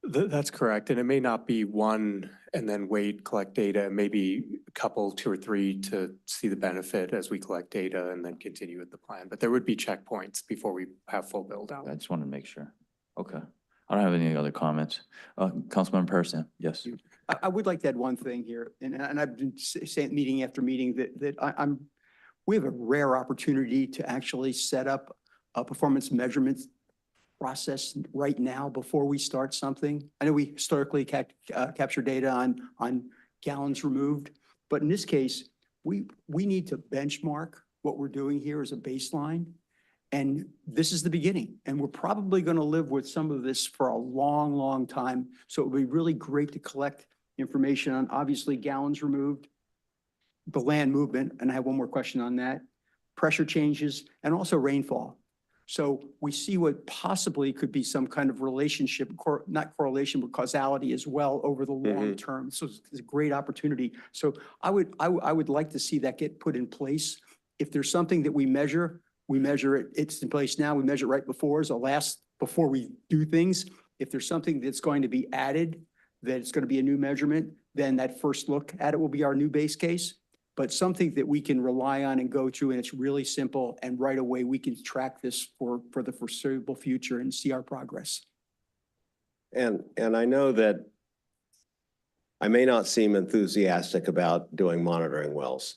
That's correct. And it may not be one and then wait, collect data, maybe a couple, 2 or 3 to see the benefit as we collect data and then continue with the plan. But there would be checkpoints before we have full build out. I just wanted to make sure. Okay. I don't have any other comments. Councilmember Parson, yes. I would like to add one thing here, and I've been saying meeting after meeting that we have a rare opportunity to actually set up a performance measurement process right now before we start something. I know we historically capture data on gallons removed, but in this case, we need to benchmark what we're doing here as a baseline. And this is the beginning, and we're probably going to live with some of this for a long, long time. So it would be really great to collect information on, obviously, gallons removed, the land movement, and I have one more question on that, pressure changes, and also rainfall. So we see what possibly could be some kind of relationship, not correlation, but causality as well over the long term. So it's a great opportunity. So I would like to see that get put in place. If there's something that we measure it, it's in place now, we measure it right before as a last, before we do things. If there's something that's going to be added, that it's going to be a new measurement, then that first look at it will be our new base case. But something that we can rely on and go to, and it's really simple, and right away we can track this for the foreseeable future and see our progress. And I know that I may not seem enthusiastic about doing monitoring wells,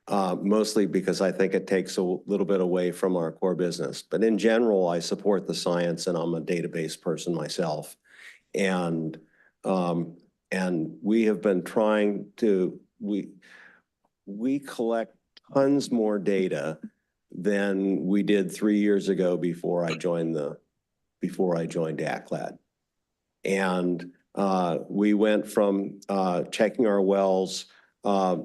mostly because I think it takes a little bit away from our core business. But in general, I support the science, and I'm a database person myself. And we have been trying to, we collect tons more data than we did 3 years ago before I joined ACLAD. And we went from checking our wells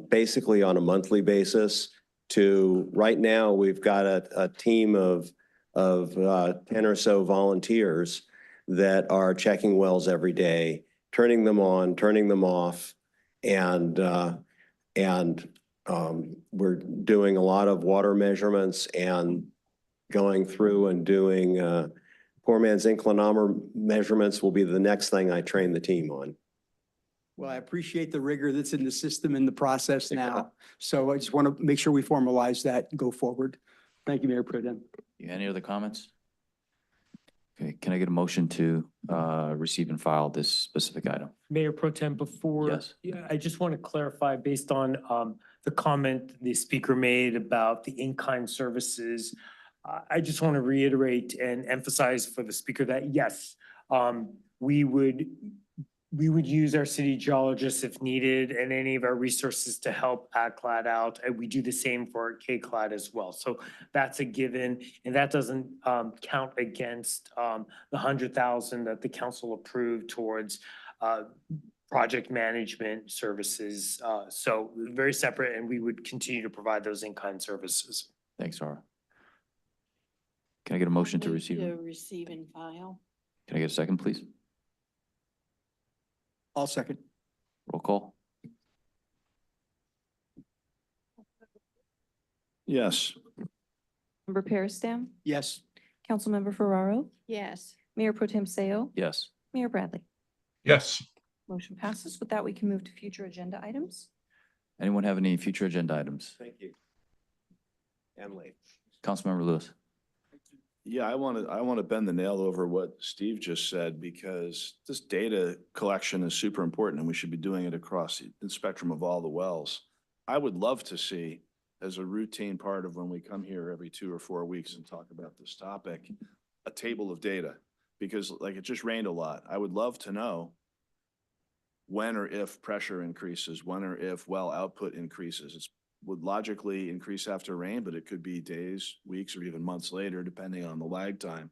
basically on a monthly basis to right now we've got a team of 10 or so volunteers that are checking wells every day, turning them on, turning them off, and we're doing a lot of water measurements and going through and doing poor man's inclinometer measurements will be the next thing I train the team on. Well, I appreciate the rigor that's in the system and the process now. So I just want to make sure we formalize that and go forward. Thank you, Mayor Pro Tem. Any other comments? Okay, can I get a motion to receive and file this specific item? Mayor Pro Tem, before. Yes. Yeah, I just want to clarify based on the comment the speaker made about the in-kind services. I just want to reiterate and emphasize for the speaker that yes, we would use our city geologists if needed and any of our resources to help ACLAD out. And we do the same for KCLAD as well. So that's a given, and that doesn't count against the 100,000 that the council approved towards project management services. So very separate, and we would continue to provide those in-kind services. Thanks, Aura. Can I get a motion to Move receive? To receive and file. Can I get a second, please? I'll second. Roll call. Yes. Member Peristam, Yes. Councilmember Ferraro, Yes. Mayor Pro Tem Seo, Yes. Mayor Bradley. Yes. Motion passes. With that, we can move to future agenda items. Anyone have any future agenda items? Thank you. And late. Councilmember Lewis. Yeah, I want to bend the nail over what Steve just said, because this data collection is super important and we should be doing it across the spectrum of all the wells. I would love to see, as a routine part of when we come here every 2 or 4 weeks and talk about this topic, a table of data, because like it just rained a lot. I would love to know when or if pressure increases, when or if well output increases. It would logically increase after rain, but it could be days, weeks, or even months later, depending on the lag time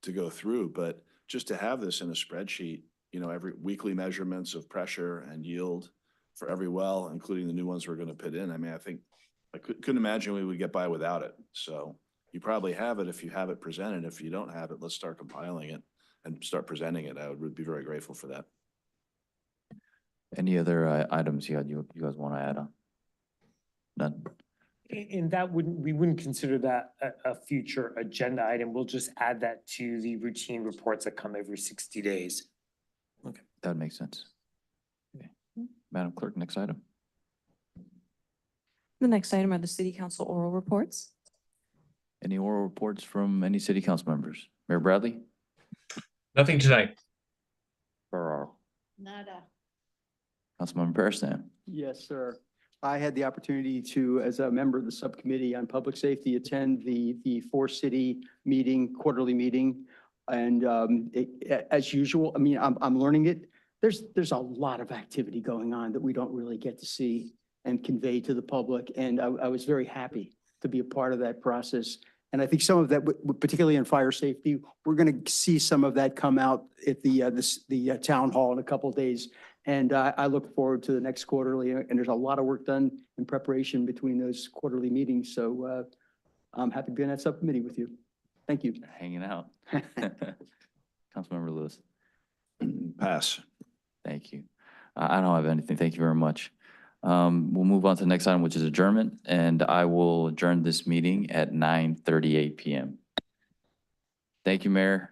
to go through. But just to have this in a spreadsheet, you know, every weekly measurements of pressure and yield for every well, including the new ones we're going to put in. I mean, I think I couldn't imagine we would get by without it. So you probably have it if you have it presented. If you don't have it, let's start compiling it and start presenting it. I would be very grateful for that. Any other items you guys want to add on? None? And that we wouldn't consider that a future agenda item. We'll just add that to the routine reports that come every 60 days. Okay, that would make sense. Okay. Madam Clerk, next item. The next item are the city council oral reports. Any oral reports from any city council members? Mayor Bradley? Nothing tonight. Ferraro? Nada. Councilmember Peristam? Yes, sir. I had the opportunity to, as a member of the subcommittee on public safety, attend the four-city meeting, quarterly meeting. And as usual, I mean, I'm learning it. There's a lot of activity going on that we don't really get to see and convey to the public. And I was very happy to be a part of that process. And I think some of that, particularly in fire safety, we're going to see some of that come out at the town hall in a couple of days. And I look forward to the next quarterly, and there's a lot of work done in preparation between those quarterly meetings. So I'm happy to be on that subcommittee with you. Thank you. Hanging out. Councilmember Lewis? Pass. Thank you. I don't have anything. Thank you very much. We'll move on to the next item, which is adjournment, and I will adjourn this meeting at 9:38 p.m. Thank you, Mayor.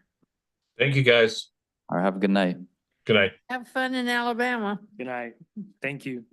Thank you, guys. All right, have a good night. Good night. Have fun in Alabama. Good night. Thank you.